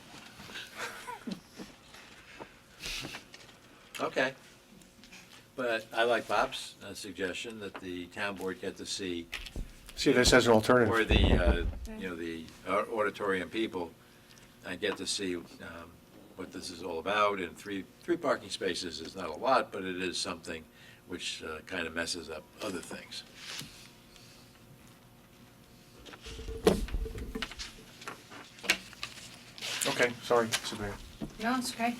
Okay. But I like Bob's suggestion that the town board get to see See this as an alternative. where the auditorium people get to see what this is all about, and three parking spaces is not a lot, but it is something which kind of messes up other things. Okay, sorry, Sabrina. No, it's okay.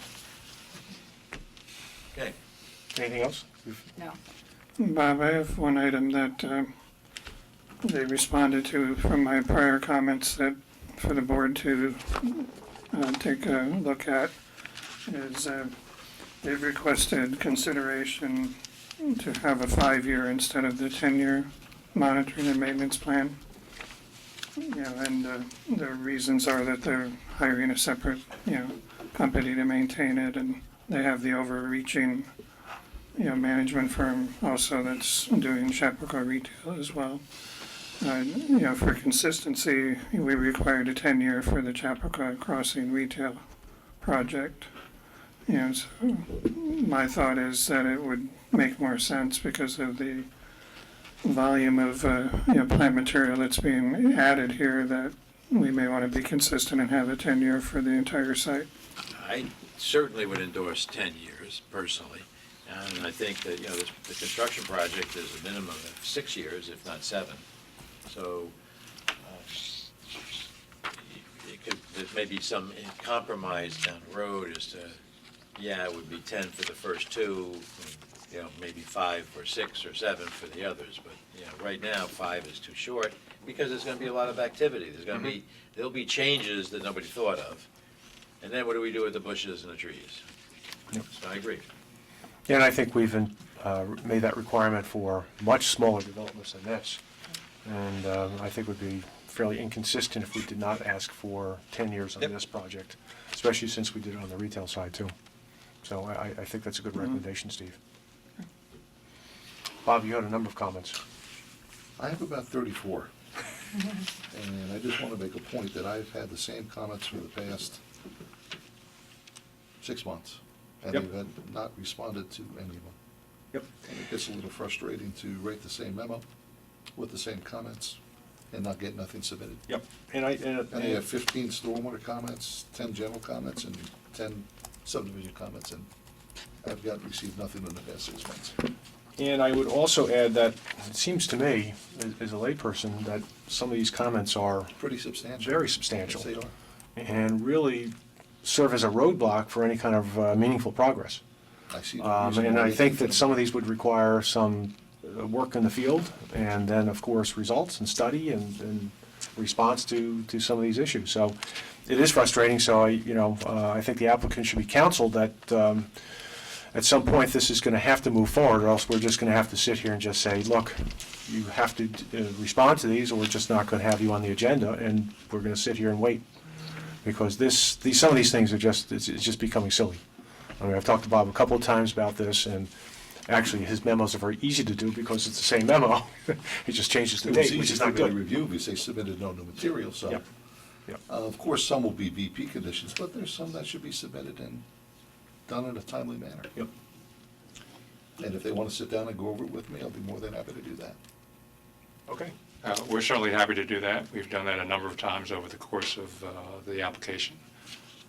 Okay. Anything else? No. Bob, I have one item that they responded to from my prior comments that for the board to take a look at is they've requested consideration to have a 5-year instead of the 10-year monitoring and maintenance plan. And the reasons are that they're hiring a separate, company to maintain it, and they have the overreaching, management firm also that's doing Chappaqua retail as well. For consistency, we required a 10-year for the Chappaqua Crossing retail project. So my thought is that it would make more sense because of the volume of, plant material that's being added here, that we may want to be consistent and have a 10-year for the entire site. I certainly would endorse 10 years personally, and I think that, the construction project is a minimum of 6 years, if not 7. So there may be some compromise down the road as to, it would be 10 for the first 2, maybe 5 or 6 or 7 for the others. But, right now, 5 is too short because there's going to be a lot of activity. There'll be changes that nobody thought of. And then what do we do with the bushes and the trees? Yep. So I agree. Yeah, and I think we've made that requirement for much smaller developments than this. And I think it would be fairly inconsistent if we did not ask for 10 years on this project, especially since we did it on the retail side too. So I think that's a good recommendation, Steve. Bob, you had a number of comments. I have about 34. And I just want to make a point that I've had the same comments for the past 6 months. And Yep. they've had not responded to any of them. Yep. And it gets a little frustrating to write the same memo with the same comments and not get nothing submitted. Yep. And And they have 15 stormwater comments, 10 general comments, and 10 subdivision comments, and I've received nothing in the past 6 months. And I would also add that it seems to me, as a layperson, that some of these comments are Pretty substantial. very substantial. Yes, they are. And really serve as a roadblock for any kind of meaningful progress. I see no reason And why I they think couldn't that some of these would require some work in the field, and then, of course, results and study and response to some of these issues. So it is frustrating, so I think the applicant should be counseled that at some point this is going to have to move forward, or else we're just going to have to sit here and just say, look, you have to respond to these, or we're just not going to have you on the agenda, and we're going to sit here and wait. Because some of these things are it's just becoming silly. I mean, I've talked to Bob a couple of times about this, and actually, his memos are very easy to do because it's the same memo. It just changes the date, which is not good. Review, we say submitted no new material, so. Yep. Yep. Of course, some will be VP conditions, but there's some that should be submitted and done in a timely manner. Yep. And if they want to sit down and go over it with me, I'll be more than happy to do that. Okay. We're certainly happy to do that. We've done that a number of times over the course of the application.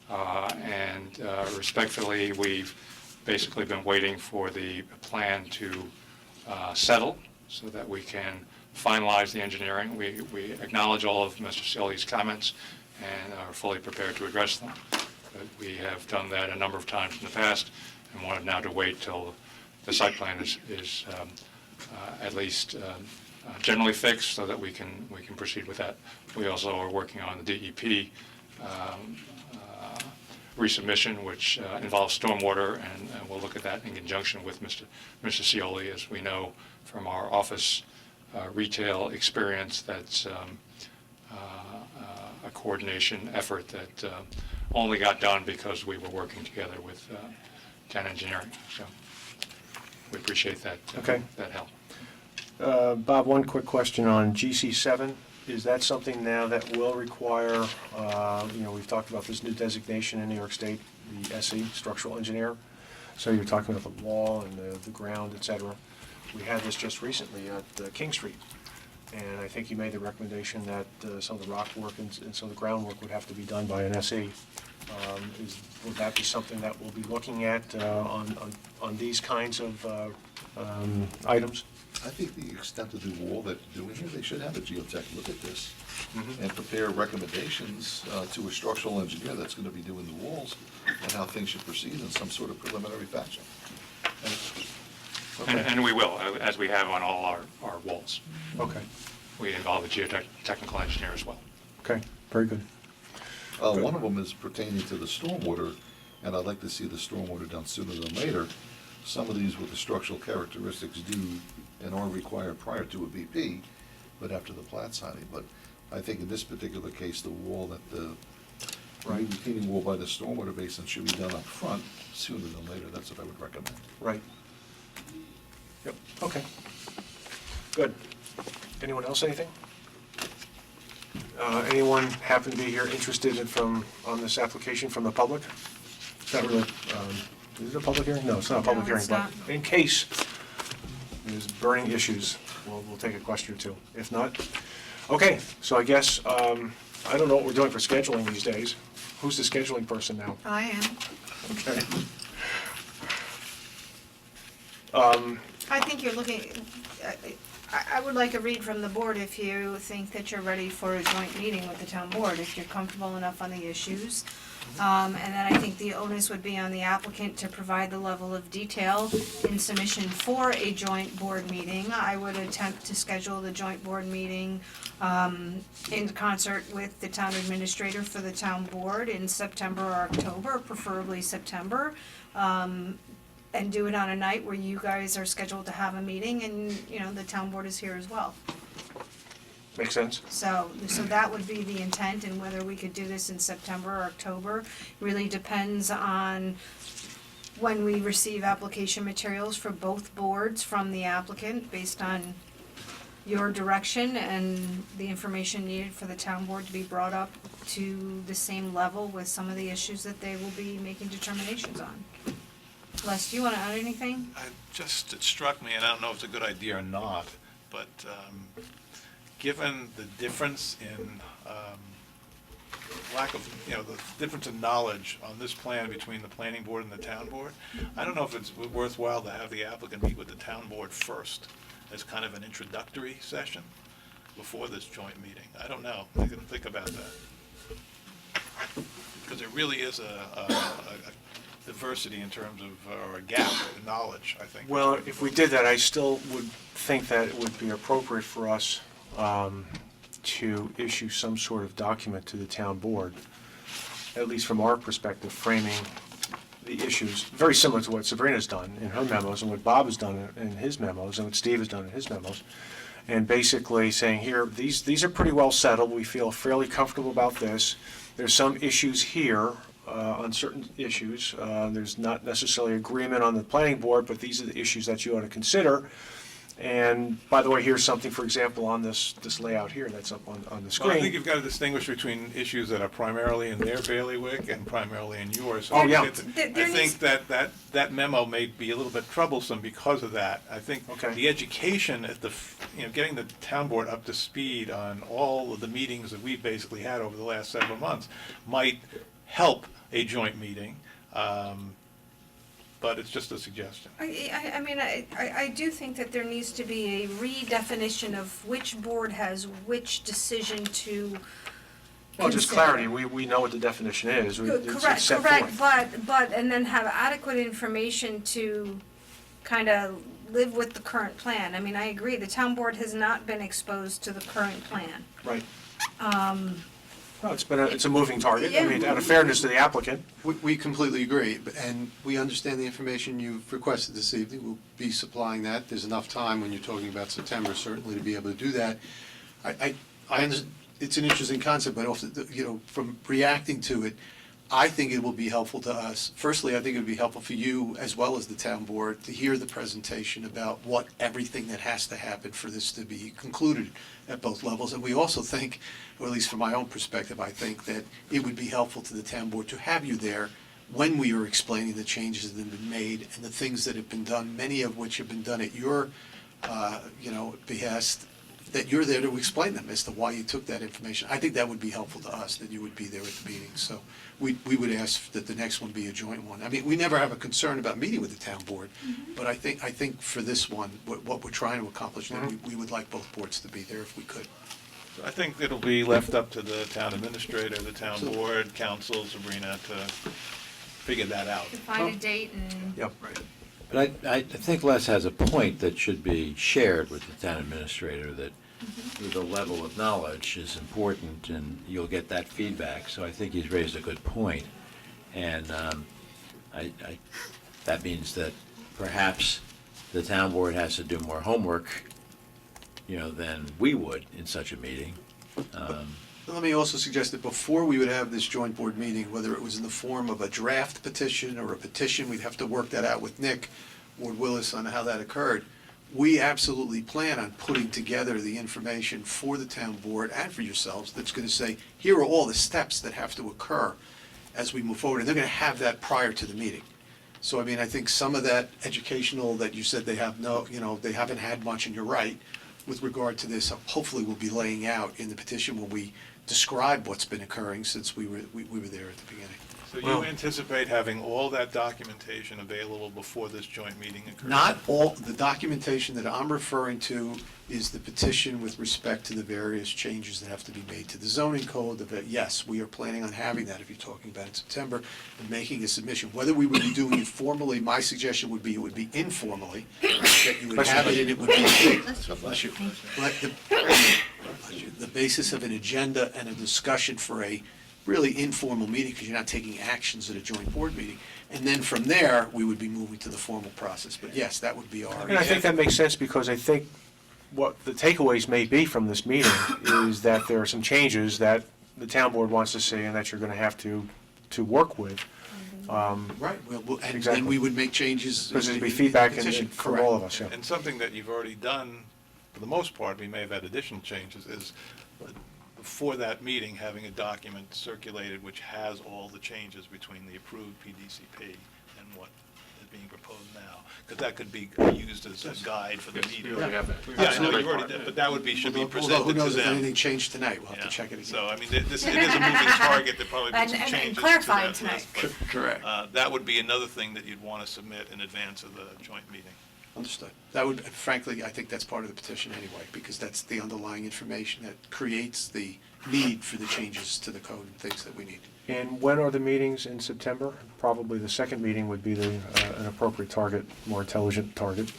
And respectfully, we've basically been waiting for the plan to settle so that we can finalize the engineering. We acknowledge all of Mr. Sealy's comments and are fully prepared to address them. But we have done that a number of times in the past and wanted now to wait till the site plan is at least generally fixed so that we can proceed with that. We also are working on the DEP resubmission, which involves stormwater, and we'll look at that in conjunction with Mr. Scioli. As we know from our office retail experience, that's a coordination effort that only got done because we were working together with Ken Engineering. So we appreciate that, Okay. that help. Bob, one quick question on GC7. Is that something now that will require, we've talked about this new designation in New York State, the SE, structural engineer. So you're talking about the wall and the ground, et cetera. We had this just recently at King Street. And I think you made the recommendation that some of the rock work and some of the groundwork would have to be done by an SE. Would that be something that we'll be looking at on these kinds of items? I think the extent of the wall that they're doing here, they should have a geotech look at this Mhm. and prepare recommendations to a structural engineer that's gonna be doing the walls and how things should proceed in some sort of preliminary fashion. And we will, as we have on all our walls. Okay. We involve a geotechnical engineer as well. Okay, very good. One of them is pertaining to the stormwater, and I'd like to see the stormwater done sooner than later. Some of these with the structural characteristics do and are required prior to a BP, but after the plat signing. But I think in this particular case, the wall that the retaining wall by the stormwater basin should be done up front sooner than later. That's what I would recommend. Right. Yep, okay. Good. Anyone else, anything? Anyone happen to be here interested on this application from the public? It's not really, is it a public hearing? No, it's not a public No, hearing, it's but not. in case there's burning issues, we'll take a question or two. If not, okay, so I guess, I don't know what we're doing for scheduling these days. Who's the scheduling person now? I am. Okay. I think you're looking, I would like a read from the board if you think that you're ready for a joint meeting with the town board, if you're comfortable enough on the issues. And then I think the onus would be on the applicant to provide the level of detail in submission for a joint board meeting. I would attempt to schedule the joint board meeting in concert with the town administrator for the town board in September or October, preferably September. And do it on a night where you guys are scheduled to have a meeting and, the town board is here as well. Makes sense? So that would be the intent, and whether we could do this in September or October really depends on when we receive application materials for both boards from the applicant, based on your direction and the information needed for the town board to be brought up to the same level with some of the issues that they will be making determinations on. Les, do you want to add anything? It struck me, and I don't know if it's a good idea or not, but given the difference in lack of, the difference in knowledge on this plan between the planning board and the town board, I don't know if it's worthwhile to have the applicant meet with the town board first as kind of an introductory session before this joint meeting. I don't know. I can think about that. Because there really is a diversity in terms of, or a gap in knowledge, I think. Well, if we did that, I still would think that it would be appropriate for us to issue some sort of document to the town board, at least from our perspective, framing the issues, very similar to what Sabrina's done in her memos, and what Bob has done in his memos, and what Steve has done in his memos, and basically saying, here, these are pretty well settled, we feel fairly comfortable about this, there's some issues here, on certain issues. There's not necessarily agreement on the planning board, but these are the issues that you ought to consider. And by the way, here's something, for example, on this layout here that's up on the screen. Well, I think you've got to distinguish between issues that are primarily in their bailiwick and primarily in yours. Oh, yeah. I think that memo may be a little bit troublesome because of that. I think the education at getting the town board up to speed on all of the meetings that we've basically had over the last several months might help a joint meeting, but it's just a suggestion. I do think that there needs to be a redefinition of which board has which decision to Well, just consider. clarity, we know what the definition is. It's Correct, set correct, forth. but, and then have adequate information to kind of live with the current plan. I agree, the town board has not been exposed to the current plan. Right. No, it's a moving target. I mean, Yeah. out of fairness to the applicant. We completely agree, and we understand the information you've requested this evening. We'll be supplying that. There's enough time when you're talking about September, certainly, to be able to do that. I understand, it's an interesting concept, but also, from reacting to it, I think it will be helpful to us. Firstly, I think it would be helpful for you, as well as the town board, to hear the presentation about what everything that has to happen for this to be concluded at both levels. And we also think, or at least from my own perspective, I think that it would be helpful to the town board to have you there when we are explaining the changes that have been made and the things that have been done, many of which have been done at your, behest, that you're there to explain them as to why you took that information. I think that would be helpful to us, that you would be there at the meeting. So we would ask that the next one be a joint one. I mean, we never have a concern about meeting with the town board, but I think for this one, what we're trying to accomplish, that we would like both boards to be there if we could. I think it'll be left up to the town administrator, the town board, council, Sabrina, to figure that out. To find a date and. Yep. But I think Les has a point that should be shared with the town administrator, that the level of knowledge is important, and you'll get that feedback. So I think he's raised a good point. And that means that perhaps the town board has to do more homework, than we would in such a meeting. Let me also suggest that before we would have this joint board meeting, whether it was in the form of a draft petition or a petition, we'd have to work that out with Nick Ward Willis on how that occurred. We absolutely plan on putting together the information for the town board and for yourselves that's going to say, here are all the steps that have to occur as we move forward. And they're going to have that prior to the meeting. So, I mean, I think some of that educational that you said they have they haven't had much, and you're right, with regard to this, hopefully we'll be laying out in the petition when we describe what's been occurring since we were there at the beginning. So you anticipate having all that documentation available before this joint meeting occurs? Not all, the documentation that I'm referring to is the petition with respect to the various changes that have to be made to the zoning code. Yes, we are planning on having that, if you're talking about in September, and making a submission. Whether we would be doing it formally, my suggestion would be it would be informally, that you would have it and it would be, bless you, the basis of an agenda and a discussion for a really informal meeting, because you're not taking actions at a joint board meeting. And then from there, we would be moving to the formal process. But yes, that would be our. And I think that makes sense, because I think what the takeaways may be from this meeting is that there are some changes that the town board wants to see and that you're going to have to work with. Right, and Exactly. then we would make changes. Because there'd be in the feedback petition. from all of us, yeah. And something that you've already done, for the most part, we may have had additional changes, is before that meeting, having a document circulated which has all the changes between the approved PDCP and what is being proposed now. Because that could be used as a guide for the meeting. already have that. Yeah, I know you already did, but that would be, should be presented to them. Although who knows if anything changed tonight, we'll have to Yeah. check it again. So, I mean, it is a moving target, there probably be some And changes to clarifying that tonight. list, but, Correct. that would be another thing that you'd want to submit in advance of the joint meeting. Understood. That would, frankly, I think that's part of the petition anyway, because that's the underlying information that creates the need for the changes to the code and things that we need. And when are the meetings in September? Probably the second meeting would be an appropriate target, more intelligent target.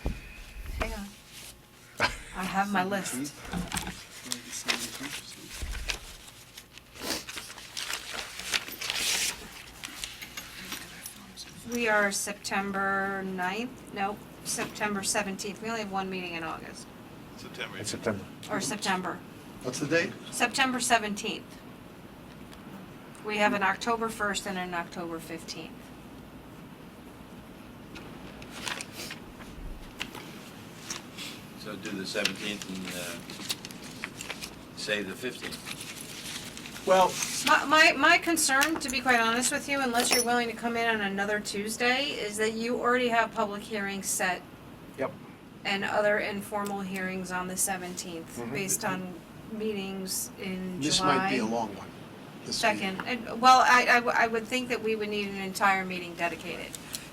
Hang on. I have my list. We are September 9th, nope, September 17th. We only have one meeting in August, September. In September. or September. What's the date? September 17th. We have an October 1st and an October 15th. So do the 17th and say the 15th. Well, My concern, to be quite honest with you, unless you're willing to come in on another Tuesday, is that you already have public hearings set yep. and other informal hearings on the 17th, Mhm. based on meetings in July. This might be a long one. This week. Second, well, I would think that we would need an entire meeting dedicated.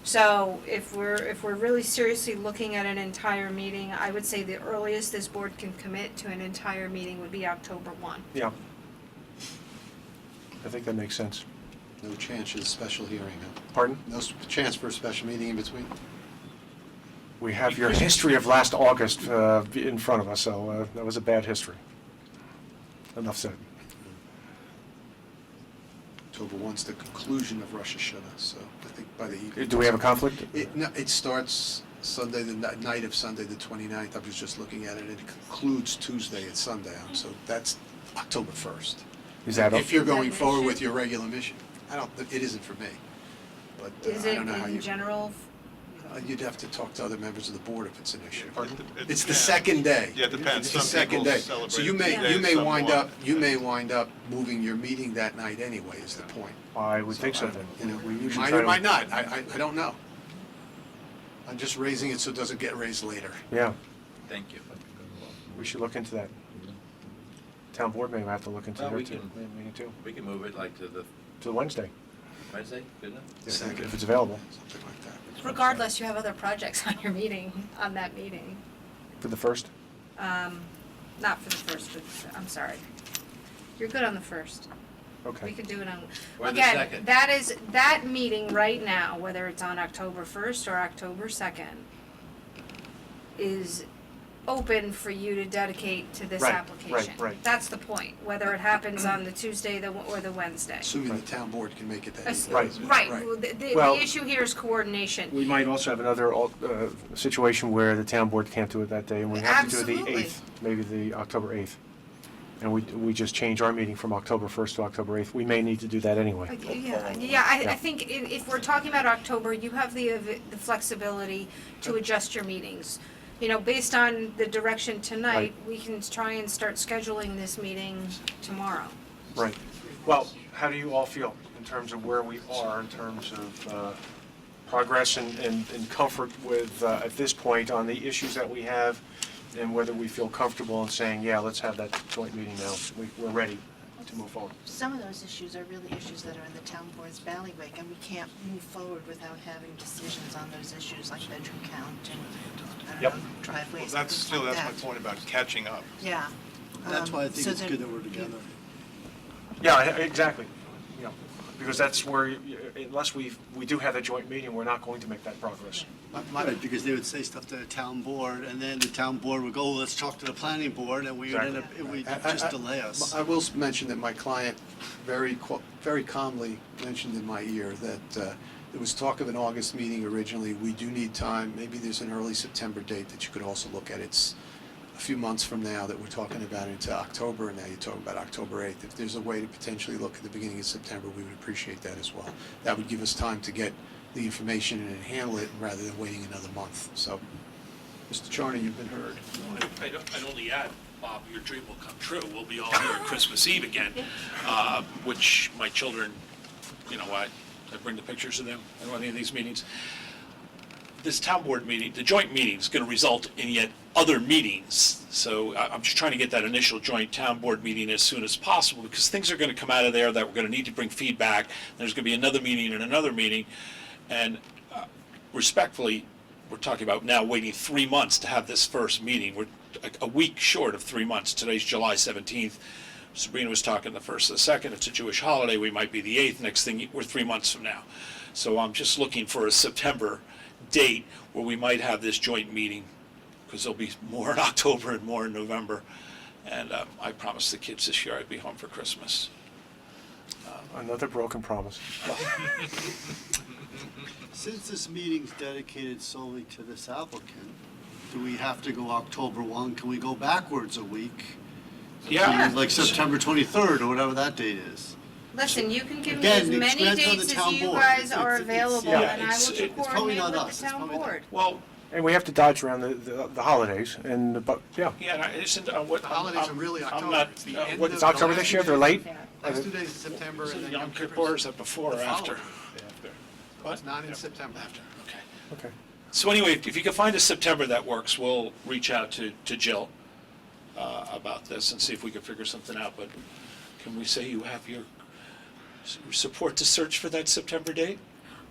So if we're really seriously looking at an entire meeting, I would say the earliest this board can commit to an entire meeting would be October 1. Yeah. I think that makes sense. No chance of a special hearing, huh? Pardon? No chance for a special meeting in between? We have your history of last August in front of us, so that was a bad history. Enough said. October 1's the conclusion of Rosh Hashanah, so I think by the evening. Do we have a conflict? No, it starts Sunday, the night of Sunday, the 29th. I was just looking at it. It concludes Tuesday at sundown, so that's October 1st. Is that If you're going That forward mission? with your regular mission. It isn't for me, but Is I it don't know how you. in general? You'd have to talk to other members of the board if it's an issue. It It's the depends. second day. Yeah, it depends. It's the Some second people day. celebrate So you it may, two days, you may some wind one. up, you may wind up moving your meeting that night anyway, is the point. I would think so I- then. You know, We usually might try or to- might not, I don't know. I'm just raising it so it doesn't get raised later. Yeah, Thank you. we should look into that. town board may have to look into Well, their we meeting can- too, We can move it like to the to Wednesday, Wednesday, good enough? if it's available, Regardless, you have other projects on your meeting, on that meeting. for the first. Not for the first, but, I'm sorry. You're good on the first. Okay. We could do it on, Or the again, second. that meeting right now, whether it's on October 1st or October 2nd, is open for you to dedicate to this Right, application. right. That's the point, whether it happens on the Tuesday or the Wednesday. Assuming the town board can make it that evening. Right. Right, well, Well- the issue here is coordination. We might also have another situation where the town board can't do it that day, and we have to do the Absolutely. 8th, maybe the October 8th. And we just change our meeting from October 1st to October 8th. We may need to do that anyway. Yeah, I think if we're talking about October, you have the flexibility to adjust your meetings. You know, based on the direction tonight, we can try and start scheduling this meeting tomorrow. Right. Well, how do you all feel in terms of where we are, in terms of progress and comfort with, at this point, on the issues that we have, and whether we feel comfortable in saying, yeah, let's have that joint meeting now. We're ready to move forward. Some of those issues are really issues that are in the town board's bailiwick, and we can't move forward without having decisions on those issues like bedroom count and, I don't Yep. know, driveways Well, and that's things still, like that's my that. point about catching up. Yeah. That's why I think so it's then- good that we're together. Yeah, exactly. Yeah, because that's where, unless we do have a joint meeting, we're not going to make that progress. Right, because they would say stuff to the town board, and then the town board would go, oh, let's talk to the planning board, and we would end up, it would just delay us. I will mention that my client very calmly mentioned in my ear that there was talk of an August meeting originally. We do need time. Maybe there's an early September date that you could also look at. It's a few months from now that we're talking about into October, and now you're talking about October 8th. If there's a way to potentially look at the beginning of September, we would appreciate that as well. That would give us time to get the information and handle it rather than waiting another month. So, Mr. Charney, you've been heard. I'd only add, Bob, your dream will come true. We'll be all here on Christmas Eve again, which my children, you know, I bring the pictures of them at any of these meetings. This town board meeting, the joint meeting is going to result in yet other meetings. So I'm just trying to get that initial joint town board meeting as soon as possible, because things are going to come out of there that we're going to need to bring feedback. There's going to be another meeting and another meeting. And respectfully, we're talking about now waiting 3 months to have this first meeting. We're a week short of 3 months. Today's July 17th. Sabrina was talking the 1st or the 2nd. It's a Jewish holiday. We might be the 8th. Next thing, we're 3 months from now. So I'm just looking for a September date where we might have this joint meeting, because there'll be more in October and more in November. And I promised the kids this year I'd be home for Christmas. Another broken promise. Since this meeting's dedicated solely to this applicant, do we have to go October 1? Can we go backwards a week? Yeah. Like September 23rd or whatever that date is? Listen, you can give me Again, as it many depends on the dates as town you board. guys It's- are it's- available, yeah, and I will it's probably coordinate not with us. the It's town probably not- board. Well, And we have to dodge around the holidays, but, yeah. yeah, and I- isn't, what, The holidays are really I'm October. not, It's the uh, end what- of It's the October last this year, two they're late? Last 2 days of September is and it then Yom Yom Kippur, is that before or The after? following. What? It's not in September. After, okay. Okay. So anyway, if you can find a September that works, we'll reach out to Jill about this and see if we can figure something out. But can we say you have your support to search for that September date?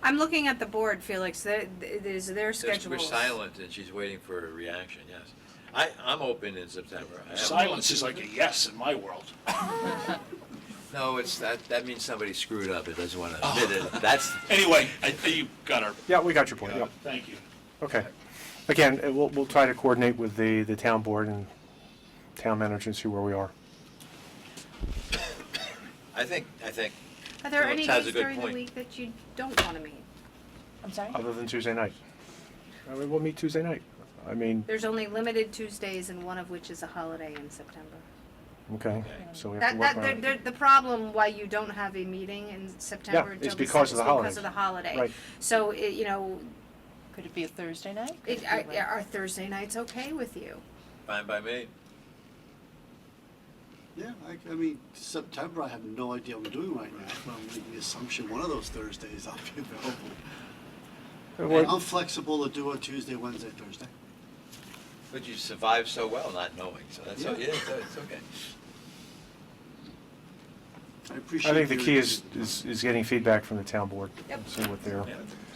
I'm looking at the board, Felix, it is their We're schedules. silent, and she's waiting for a reaction, yes. I'm open in September. I have- Silence is like a yes in my world. No, it's, that means somebody screwed up, it doesn't want to admit it. That's, Anyway, you got our, Yeah, we got your point, yeah. thank you. Okay. Again, we'll try to coordinate with the town board and town manager and see where we are. I think, Are there any Phillips has a days good during the point. week that you don't want to meet? I'm sorry? Other than Tuesday night. I mean, we'll meet Tuesday night. I mean, There's only limited Tuesdays, and one of which is a holiday in September. okay, so we have to That, work on it. the problem why you don't have a meeting in September Yeah, until it's because of the because of holidays. the holiday. Right. So, you know, Could it be a Thursday night? are Thursday nights okay with you? fine by me. Yeah, I mean, September, I have no idea what I'm doing right now. But I'm making the assumption one of those Thursdays I'll be available. Well, I'm flexible to do a Tuesday, Wednesday, Thursday. But you survived so well not knowing, so that's, Yeah. it's okay. I appreciate I think the your- key is getting feedback from the town board. Yep. See what they're,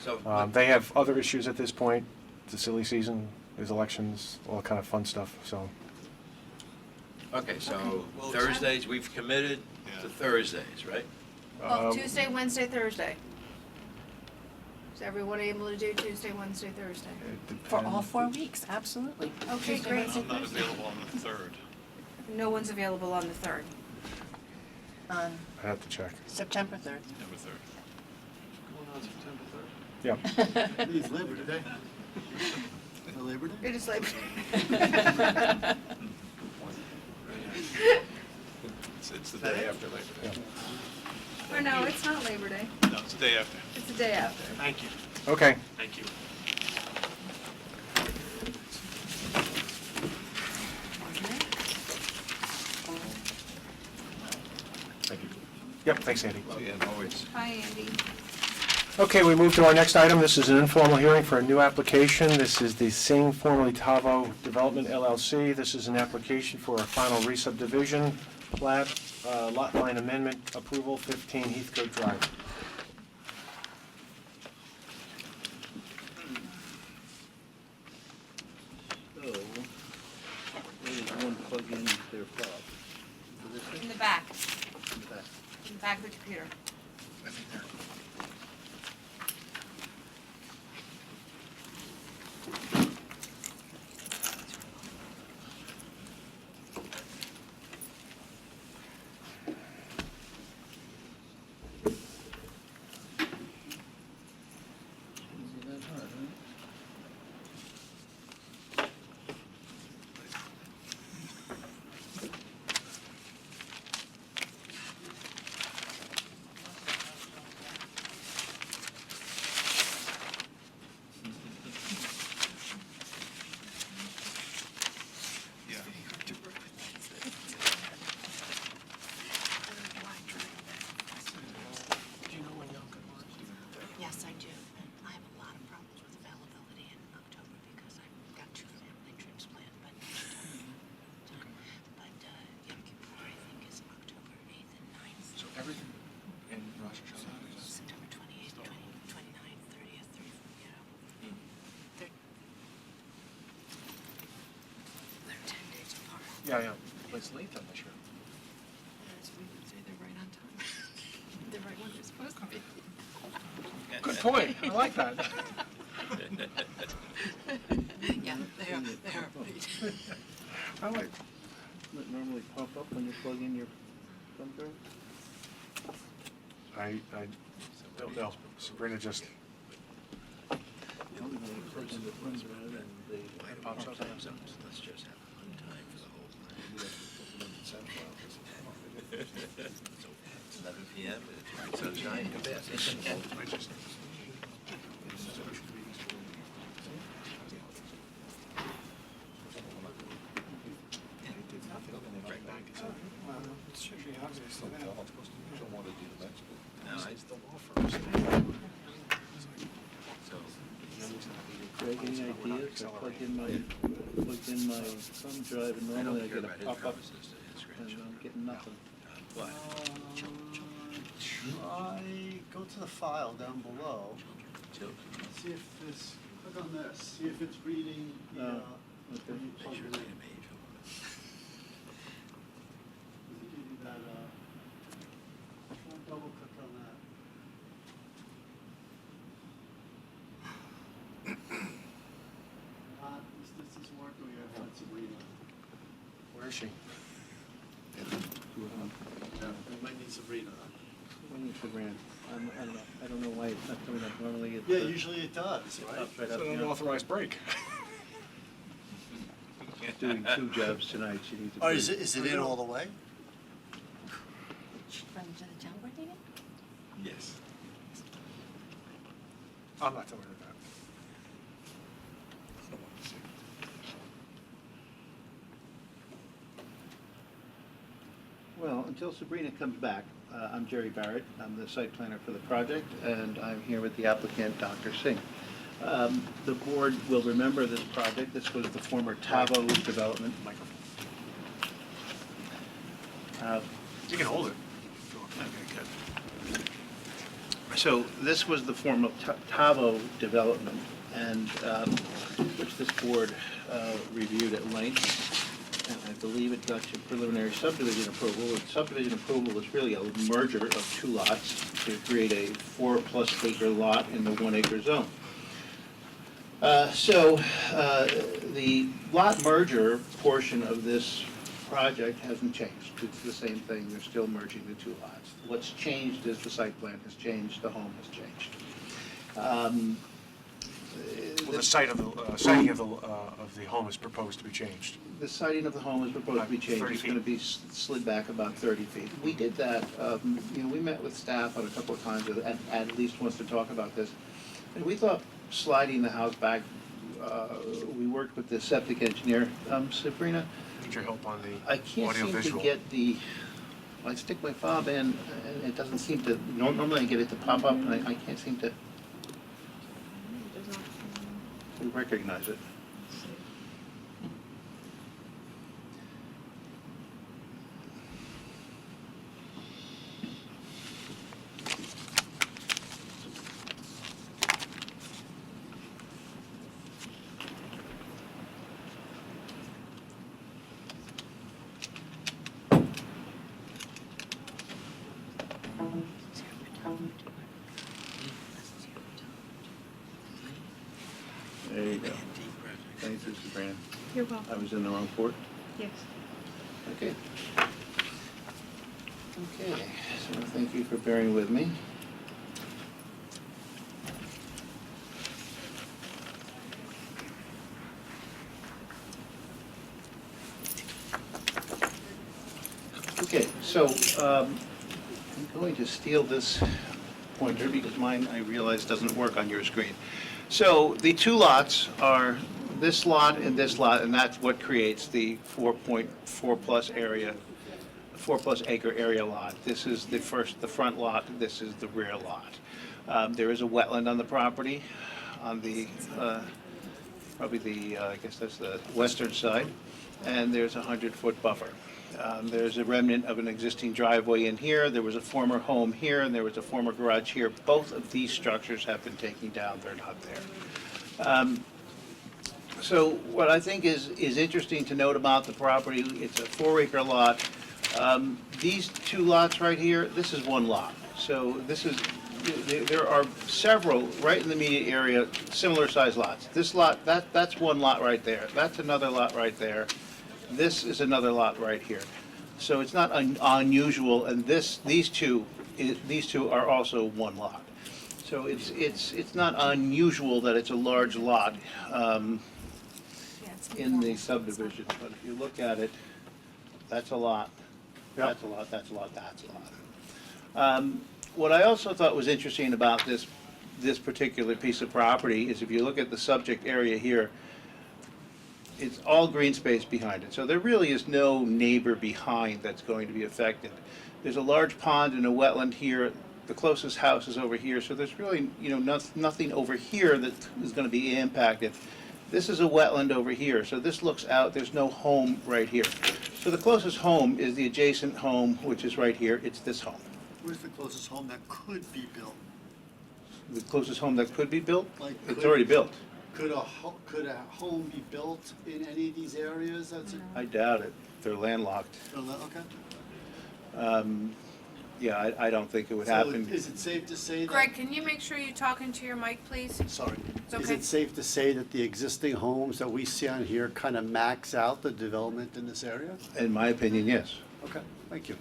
So, they have other issues at this point. It's a silly season, there's elections, all kind of fun stuff, so. okay, so Thursdays, we've committed to Thursdays, right? Well, Tuesday, Wednesday, Thursday. Is everyone able to do Tuesday, Wednesday, Thursday? For all 4 weeks, absolutely. Okay, Tuesday, great. Wednesday, I'm not Thursday. available on the 3rd. No one's available on the 3rd. On I have to check. September 3rd. September 3rd. Going on September 3rd. Yeah. It's Labor Day. Labor Day? It is Labor It's the day after Labor Day. Or no, it's not Labor Day. No, it's the day after. It's the day after. Thank you. Okay. Thank you. Thank you. Yep, thanks, Andy. Hi, Andy. Okay, we move to our next item. This is an informal hearing for a new application. This is the Singh, formerly Tavo Development LLC. This is an application for a final re-subdivision plat, lot line amendment approval, 15 Heathcote Drive. So, there's one plug in their fob. In the back. In the back. In the back of the computer. Yes, I do. And I have a lot of problems with availability in October because I've got 2 family trips planned, but Yom Kippur, I think, is October 8th and 9th. So everything in Rosh Hashanah is... September 28th, 29th, 30th, they're 10 days apart. Yeah, yeah. But it's late on this year. As we would say, they're right on time. They're right when they're supposed to be. Good point. I like that. Yeah, they are right. I like. Doesn't it normally pop up when you plug in your thumb drive? I don't know. Sabrina just, When you plug in the thumb drive and they... It pops up. Let's just have one time for the whole thing. It's 11 PM, it's sunshine, come in. No, it's the law firm. So, Greg, any ideas? I plugged in my thumb drive and I normally I don't care get a about his pop-up premises, his and grandchildren. I'm getting nothing. What? Try, go to the file down below, Children. see if this, click on this, see if it's reading the, Okay. when you plug Make sure it it's in. an age. Does it give you that, try and double click on that. This is working, we have Sabrina. where is she? Yeah, we might need Sabrina. When you Sabrina, I don't know why it's not coming up. Normally it... Yeah, usually it does, right? pops right It's up, an you know. unauthorized break. She's doing 2 jobs tonight. She needs a Oh, break. is it in all the way? Run to the town board meeting? Yes. I'm not telling her that. Well, until Sabrina comes back, I'm Jerry Barrett. I'm the site planner for the project, and I'm here with the applicant, Dr. Singh. The board will remember this project. This was the former Tavo development. You can hold it. So this was the form of Tavo development, and which this board reviewed at length. And I believe it got to preliminary subdivision approval. And subdivision approval was really a merger of two lots to create a 4+ acre lot in the 1 acre zone. The lot merger portion of this project hasn't changed. It's the same thing. They're still merging the two lots. What's changed is the site plan has changed, the home has changed. Well, the siting of the home is proposed to be changed. The siting of the home is proposed to be changed. 30 It's going to be slid back about 30 feet. We did that, we met with staff on a couple of times, at least once to talk about this. And we thought sliding the house back, we worked with the septic engineer. Sabrina? Need your help on the I can't seem to audio-visual. get I stick my fob in, and it doesn't seem to, normally I get it to pop up, and I can't seem to recognize it. There you go. Thanks, Sabrina. You're welcome. I was in the wrong port? Yes. Okay. Okay, so thank you for bearing with me. Okay, so I'm going to steal this pointer because mine, I realize, doesn't work on your screen. So the two lots are this lot, and that's what creates the 4+ acre area lot. This is the front lot, this is the rear lot. There is a wetland on the property, on the, probably the, I guess that's the western side, and there's a 100-foot buffer. There's a remnant of an existing driveway in here, there was a former home here, and there was a former garage here. Both of these structures have been taken down, they're not there. So what I think is interesting to note about the property, it's a 4-acre lot. These two lots right here, this is one lot. So this is, there are several right in the immediate area, similar sized lots. This lot, that's one lot right there. That's another lot right there. This is another lot right here. So it's not unusual, and these two are also one lot. So it's not unusual that it's a large lot in the subdivision, but if you look at it, that's a lot, that's a lot, that's a lot, that's a lot. What I also thought was interesting about this particular piece of property is if you look at the subject area here, it's all green space behind it. So there really is no neighbor behind that's going to be affected. There's a large pond and a wetland here. The closest house is over here. So there's really, nothing over here that is going to be impacted. This is a wetland over here. So this looks out. There's no home right here. So the closest home is the adjacent home, which is right here. It's this home. Where's the closest home that could be built? The closest home that could be built? Like, It's could- already built. Could a home be built in any of these areas? I doubt it. They're landlocked. Okay. Yeah, I don't think it would So happen. is it safe to say that? Greg, can you make sure you talk into your mic, please? Sorry. It's Is okay. it safe to say that the existing homes that we see on here kind of max out the development in this area? In my opinion, yes. Okay, thank you.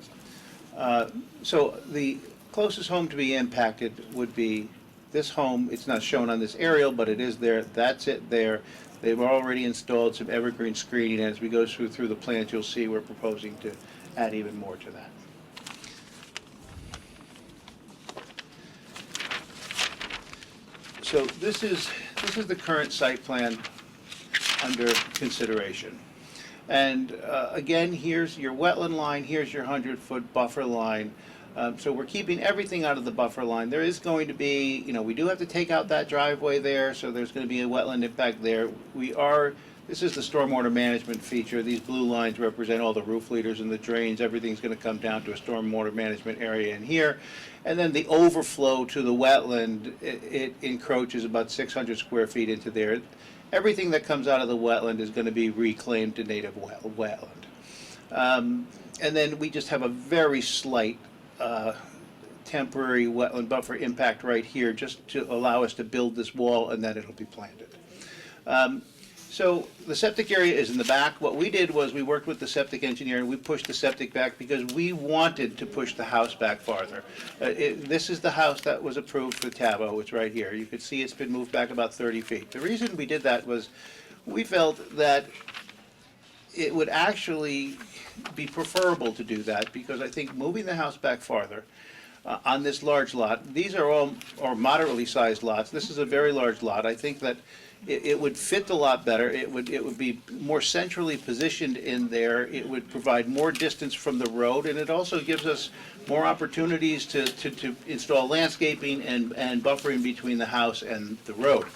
So the closest home to be impacted would be this home. It's not shown on this aerial, but it is there. That's it there. They've already installed some evergreen screening. As we go through the plans, you'll see we're proposing to add even more to that. So this is the current site plan under consideration. And again, here's your wetland line, here's your 100-foot buffer line. So we're keeping everything out of the buffer line. There is going to be, we do have to take out that driveway there, so there's going to be a wetland impact there. We are This is the stormwater management feature. These blue lines represent all the roof leaders and the drains. Everything's going to come down to a stormwater management area in here. And then the overflow to the wetland, it encroaches about 600 square feet into there. Everything that comes out of the wetland is going to be reclaimed to native wetland. And then we just have a very slight temporary wetland buffer impact right here, just to allow us to build this wall, and then it'll be planted. So the septic area is in the back. What we did was we worked with the septic engineer and we pushed the septic back because we wanted to push the house back farther. This is the house that was approved for Tabo. It's right here. You could see it's been moved back about 30 feet. The reason we did that was we felt that it would actually be preferable to do that because I think moving the house back farther on this large lot, these are all moderately sized lots. This is a very large lot. I think that it would fit the lot better. It would be more centrally positioned in there. It would provide more distance from the road, and it also gives us more opportunities to install landscaping and buffering between the house and the road.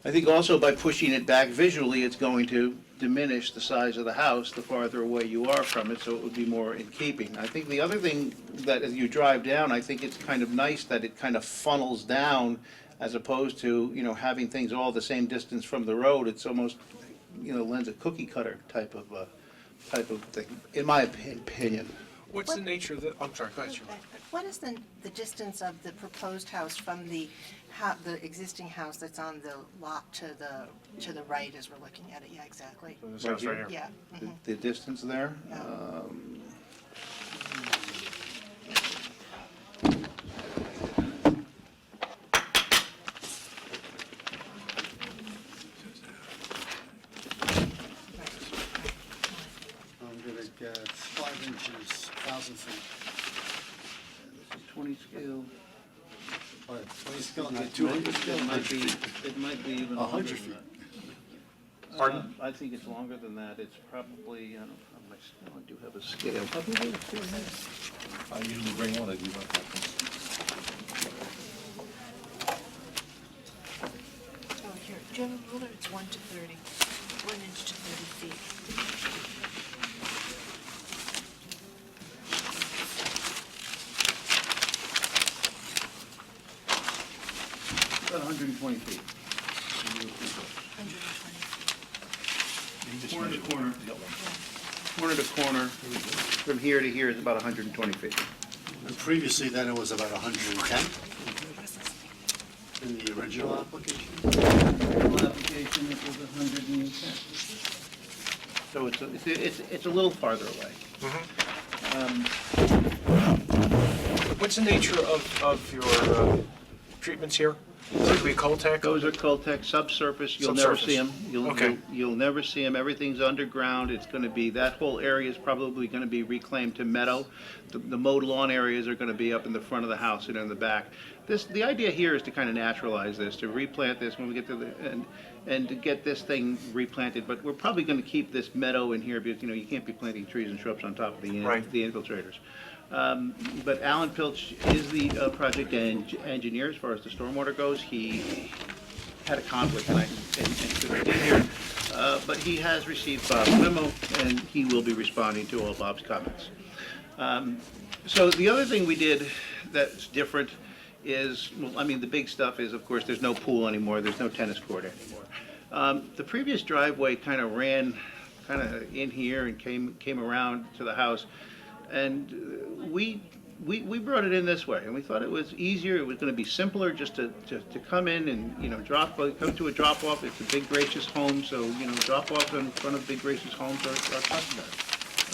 I think also by pushing it back visually, it's going to diminish the size of the house the farther away you are from it, so it would be more in keeping. I think the other thing that as you drive down, I think it's kind of nice that it kind of funnels down as opposed to, having things all the same distance from the road. It's almost, lends a cookie cutter type of thing, in my opinion. What's the nature of the, I'm sorry, go ahead, Shirley. What is the distance of the proposed house from the existing house that's on the lot to the right as we're looking at it? Yeah, exactly. This house right here? Yeah. The distance there? I'm gonna get 5 inches, 1,000 feet. This is 20 scale. All right, 20 scale, not 200 scale. It might be even 100 feet. Pardon? I think it's longer than that. It's probably, I don't know, I do have a scale. I usually bring one, I do not have one. Oh, here, do you have a ruler? It's 1 to 30, 1 inch to 30 feet. About 120 feet. Corner to corner. Corner to corner, from here to here is about 120 feet. And previously, then it was about 110 in the original application? Application, it was 110. So it's a little farther away. What's the nature of your treatments here? Those would be Coltech? Those are Coltech subsurface, you'll never see them. Okay. You'll never see them, everything's underground, it's gonna be, that whole area is probably gonna be reclaimed to meadow. The mowed lawn areas are gonna be up in the front of the house and in the back. The idea here is to kind of naturalize this, to replant this when we get to the, and to get this thing replanted, but we're probably gonna keep this meadow in here because, you can't be planting trees and shrubs on top of the infiltrators. But Alan Pilch is the project engineer as far as the stormwater goes. He had a conflict tonight and couldn't be here, but he has received Bob's memo and he will be responding to all Bob's comments. So the other thing we did that's different is, well, I mean, the big stuff is, of course, there's no pool anymore, there's no tennis court anymore. The previous driveway kind of ran in here and came around to the house. And we brought it in this way, and we thought it was easier, it was gonna be simpler just to come in and, come to a drop-off. It's a big gracious home, so, drop off in front of big gracious homes are customary.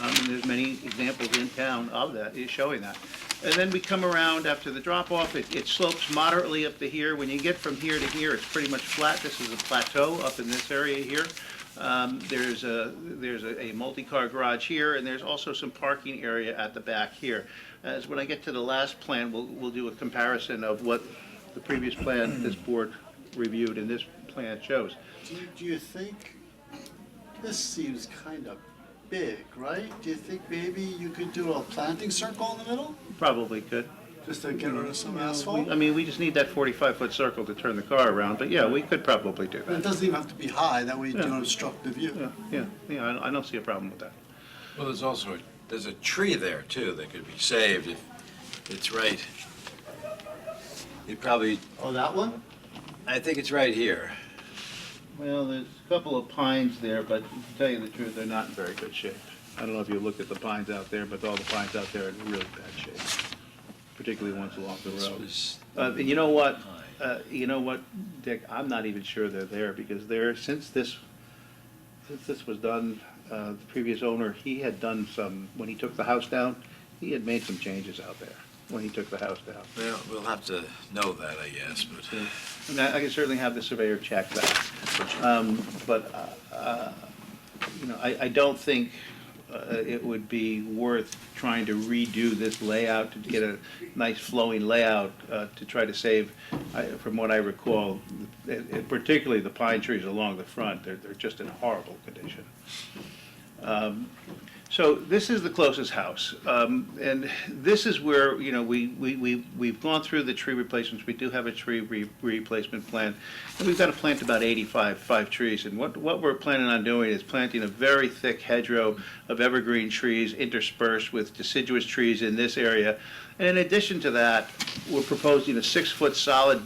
And there's many examples in town of that, is showing that. And then we come around after the drop-off, it slopes moderately up to here. When you get from here to here, it's pretty much flat. This is a plateau up in this area here. There's a multi-car garage here, and there's also some parking area at the back here. As when I get to the last plan, we'll do a comparison of what the previous plan this board reviewed and this plan shows. Do you think, this seems kind of big, right? Do you think maybe you could do a planting circle in the middle? Probably could. Just to get rid of some I asphalt? mean, we just need that 45-foot circle to turn the car around, but yeah, we could probably do And that. it doesn't even have to be high, that way you Yeah. don't obstruct the view. Yeah, I don't see a problem with that. Well, there's a tree there too that could be saved if it's right. It probably, Oh, that one? I think it's right here. Well, there's a couple of pines there, but to tell you the truth, they're not in very good shape. I don't know if you looked at the pines out there, but all the pines out there are in really bad shape, particularly ones along the This road. was And you know what, Dick, I'm not even sure they're there, because since this was done, the previous owner, he had done some, when he took the house down, he had made some changes out there when he took the house down. Well, we'll have to know that, I guess, but. And I can certainly have the surveyor check that. I don't think it would be worth trying to redo this layout to get a nice flowing layout to try to save, from what I recall, particularly the pine trees along the front, they're just in horrible condition. So this is the closest house, and this is where, we've gone through the tree replacements. We do have a tree replacement plan, and we've got to plant about 85 trees. And what we're planning on doing is planting a very thick hedgerow of evergreen trees interspersed with deciduous trees in this area. And in addition to that, we're proposing a 6-foot solid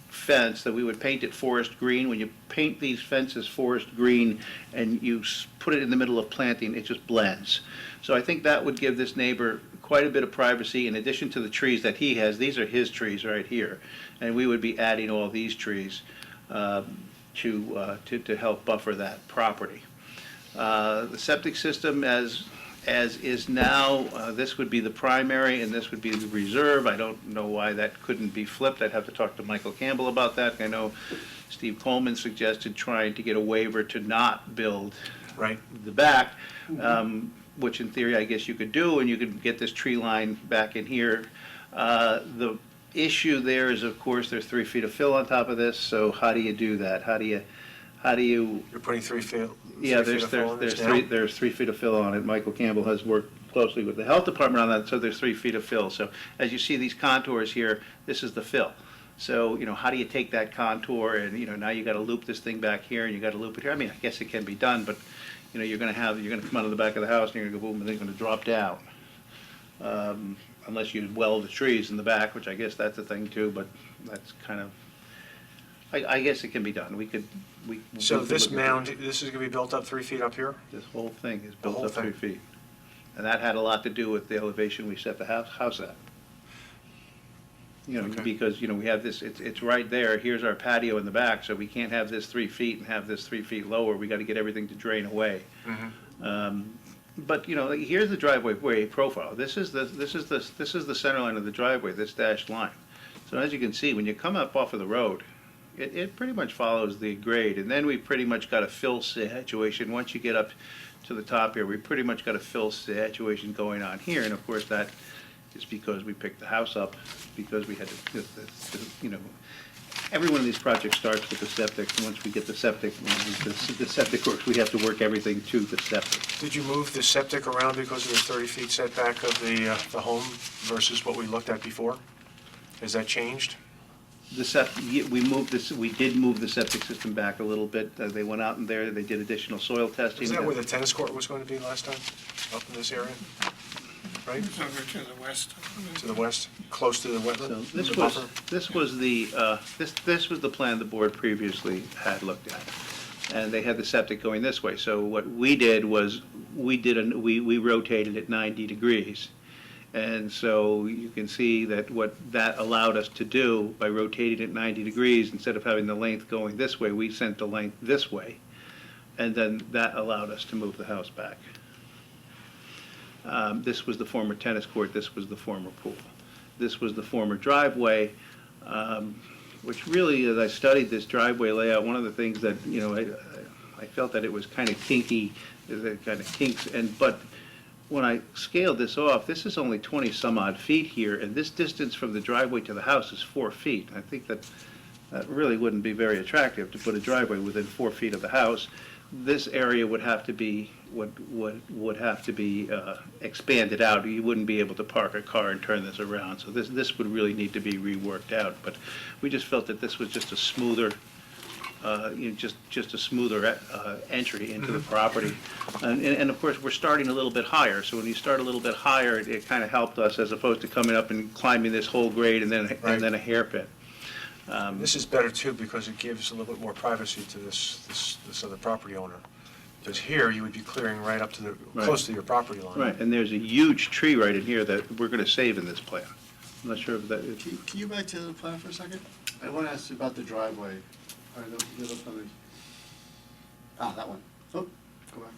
fence that we would paint it forest green. When you paint these fences forest green and you put it in the middle of planting, it just blends. So I think that would give this neighbor quite a bit of privacy in addition to the trees that he has. These are his trees right here. And we would be adding all these trees to help buffer that property. The septic system as is now, this would be the primary and this would be the reserve. I don't know why that couldn't be flipped. I'd have to talk to Michael Campbell about that. I know Steve Coleman suggested trying to get a waiver to not build the back, which in theory I guess you could do, and you could get this tree line back in here. The issue there is, of course, there's 3 feet of fill on top of this, so how do you do that? How do you? You're putting 3 feet? Yeah, 3 feet of fill on this now? there's 3 feet of fill on it. Michael Campbell has worked closely with the health department on that, so there's 3 feet of fill. So as you see these contours here, this is the fill. So, how do you take that contour and, now you gotta loop this thing back here and you gotta loop it here. I mean, I guess it can be done, but, you're gonna come out of the back of the house and you're gonna go boom and then you're gonna drop down. Unless you weld the trees in the back, which I guess that's a thing too, but that's kind of, I guess it can be done. So this mound, this is going to be built up 3 feet up here? This whole thing is The built whole up 3 thing. feet. And that had a lot to do with the elevation we set the house at. Okay. Because, we have this, it's right there, here's our patio in the back, so we can't have this 3 feet and have this 3 feet lower. We gotta get everything to drain away. But, here's the driveway profile. This is the center line of the driveway, this dashed line. So as you can see, when you come up off of the road, it pretty much follows the grade, and then we pretty much got a fill situation. Once you get up to the top here, we pretty much got a fill situation going on here, and of course that is because we picked the house up, because we had to, every one of these projects starts with the septic, and once we get the septic, the septic works, we have to work everything to the septic. Did you move the septic around because of the 30 feet setback of the home versus what we looked at before? Has that changed? We did move the septic system back a little bit. They went out in there, they did additional soil testing. Isn't that where the tennis court was going to be last time? Up in this area? Right? It's over to the west. To the west, close to the So wetland? this the was, buffer? this was the plan the board previously had looked at. And they had the septic going this way. So what we did was, we rotated it 90 degrees. And so you can see that what that allowed us to do by rotating it 90 degrees, instead of having the length going this way, we sent the length this way. And then that allowed us to move the house back. This was the former tennis court, this was the former pool. This was the former driveway, which really, as I studied this driveway layout, one of the things that, I felt that it was kind of kinky, kind of kinks, but when I scaled this off, this is only 20 some odd feet here, and this distance from the driveway to the house is 4 feet. I think that really wouldn't be very attractive to put a driveway within 4 feet of the house. This area would have to be would have to be expanded out. You wouldn't be able to park a car and turn this around. So this would really need to be reworked out. But we just felt that this was just a smoother, just a smoother entry into the property. And of course, we're starting a little bit higher. So when you start a little bit higher, it kind of helped us as opposed to coming up and climbing this whole grade and then a hairpin. This is better too because it gives a little bit more privacy to this other property owner. Because here, you would be clearing right up to the, close to your property line. Right, and there's a huge tree right in here that we're going to save in this plan. I'm not sure if that, Can you back to the plan for a second? I want to ask you about the driveway. That one. Oh, go back.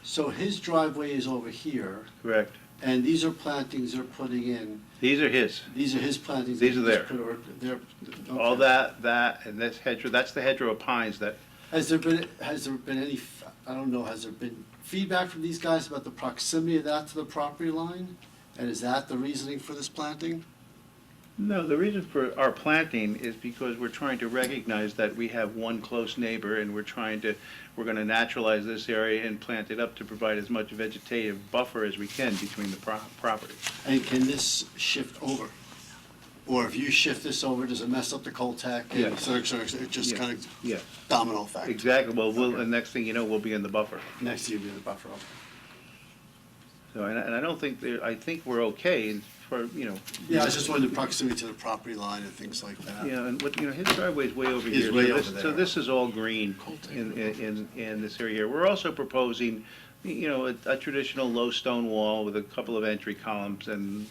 So his driveway is over here, correct. and these are plantings they're putting in. These are his. These are his plantings. These are that there. he's put over- they're- All okay. that, and this hedgerow, that's the hedgerow of pines that, Has there been any, I don't know, has there been feedback from these guys about the proximity of that to the property line? And is that the reasoning for this planting? no, the reason for our planting is because we're trying to recognize that we have one close neighbor, and we're going to naturalize this area and plant it up to provide as much vegetative buffer as we can between the property. And can this shift over? Or if you shift this over, does it mess up the Coltech? And Yes. so it just Yes. kind of Yes. domino effect? Exactly, well, the next thing you know, we'll be in the buffer. Next year, be the buffer. So, and I don't think, I think we're okay for, Yeah, I was just wondering the proximity to the property line and things like that. Yeah, and his driveway's way over He's here. way So over this- there. So this is all green in this area here. We're also proposing, a traditional low stone wall with a couple of entry columns and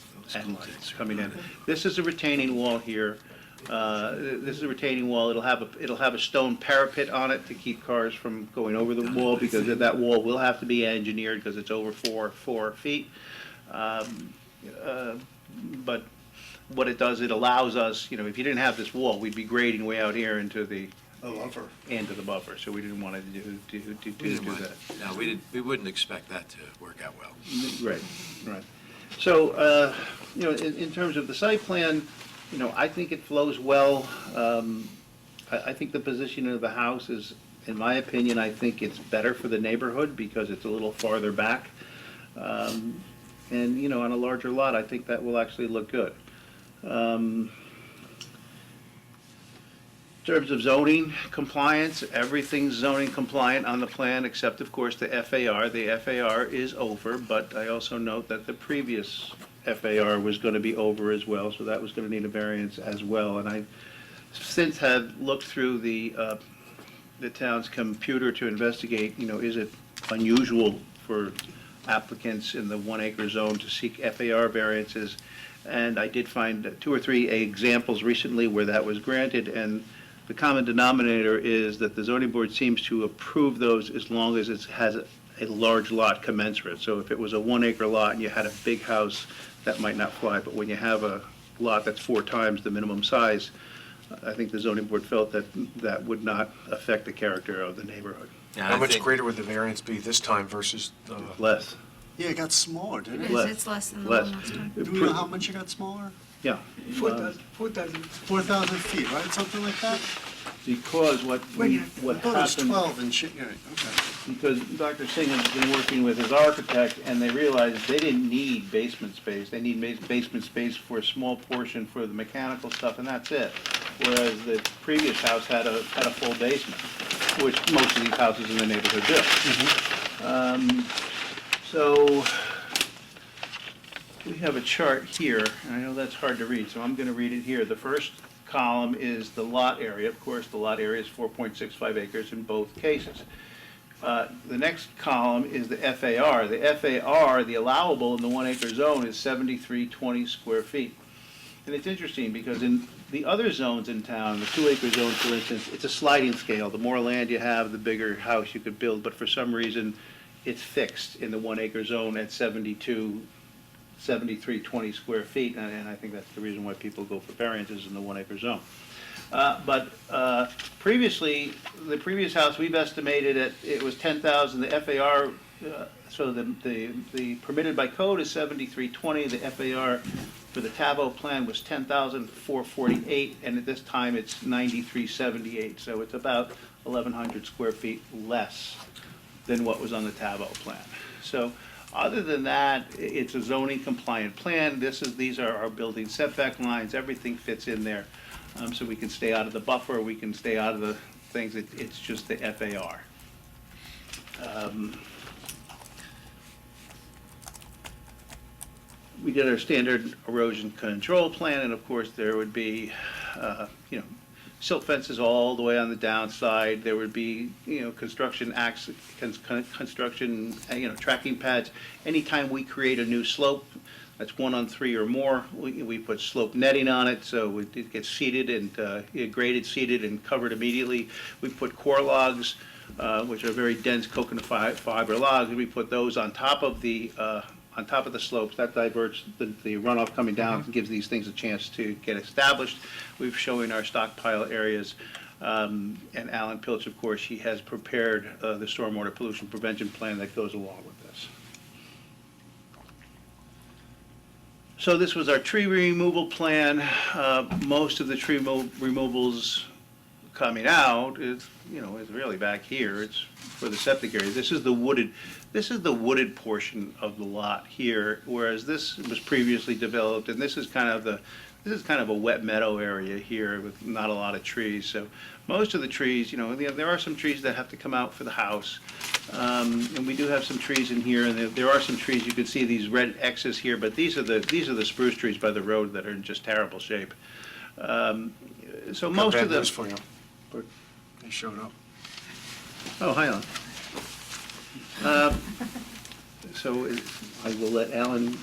coming in. This is a retaining wall here. This is a retaining wall. It'll have a stone parapet on it to keep cars from going over the wall, because that wall will have to be engineered because it's over 4 feet. But what it does, it allows us, if you didn't have this wall, we'd be grading way out here into the buffer. Into the buffer, so we didn't want to do that. No, we wouldn't expect that to work out well. Right. So, in terms of the site plan, I think it flows well. I think the position of the house is, in my opinion, I think it's better for the neighborhood because it's a little farther back. And, on a larger lot, I think that will actually look good. In terms of zoning compliance, everything's zoning compliant on the plan except, of course, the FAR. The FAR is over, but I also note that the previous FAR was going to be over as well, so that was going to need a variance as well. And I since have looked through the town's computer to investigate, is it unusual for applicants in the 1 acre zone to seek FAR variances? And I did find 2 or 3 examples recently where that was granted, and the common denominator is that the zoning board seems to approve those as long as it has a large lot commensurate. So if it was a 1 acre lot and you had a big house, that might not fly, but when you have a lot that's 4 times the minimum size, I think the zoning board felt that that would not affect the character of the neighborhood. How much greater would the variance be this time versus? Less. Yeah, it got smaller, didn't it? Less. It's less than the Less. one last time. Do we know how much it got smaller? Yeah. 4,000 feet, right? Something like that? Because what I thought it was happened, 12 and shit, yeah, okay. because Dr. Singh has been working with his architect, and they realized they didn't need basement space. They need basement space for a small portion for the mechanical stuff, and that's it. Whereas the previous house had a full basement, which most of these houses in the neighborhood do. So, we have a chart here, and I know that's hard to read, so I'm going to read it here. The first column is the lot area. Of course, the lot area is 4.65 acres in both cases. The next column is the FAR. The FAR, the allowable in the 1 acre zone, is 7,320 square feet. And it's interesting because in the other zones in town, the 2 acre zone, for instance, it's a sliding scale. The more land you have, the bigger house you could build, but for some reason, it's fixed in the 1 acre zone at 7,320 square feet, and I think that's the reason why people go for variances in the 1 acre zone. But previously, the previous house, we've estimated it was 10,000, the FAR, so the permitted by code is 7,320, the FAR for the TAVO plan was 10,448, and at this time it's 9,378, so it's about 1,100 square feet less than what was on the Tabo plan. So other than that, it's a zoning compliant plan. These are our building setback lines, everything fits in there. So we can stay out of the buffer, we can stay out of the things, it's just the FAR. We did our standard erosion control plan, and of course, there would be, silt fences all the way on the downside. There would be, construction tracking pads. Anytime we create a new slope, that's 1 on 3 or more, we put slope netting on it, so it gets seeded and graded, seeded, and covered immediately. We put core logs, which are very dense coconut fiber logs. We put those on top of the slopes. That diverts the runoff coming down and gives these things a chance to get established. We've shown our stockpile areas, and Alan Pilch, of course, he has prepared the stormwater pollution prevention plan that goes along with this. So this was our tree removal plan. Most of the tree removals coming out is really back here. It's for the septic area. This is the wooded portion of the lot here, whereas this was previously developed, and this is kind of a wet meadow area here with not a lot of trees. So most of the trees, there are some trees that have to come out for the house, and we do have some trees in here, and there are some trees. You can see these red X's here, but these are the spruce trees by the road that are in just terrible shape. So most of them. For you. They showed up. Oh, hi, Alan. So I will let Alan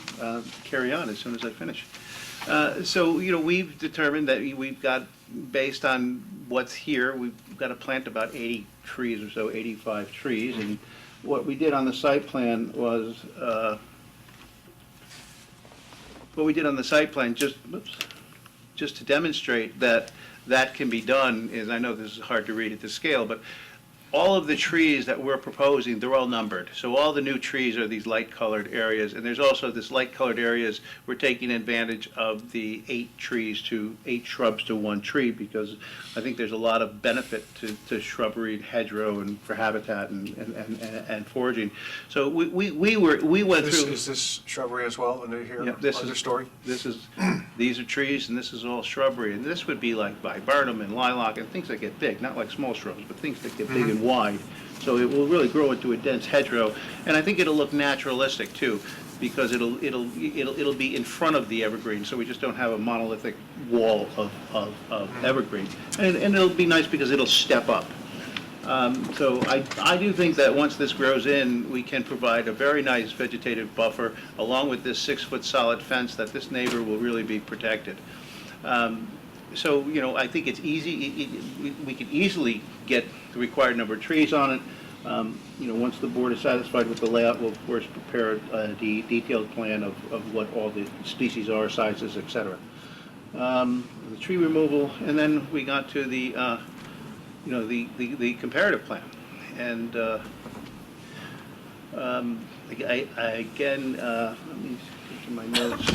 carry on as soon as I finish. So, we've determined that we've got, based on what's here, we've got to plant about 80 trees or so, 85 trees. And what we did on the site plan was, just to demonstrate that that can be done is, I know this is hard to read at this scale, but all of the trees that we're proposing, they're all numbered. So all the new trees are these light-colored areas, and there's also this light-colored areas, we're taking advantage of the 8 shrubs to 1 tree, because I think there's a lot of benefit to shrubbery and hedgerow and for habitat and foraging. So we went through. Is this shrubbery as well under here? Yeah, these are trees, and this is all shrubbery, and this would be like viburnum and lilac and things that get big, not like small shrubs, but things that get big and wide. So it will really grow into a dense hedgerow, and I think it'll look naturalistic too, because it'll be in front of the evergreen, so we just don't have a monolithic wall of evergreen, and it'll be nice because it'll step up. So I do think that once this grows in, we can provide a very nice vegetative buffer along with this 6-foot solid fence that this neighbor will really be protected. So, I think it's easy, we can easily get the required number of trees on it. Once the board is satisfied with the layout, we'll of course prepare a detailed plan of what all the species are, sizes, et cetera. The tree removal, and then we got to the comparative plan. And again, let me get to my notes.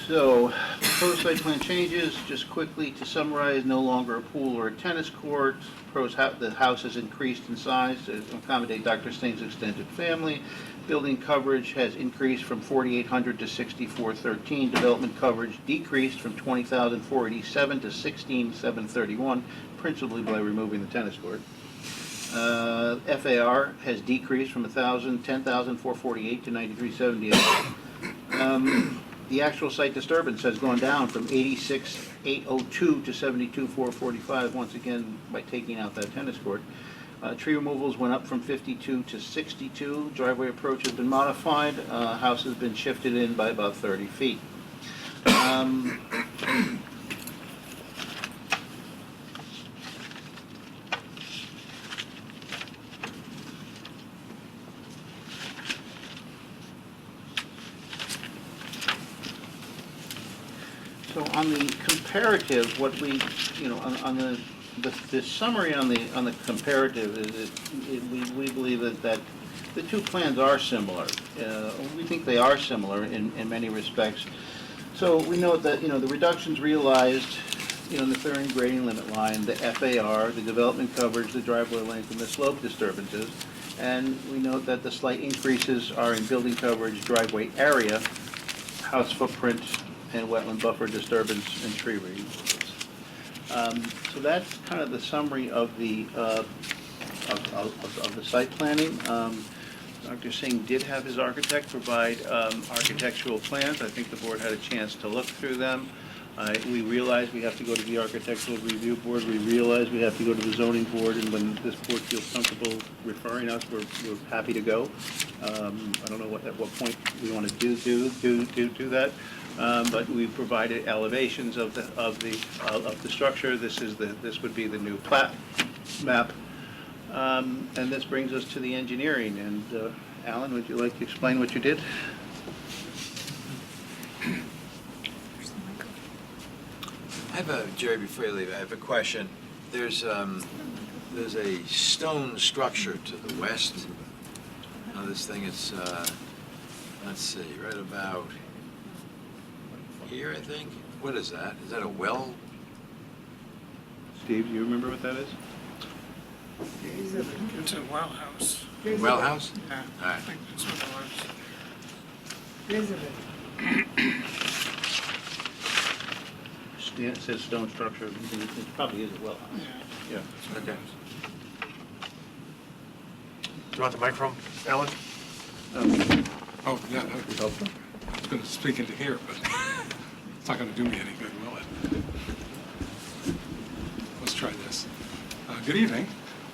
So, proposed site plan changes, just quickly to summarize, no longer a pool or a tennis court. The house has increased in size to accommodate Dr. Sting's extended family. Building coverage has increased from 4,800 to 6,413. Development coverage decreased from 20,487 to 16,731, principally by removing the tennis court. FAR has decreased from 10,448 to 9,378. The actual site disturbance has gone down from 86,802 to 72,445, once again by taking out that tennis court. Tree removals went up from 52 to 62. Driveway approach has been modified. House has been shifted in by about 30 feet. So on the comparative, what we, on the summary on the comparative is that we believe that the two plans are similar. We think they are similar in many respects. So we note that, the reductions realized, in the clearing grading limit line, the FAR, the development coverage, the driveway length, and the slope disturbances. And we note that the slight increases are in building coverage, driveway area, house footprint, and wetland buffer disturbance and tree removals. So that's kind of the summary of the, of the site planning. Dr. Singh did have his architect provide architectural plans. I think the board had a chance to look through them. We realize we have to go to the architectural review board. We realize we have to go to the zoning board, and when this board feels comfortable referring us, we're happy to go. I don't know at what point we want to do that. But we provided elevations of the structure. This would be the new plat map. And this brings us to the engineering. And Alan, would you like to explain what you did? Jerry, before you leave, I have a question. There's a stone structure to the west. Now this thing is, let's see, right about here, I think. What is that? Is that a well? Steve, do you remember what that is? It's a well house. Well house? Yeah, All I right. think that's what it was. Yeah, it says stone structure. It probably is a well house. Yeah. Yeah. Okay. Do you want the microphone, Alan? Oh, yeah, that would help. I was going to speak into here, but it's not going to do me any good, will it? Let's try this. Good evening.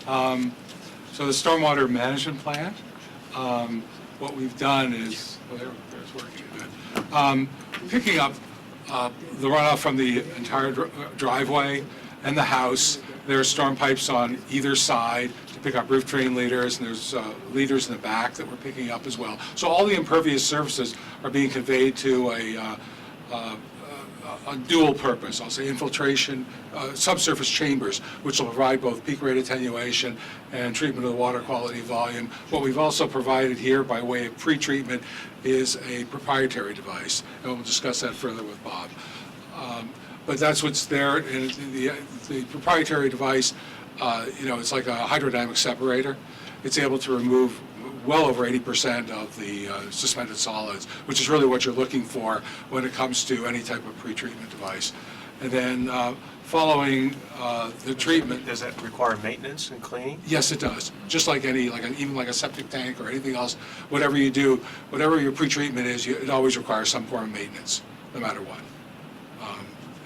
So the stormwater management plan, what we've done is, well, there's working good. Picking up the runoff from the entire driveway and the house. There are storm pipes on either side to pick up roof drain leaders, and there's leaders in the back that we're picking up as well. So all the impervious surfaces are being conveyed to a dual purpose. I'll say infiltration, subsurface chambers, which will provide both peak rate attenuation and treatment of the water quality volume. What we've also provided here by way of pre-treatment is a proprietary device, and we'll discuss that further with Bob. But that's what's there, and the proprietary device, it's like a hydrodynamic separator. It's able to remove well over 80% of the suspended solids, which is really what you're looking for when it comes to any type of pretreatment device. And then following the treatment. Does that require maintenance and cleaning? Yes, it does. Just like even like a septic tank or anything else, whatever you do, whatever your pretreatment is, it always requires some form of maintenance, no matter what.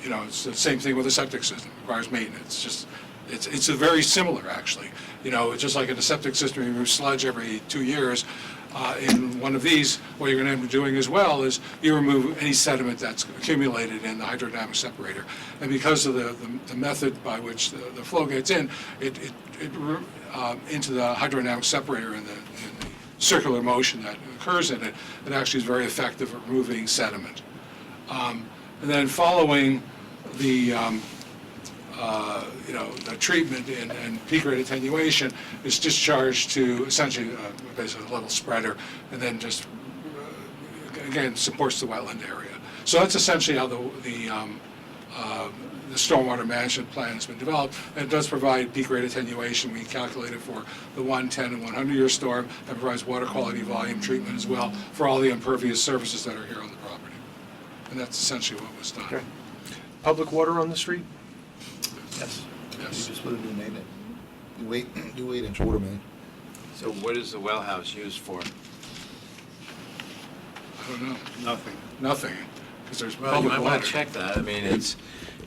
It's the same thing with a septic system. It requires maintenance. It's a very similar, actually. Just like in a septic system, you remove sludge every 2 years. In one of these, what you're going to end up doing as well is you remove any sediment that's accumulated in the hydrodynamic separator. And because of the method by which the flow gets in, into the hydrodynamic separator and the circular motion that occurs in it, it actually is very effective at removing sediment. And then following the the treatment and peak rate attenuation is discharged to essentially basically a level spreader, and then just again supports the wetland area. So that's essentially how the stormwater management plan has been developed, and it does provide peak rate attenuation. We calculated for the 110 and 100-year storm, and provides water quality volume treatment as well for all the impervious surfaces that are here on the property. And that's essentially what was done. Okay. Public water on the street? Yes. You just put a new main in. New 8-inch water main. So what is the well house used for? I don't know. Nothing, because there's Well, you public might want water. to check that. I mean,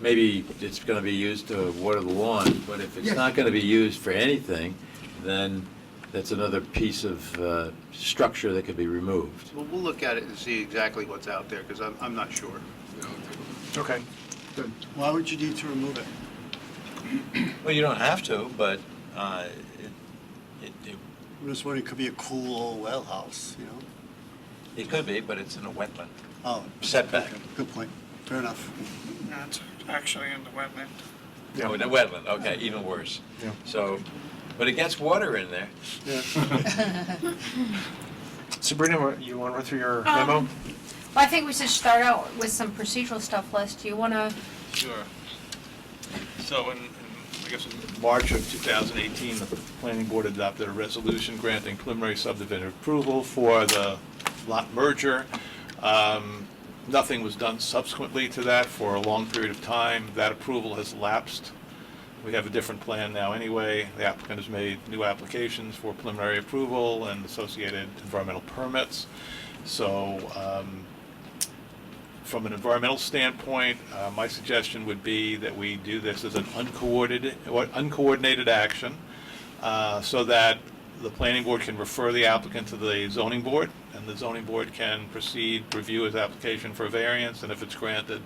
maybe it's going to be used to water the lawn, but if it's not going to be used for anything, then that's another piece of structure that could be removed. Well, we'll look at it and see exactly what's out there, because I'm not sure. Okay. Good. Why would you need to remove it? Well, you don't have to, but I'm just wondering, it could be a cool old well house, it could be, but it's in a wetland. Oh. Setback. Okay, good point. Fair enough. No, it's actually in the wetland. Oh, in a wetland, okay, even worse. Yeah. So, but it gets water in there. Sabrina, you want to run through your memo? Well, I think we should start out with some procedural stuff, Les. Do you want to? Sure. So I guess in March of 2018, the planning board adopted a resolution granting preliminary subdivision approval for the lot merger. Nothing was done subsequently to that for a long period of time. That approval has lapsed. We have a different plan now anyway. The applicant has made new applications for preliminary approval and associated environmental permits. So from an environmental standpoint, my suggestion would be that we do this as an uncoordinated action so that the planning board can refer the applicant to the zoning board, and the zoning board can proceed, review his application for variance, and if it's granted,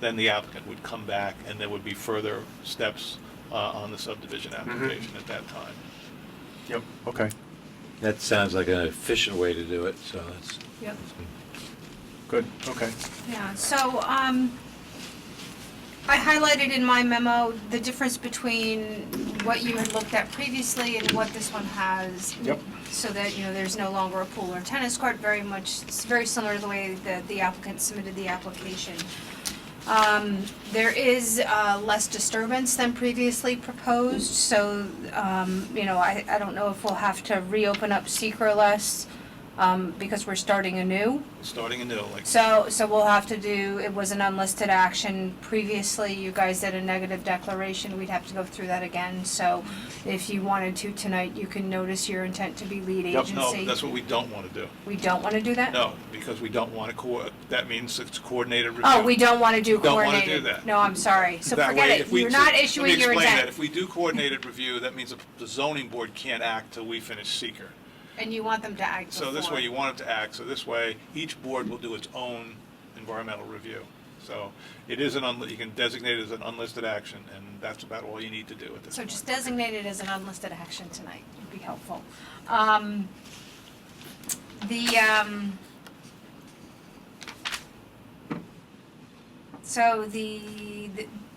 then the applicant would come back and there would be further steps on the subdivision application at that time. Yep, okay. That sounds like an efficient way to do it, so that's. Yep. Good, okay. Yeah, so I highlighted in my memo the difference between what you had looked at previously and what this one has. Yep. So that, there's no longer a pool or tennis court, it's very similar to the way that the applicant submitted the application. There is less disturbance than previously proposed, so, I don't know if we'll have to reopen up seeker less, because we're starting anew. Starting anew, like. So we'll have to do, it was an unlisted action previously, you guys did a negative declaration, we'd have to go through that again. So if you wanted to tonight, you can notice your intent to be lead Yep, agency. no, that's what we don't want to do. We don't want to do that? No, because we don't want to, that means it's coordinated review. Oh, we don't want to do Don't wanna coordinated? do that. No, I'm sorry. So That forget way, it. if we- You're not let me issuing your explain that. intent. If we do coordinated review, that means the zoning board can't act till we finish seeker. And you want them to act before. So this way, you want it to act, so this way, each board will do its own environmental review. So it is you can designate it as an unlisted action, and that's about all you need to do at this So point. just designate it as an unlisted action tonight would be helpful. So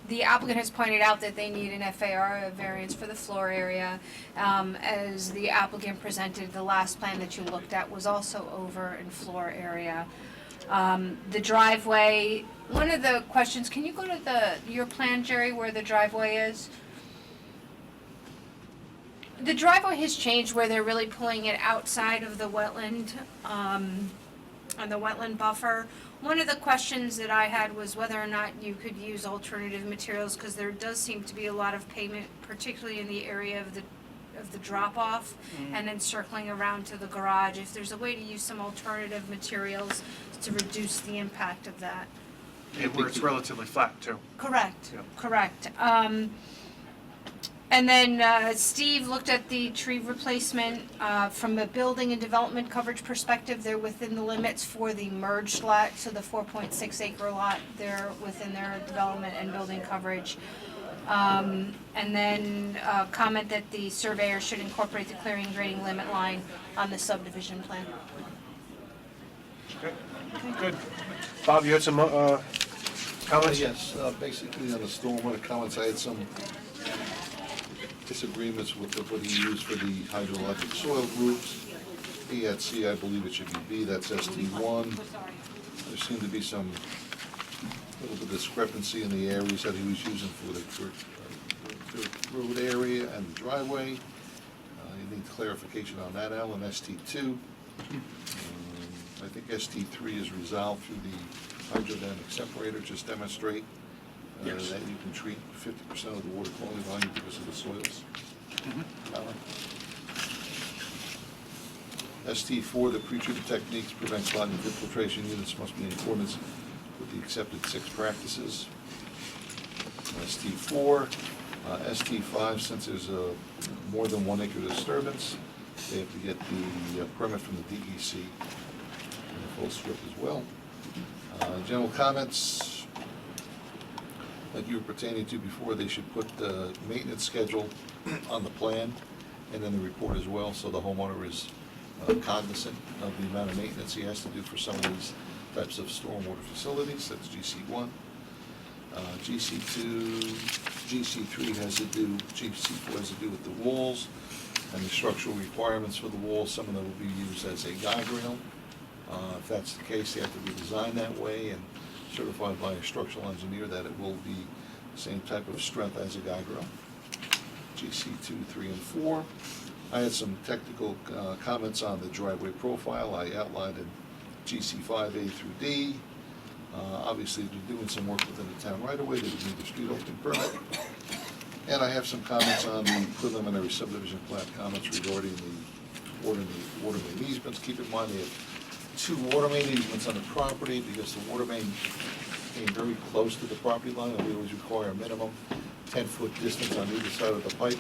the applicant has pointed out that they need an FAR, a variance for the floor area. As the applicant presented, the last plan that you looked at was also over in floor area. The driveway, one of the questions, can you go to your plan, Jerry, where the driveway is? The driveway has changed where they're really pulling it outside of the wetland, on the wetland buffer. One of the questions that I had was whether or not you could use alternative materials, because there does seem to be a lot of pavement, particularly in the area of the drop-off, and then circling around to the garage. If there's a way to use some alternative materials to reduce the impact of that. And where it's relatively flat, too. Correct, Yeah. correct. And then Steve looked at the tree replacement. From a building and development coverage perspective, they're within the limits for the merged lot, so the 4.6 acre lot, they're within their development and building coverage. And then comment that the surveyor should incorporate the clearing and grading limit line on the subdivision plan. Okay, good. Bob, you had some comments? Yes, basically on the stormwater comments, I had some disagreements with what he used for the hydrologic soil groups. He had C, I believe it should be B, that's ST1. There seemed to be some little bit of discrepancy in the areas that he was using for the road area and the driveway. You need clarification on that, Alan. ST2. I think ST3 is resolved through the hydrodynamic separator, just demonstrate that you can treat 50% of the water quality volume because of the soils. Alan? ST4, the pre-treated techniques prevent clogging of infiltration units must be in accordance with the accepted 6 practices. ST4, ST5, since there's more than 1 acre disturbance, they have to get the permit from the DEC and the full strip as well. General comments, like you were pertaining to before, they should put the maintenance schedule on the plan and in the report as well, so the homeowner is cognizant of the amount of maintenance he has to do for some of these types of stormwater facilities. That's GC1. GC2, GC3 has to do, GC4 has to do with the walls and the structural requirements for the walls. Some of them will be used as a guide rail If that's the case, they have to be designed that way and certified by a structural engineer that it will be the same type of strength as a guy grill. GC 2, 3, and 4. I had some technical comments on the driveway profile. I outlined in GC 5A through D. Obviously, they're doing some work within the town right away. They would need the street opening permit. And I have some comments on the preliminary subdivision plat comments regarding the water main easements. Keep in mind, they have 2 water main easements on the property because the water main came very close to the property line, and we always require a minimum 10-foot distance on either side of the pipe.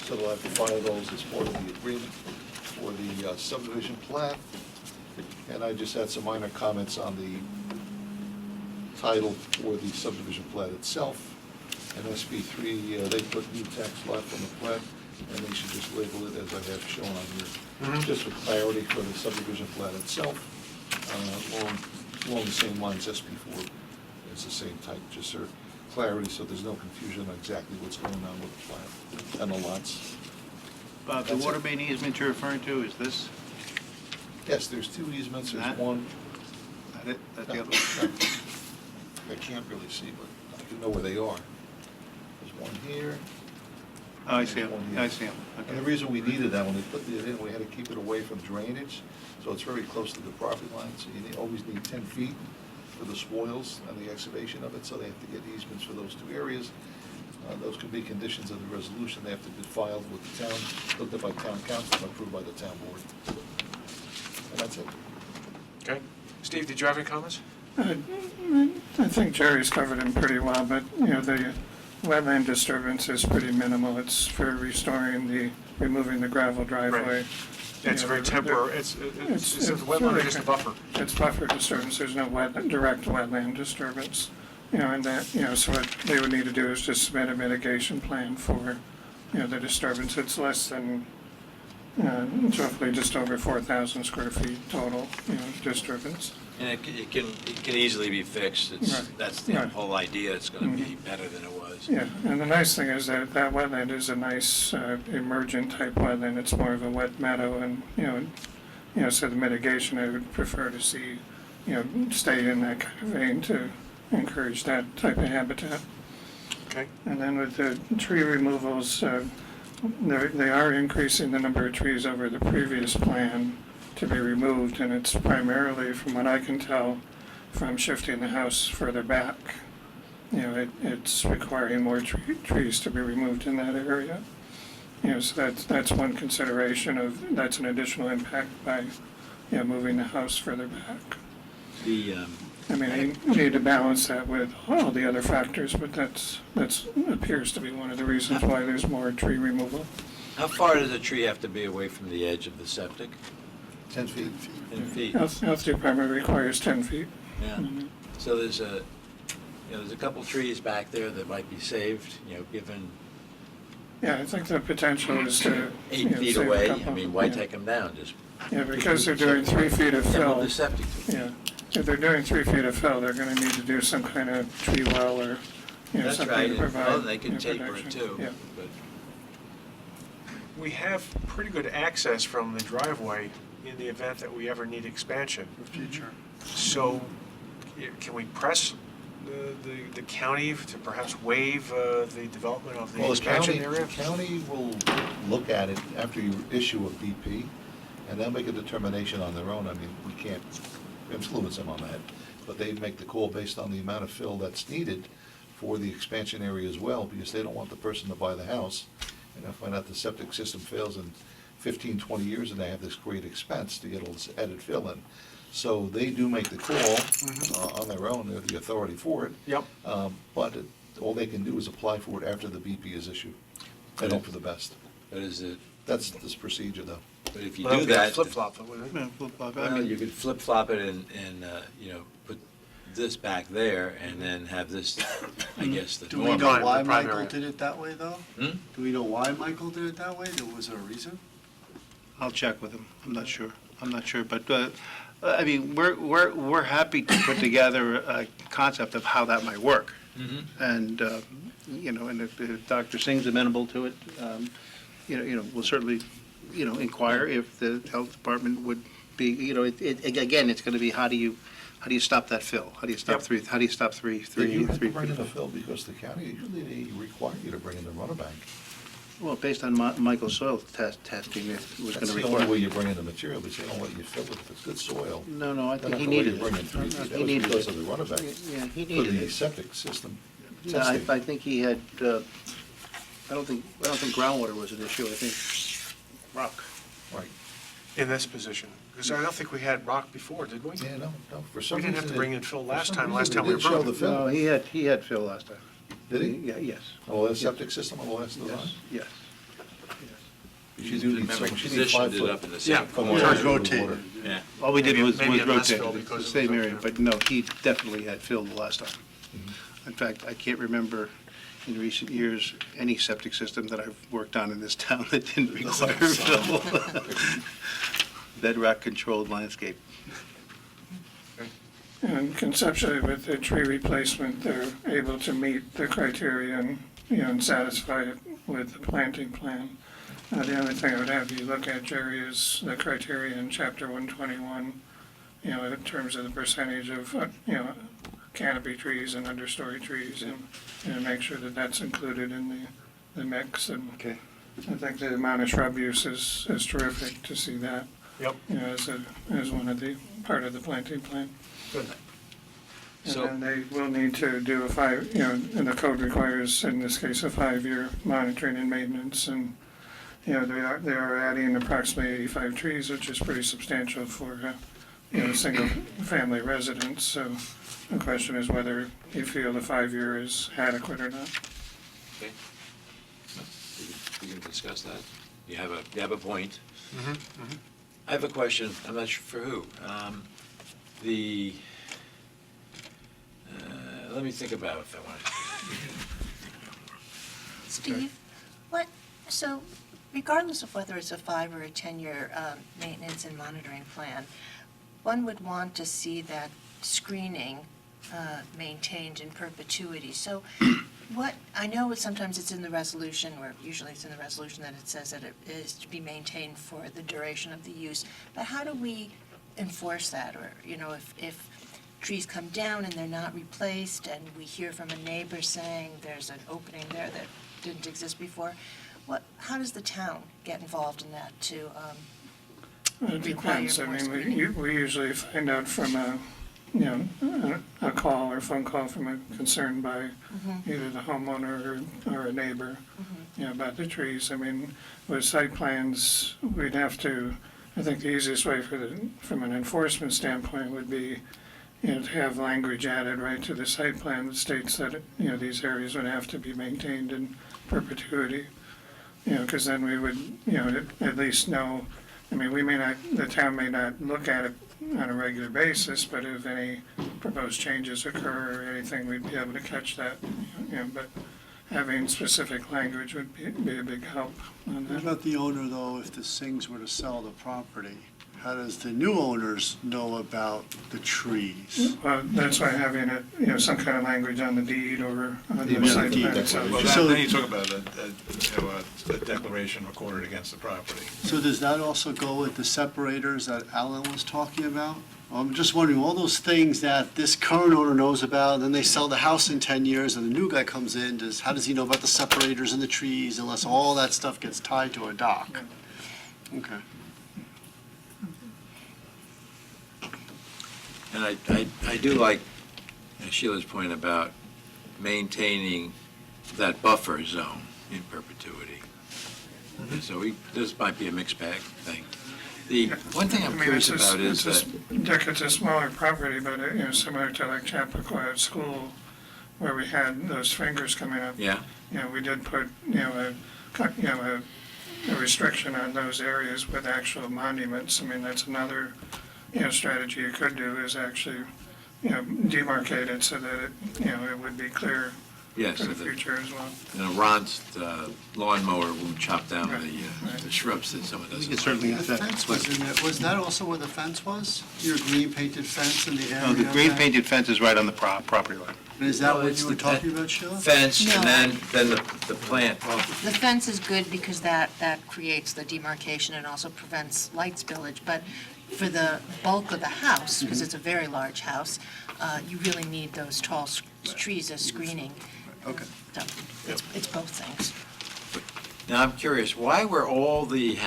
So they'll have to file those as part of the agreement for the subdivision plat. And I just had some minor comments on the title for the subdivision plat itself. And SB 3, they put new text left on the plat, and they should just label it as I have shown on here, just for clarity for the subdivision plat itself. Along the same lines, SB 4, it's the same type, just for clarity, so there's no confusion on exactly what's going on with the plat and the lots. Bob, the water main easement you're referring to, is this? Yes, there's 2 easements, there's That? one. That it? That the No, other no. I can't really see, but I can know where they are. There's one here. Oh, I see and him. one Yeah, I here. see him. And Okay. the reason we needed that, when they put it in, we had to keep it away from drainage, so it's very close to the property line, so you always need 10 feet for the spoils and the excavation of it, so they have to get easements for those 2 areas. Those could be conditions of the resolution. They have to be filed with the town, looked at by town council, and approved by the town board. And that's it. Okay. Steve, did you have any comments? I think Jerry's covered them pretty well, but, the wetland disturbance is pretty minimal. It's for removing the gravel driveway. Right. It's very temporary, it's a wetland or just a buffer? It's buffer disturbance, there's no direct wetland disturbance. And that, so what they would need to do is just submit a mitigation plan for, the disturbance. It's less than, it's roughly just over 4,000 square feet total, disturbance. And it can easily be fixed. Right. That's the Right. whole idea. It's going to be better than it was. Yeah, and the nice thing is that wetland is a nice emergent type wetland. It's more of a wet meadow, and so the mitigation I would prefer to see, stay in that kind of vein to encourage that type of habitat. Okay. And then with the tree removals, they are increasing the number of trees over the previous plan to be removed, and it's primarily, from what I can tell, from shifting the house further back. It's requiring more trees to be removed in that area. So that's one consideration that's an additional impact by, moving the house further back. I mean, you need to balance that with all the other factors, but that's appears to be one of the reasons why there's more tree removal. How far does a tree have to be away from the edge of the septic? 10 feet. 10 feet. Health Department requires 10 feet. Yeah. So there's a couple trees back there that might be saved, given Yeah, I think the potential is to. 8 feet save a away. couple. I mean, why Yeah. take them down? Just Yeah, because they're doing 3 feet of Yeah, fill. move the septic. Yeah, if they're doing 3 feet of fill, they're gonna need to do some kind of tree well or, That's something right. to And, provide. well, they can taper protection. it too. Yeah. But We have pretty good access from the driveway in the event that we ever need expansion. Future. So can we press the county to perhaps waive the development of the Well, the expansion county, area? the county will look at it after you issue a BP, and they'll make a determination on their own. I mean, we can't influence them on that, but they make the call based on the amount of fill that's needed for the expansion area as well, because they don't want the person to buy the house and they'll find out the septic system fails in 15, 20 years, and they have this great expense to get all this added fill in. So they do make the call on their own, they're the authority for it. Yep. But all they can do is apply for it after the BP is issued, and hope for the best. But is it? That's this procedure, though. But if you Well, do they that, flip-flop it, wouldn't it? Yeah, flip-flop. I well, mean, you could flip-flop it and put this back there and then have this, I guess, the Do we normal. know why the primary. Michael did it that way, though? Hmm? Do we know why Michael did it that way? Was there a reason? I'll check with him. I'm not sure, but, I mean, we're happy to put together a concept of how that might work. And, and if Dr. Singh's amenable to it, we'll certainly, inquire if the health department would be, you know, again, it's gonna be how do you stop that fill? How do you stop Yep. how do you stop three Did you have to feet? bring in the fill because the county, usually they require you to bring in the runner bank? Well, based on Michael's soil testing, it was That's gonna the require. only way you bring in the material, but they don't let you fill it if it's good soil. No, I They're think not he gonna let you needed bring it. in 3 feet. He That was needed because it. of the runner bank. Yeah, he For needed the it. septic system Yeah, testing. I think he had, I don't think groundwater was an issue, I think rock. Right. In this position, because I don't think we had rock before, did we? Yeah, no, for We some didn't have to reason bring it- in fill for last some time reason we it didn't show approved. the fill. No, he had fill last time. Did he? Yeah, yes. Oh, that septic system on the last design? Yes. You do need Remember, some, you need positioned 5 it foot. up in the same Come corner. on, Just water. rotated. Yeah. All we did Maybe- was maybe it less rotate fill it, it's because the it was same up area, there. but no, he definitely had filled the last time. Mm-hmm. In fact, I can't remember in recent years any septic system that I've worked on in this town that didn't require fill. Bedrock-controlled landscape. And conceptually, with the tree replacement, they're able to meet the criteria and, and satisfy it with the planting plan. The only thing I would have you look at, Jerry, is the criteria in chapter 121, in terms of the percentage of, canopy trees and understory trees, and make sure that that's included in the mix. And Okay. I think the amount of shrub use is terrific to see that. Yep. As one of the, part of the planting plan. Good. So- And then they will need to do a and the code requires, in this case, a 5-year monitoring and maintenance. And, they are adding approximately 85 trees, which is pretty substantial for, a single-family residence. So the question is whether you feel the 5-year is adequate or not. Okay. We can discuss that. You have a point. I have a question, I'm not sure for who. Let me think about it if I want to. Steve, so regardless of whether it's a 5 or a 10-year maintenance and monitoring plan, one would want to see that screening maintained in perpetuity. So I know sometimes it's in the resolution, or usually it's in the resolution that it says that it is to be maintained for the duration of the use, but how do we enforce that? Or, if trees come down and they're not replaced, and we hear from a neighbor saying there's an opening there that didn't exist before, how does the town get involved in that to It require depends. I more mean, screening? we usually find out from a call or phone call from a concern by either the homeowner or a neighbor, about the trees. I mean, with site plans, we'd have to, I think the easiest way from an enforcement standpoint would be, to have language added right to the site plan that states that, these areas would have to be maintained in perpetuity. Because then we would, at least know, I mean, the town may not look at it on a regular basis, but if any proposed changes occur or anything, we'd be able to catch that, but having specific language would be a big help on What that. about the owner, though, if the Sings were to sell the property? How does the new owners know about the trees? Well, that's why having it, some kind of language on the deed or on Yeah, the site deed plan itself. So- Then you talk about a declaration recorded against the property. So does that also go with the separators that Alan was talking about? I'm just wondering, all those things that this current owner knows about, then they sell the house in 10 years and the new guy comes in, how does he know about the separators and the trees unless all that stuff gets tied to a dock? Okay. And I do like Sheila's point about maintaining that buffer zone in perpetuity. So this might be a mixed bag thing. The one thing I'm I mean, curious about is that, Dick, it's a smaller property, but, similar to like Chappaqua School, where we had those fingers coming up. yeah, We did put, a restriction on those areas with actual monuments. I mean, that's another, strategy you could do is actually, demarcate it so that it, it would be clear yes, for the future as well. Ron's lawnmower won't chop down the shrubs that someone We doesn't. can certainly The have that. fence was in there, was that also where the fence was? Your green painted fence in the area? No, the green back? painted fence is right on the property line. And is that Well, what it's you were the talking about, Sheila? Fence, and No. then the plant. The fence is good because that creates the demarcation and also prevents light spillage. But for the bulk of the house, because it's a very large house, you really need those tall trees as screening. Okay. So it's both things. Now, I'm curious, why were all the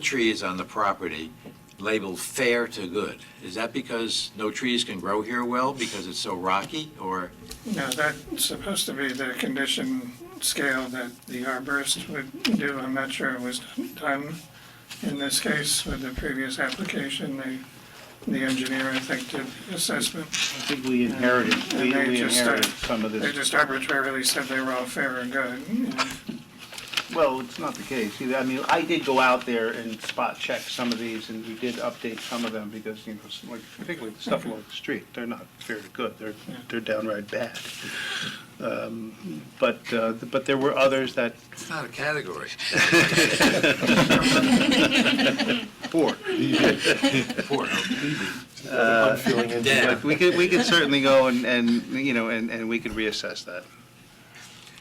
trees on the property labeled fair to good? Is that because no trees can grow here well because it's so rocky, or? No, that's supposed to be the condition scale that the arborist would do. I'm not sure it was done in this case with the previous application. The engineer, I think, did the assessment. I think we inherited, And they we just, inherited some of They this. just arbitrarily said they were all fair and good. You know. Well, it's not the case. I mean, I did go out there and spot check some of these, and we did update some of them because, you know, like, particularly the stuff along the street, they're not fair to good. They're downright bad. But there were others that. It's not a category. Poor. Poor. But we could certainly go and you know, and we could reassess that.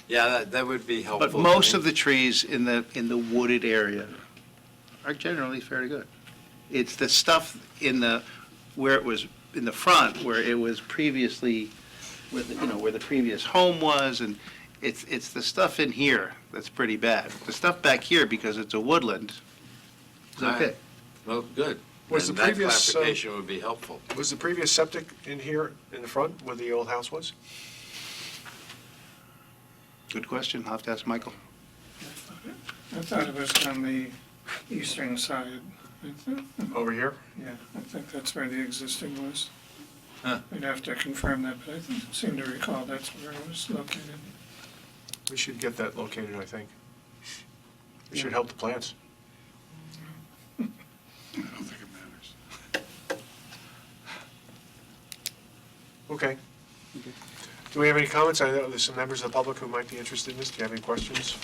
Yeah, that would be helpful. But most of the trees in the wooded area are generally fairly good. It's the stuff where it was in the front, where it was previously, where the previous home was, and it's the stuff in here that's pretty bad. The stuff back here, because it's a woodland, is okay. Well, good. Was And the previous, that clarification would be helpful. Was the previous septic in here in the front where the old house was? Good question. I'll have to ask Michael. I thought it was on the eastern side. Over here? Yeah, I think that's where the existing was. Huh. We'd have to confirm that, but I seem to recall that's where it was located. We should get that located, I think. It should help the plants. I don't think it matters. Okay. Do we have any comments? I know there's some members of the public who might be interested in this. Do you have any questions?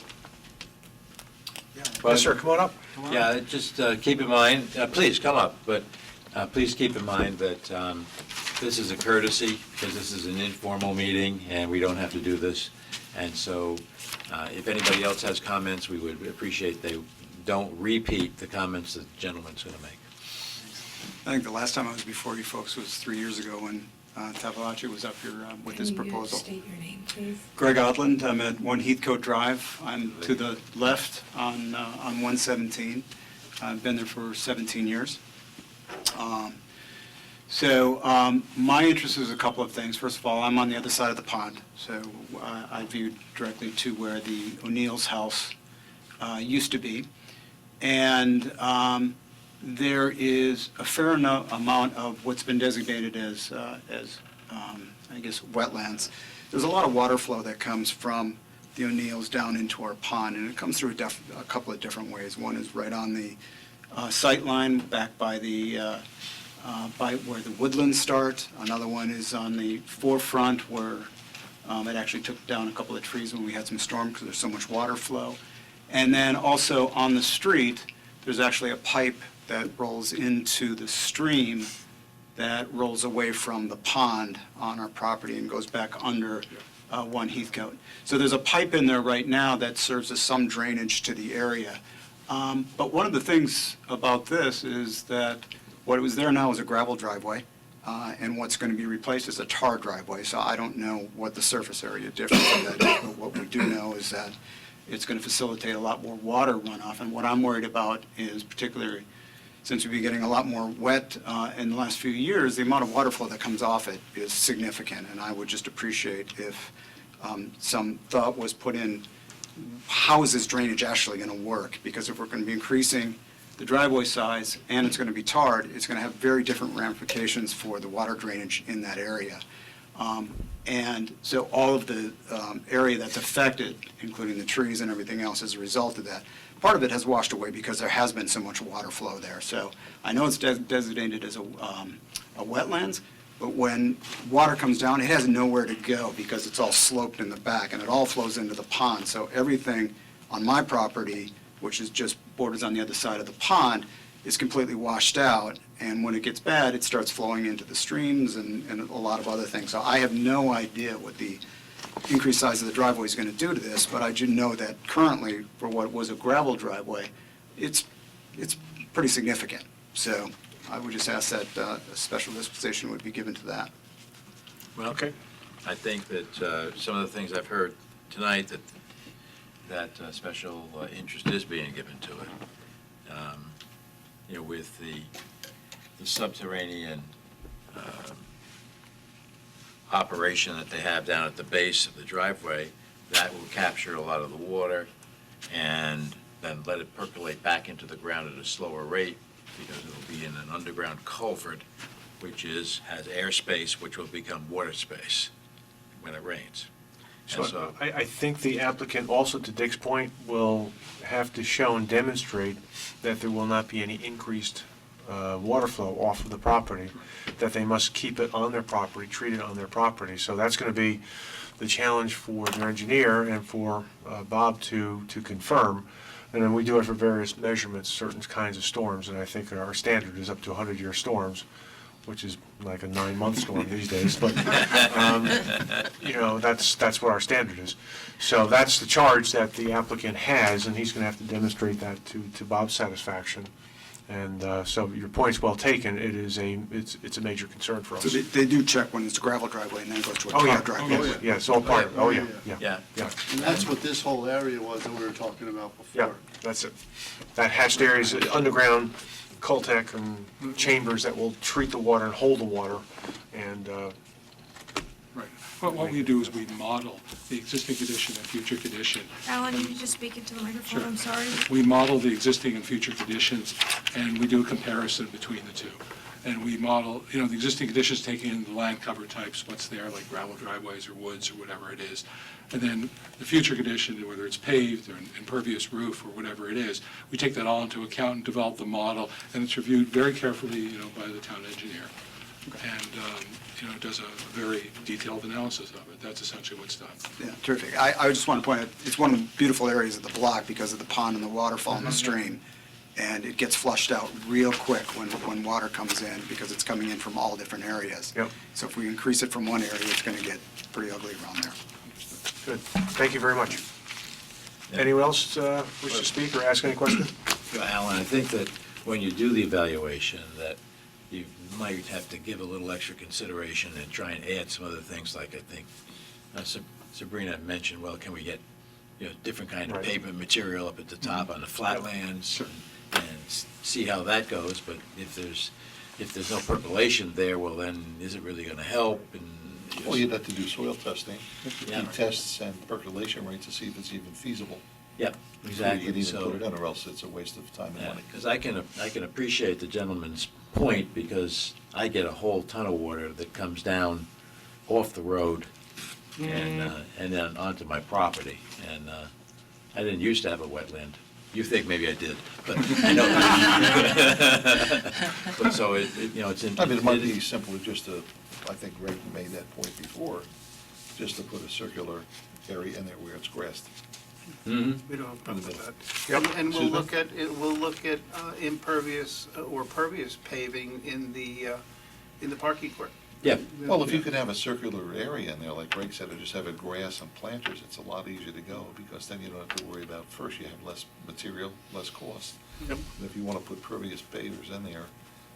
Yes, sir, come on up. Yeah, just keep in mind, please come up, but please keep in mind that this is a courtesy, because this is an informal meeting, and we don't have to do this. And so if anybody else has comments, we would appreciate they don't repeat the comments the gentleman's going to make. I think the last time I was before you folks was 3 years ago when Tavalachi was up here with his proposal. Can you state your name, please? Greg Otland, I'm at 1 Heathcote Drive. I'm to the left on 117. I've been there for 17 years. My interest is a couple of things. First of all, I'm on the other side of the pond, so I view directly to where the O'Neill's house used to be. And there is a fair amount of what's been designated as I guess, wetlands. There's a lot of water flow that comes from the O'Neills down into our pond, and it comes through a couple of different ways. One is right on the sight line back by where the woodlands start. Another one is on the forefront where it actually took down a couple of trees when we had some storm because there's so much water flow. And then also on the street, there's actually a pipe that rolls into the stream that rolls away from the pond on our property and goes back under 1 Heathcote. So there's a pipe in there right now that serves as some drainage to the area. But one of the things about this is that what was there now is a gravel driveway, and what's going to be replaced is a tar driveway. So I don't know what the surface area difference of that is, but what we do know is that it's going to facilitate a lot more water runoff. And what I'm worried about is, particularly since we've been getting a lot more wet in the last few years, the amount of water flow that comes off it is significant. And I would just appreciate if some thought was put in, how is this drainage actually going to work? Because if we're going to be increasing the driveway size and it's going to be tarred, it's going to have very different ramifications for the water drainage in that area. And so all of the area that's affected, including the trees and everything else as a result of that, part of it has washed away because there has been so much water flow there. So I know it's designated as a wetlands, but when water comes down, it has nowhere to go because it's all sloped in the back, and it all flows into the pond. So everything on my property, which is just borders on the other side of the pond, is completely washed out, and when it gets bad, it starts flowing into the streams and a lot of other things. So I have no idea what the increased size of the driveway is going to do to this, but I do know that currently, for what was a gravel driveway, it's pretty significant. So I would just ask that a special dispensation would be given to that. Well, I think that some of the things I've heard tonight, that special interest is being given to it. With the subterranean operation that they have down at the base of the driveway, that will capture a lot of the water and then let it percolate back into the ground at a slower rate, because it'll be in an underground culvert, which has airspace, which will become water space when it rains. And So I think the applicant, also to Dick's point, will have to show and demonstrate that there will not be any increased water flow off of the property, that they must keep it on their property, treat it on their property. So that's going to be the challenge for their engineer and for Bob to confirm. And then we do it for various measurements, certain kinds of storms, and I think our standard is up to 100-year storms, which is like a 9-month storm these days, but, that's what our standard is. So that's the charge that the applicant has, and he's going to have to demonstrate that to Bob's satisfaction. And so your point's well taken. It's a major concern for us. So they do check when it's a gravel driveway and then it goes to a Oh, yeah. tar driveway. Yeah, it's all part, oh, yeah. Yeah. And that's what this whole area was that we were talking about before. Yeah, that's it. That hatched area is underground Coltech and chambers that will treat the water and hold the water, and Right. What we do is we model the existing condition and future condition. Alan, you just speak into the microphone, Sure. I'm sorry. We model the existing and future conditions, and we do a comparison between the two. And we model, the existing conditions, taking in the land cover types, what's there, like gravel driveways or woods or whatever it is. And then the future condition, whether it's paved or an impervious roof or whatever it is, we take that all into account and develop the model, and it's reviewed very carefully, by the town engineer. And, does a very detailed analysis of it. That's essentially what's done. Yeah, terrific. I just want to point out, it's one of the beautiful areas of the block because of the pond and the waterfall and the stream. And it gets flushed out real quick when water comes in because it's coming in from all different areas. Yep. So if we increase it from one area, it's going to get pretty ugly around there. good. Thank you very much. Anyone else wish to speak or ask any questions? Alan, I think that when you do the evaluation, that you might have to give a little extra consideration and try and add some other things, like I think Sabrina mentioned, well, can we get, different kind of Right. pavement material up at the top on the flatlands, and see how that goes, but if there's no percolation there, well, then is it really gonna help? And Well, you'd have to do soil testing, Yeah. tests and percolation rates to see if it's even feasible. Yeah, exactly. You can even So- put it in, or else it's a waste of time and money. Because I can appreciate the gentleman's point, because I get a whole ton of water that comes down off the road and then onto my property. And I didn't used to have a wetland. You think maybe I did, but I know. But so it's in. I mean, it might be simpler just to, I think Greg made that point before, just to put a circular area in there where it's grassed. Mhm. We don't have a problem with that. Yep. And Excuse we'll look at impervious or pervious paving in the parking court. Yeah. Well, if you could have a circular area in there, like Greg said, or just have it grass and planters, it's a lot easier to go, because then you don't have to worry about, first, you have less material, less cost. Yep. And if you want to put pervious pavers in there,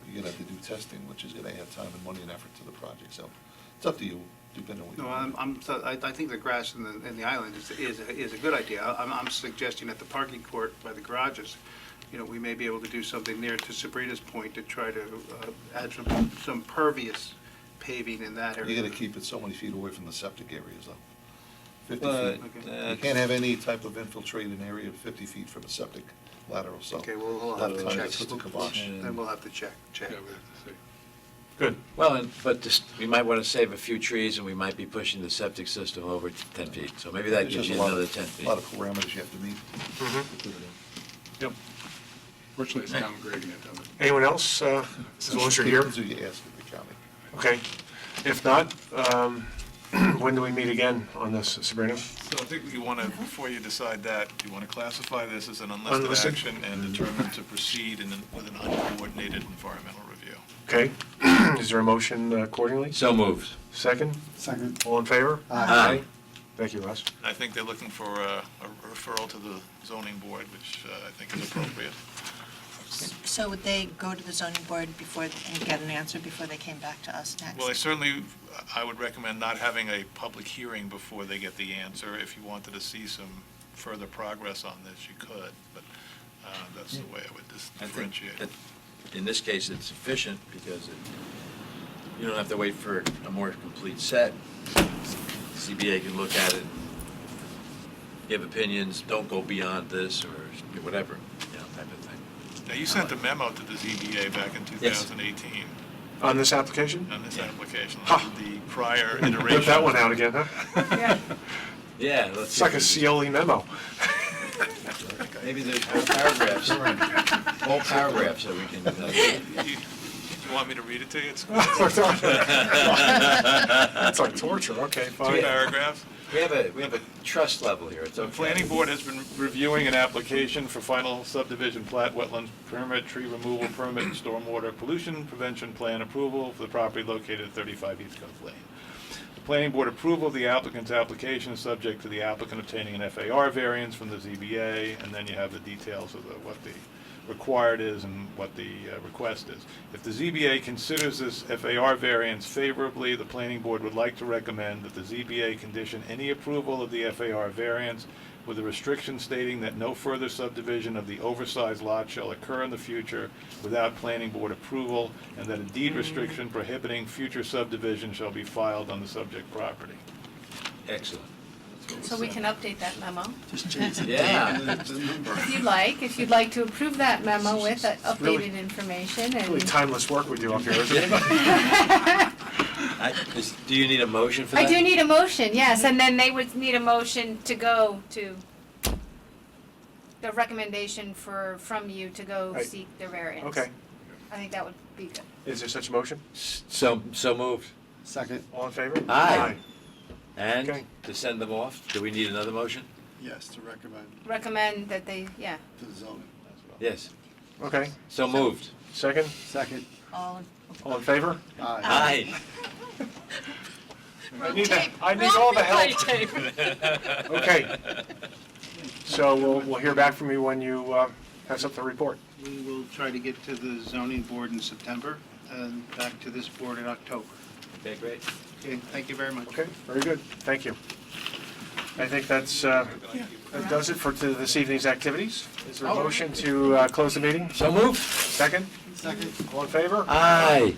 you're going to have to do testing, which is going to add time and money and effort to the project, so it's up to you, depending on what you No, want. I think the grass in the island is a good idea. I'm suggesting at the parking court by the garages, we may be able to do something there, to Sabrina's point, to try to add some pervious paving in that area. You got to keep it so many feet away from the septic areas, though. 50 But feet. You that's- can't have any type of infiltrated area 50 feet from a septic lateral, so. Okay, well, we'll a lot have of to times check. it's just a kibosh. Then we'll have to check. Yeah, we have to see. Good. Well, but we might want to save a few trees, and we might be pushing the septic system over to 10 feet. So maybe that There's gives just you a lot another of- 10 feet. A lot of parameters you have to meet. Yep. Fortunately, it's down gradient of it. Anyone else, as long as you're here? So you ask if the county. Okay. If not, When do we meet again on this, Sabrina? So I think you want to, before you decide that, you want to classify this as an unlisted Unlisted. action and determine to proceed with an uncoordinated environmental review. Okay. Is there a motion accordingly? So moved. Second? Second. All in favor? Aye. Thank you, Les. And I think they're looking for a referral to the zoning board, which I think is appropriate. So would they go to the zoning board before, and get an answer before they came back to us next? Well, I would recommend not having a public hearing before they get the answer. If you wanted to see some further progress on this, you could, but that's the way I would I think differentiate. that in this case, it's sufficient because you don't have to wait for a more complete set. CBA can look at it, give opinions, don't go beyond this or whatever, type of thing. Now, you sent a memo to the ZBA back in 2018 On this application? on this application. Ha. The prior iteration. Put that one out again, huh? Yeah, let's It's see. like a Cioli memo. Maybe there's whole paragraphs, whole paragraphs that we can. You want me to read it to you? It's That's like torture, okay, two fine. paragraphs. We have a trust level here, it's The okay. planning board has been reviewing an application for final subdivision plat, wetlands permit, tree removal permit, and stormwater pollution prevention plan approval for the property located at 35 East Coast Lane. The planning board approval of the applicant's application is subject to the applicant obtaining an FAR variance from the ZBA, and then you have the details of what the required is and what the request is. If the ZBA considers this FAR variance favorably, the planning board would like to recommend that the ZBA condition any approval of the FAR variance with a restriction stating that no further subdivision of the oversized lot shall occur in the future without planning board approval, and that a deed restriction prohibiting future subdivision shall be filed on the subject property. Excellent. So we can update that memo. Just change the date Yeah. and the number. If you'd like to approve that memo with really- updated information Really and. timeless work we do up here, isn't it? Do you need a motion for I that? do need a motion, yes, And then they would need a motion to go to, the recommendation from you to go Right. seek the variance. Okay. I think that would be good. Is there such a motion? So moved. Second. All in favor? Aye. And Okay. to send them off, do we need another motion? Yes, to recommend Recommend that they, yeah. to the zoning. Yes. Okay. So moved. Second? Second. All All in favor? Aye. Aye. I need all the help. Okay. So we'll hear back from you when you have something to report. We will try to get to the zoning board in September and back to this board in October. Okay, great. Okay, thank you very much. Okay, very good. Thank you. I think that does it for this evening's activities. Is there a motion to close the meeting? So moved. Second? Second. All in favor? Aye.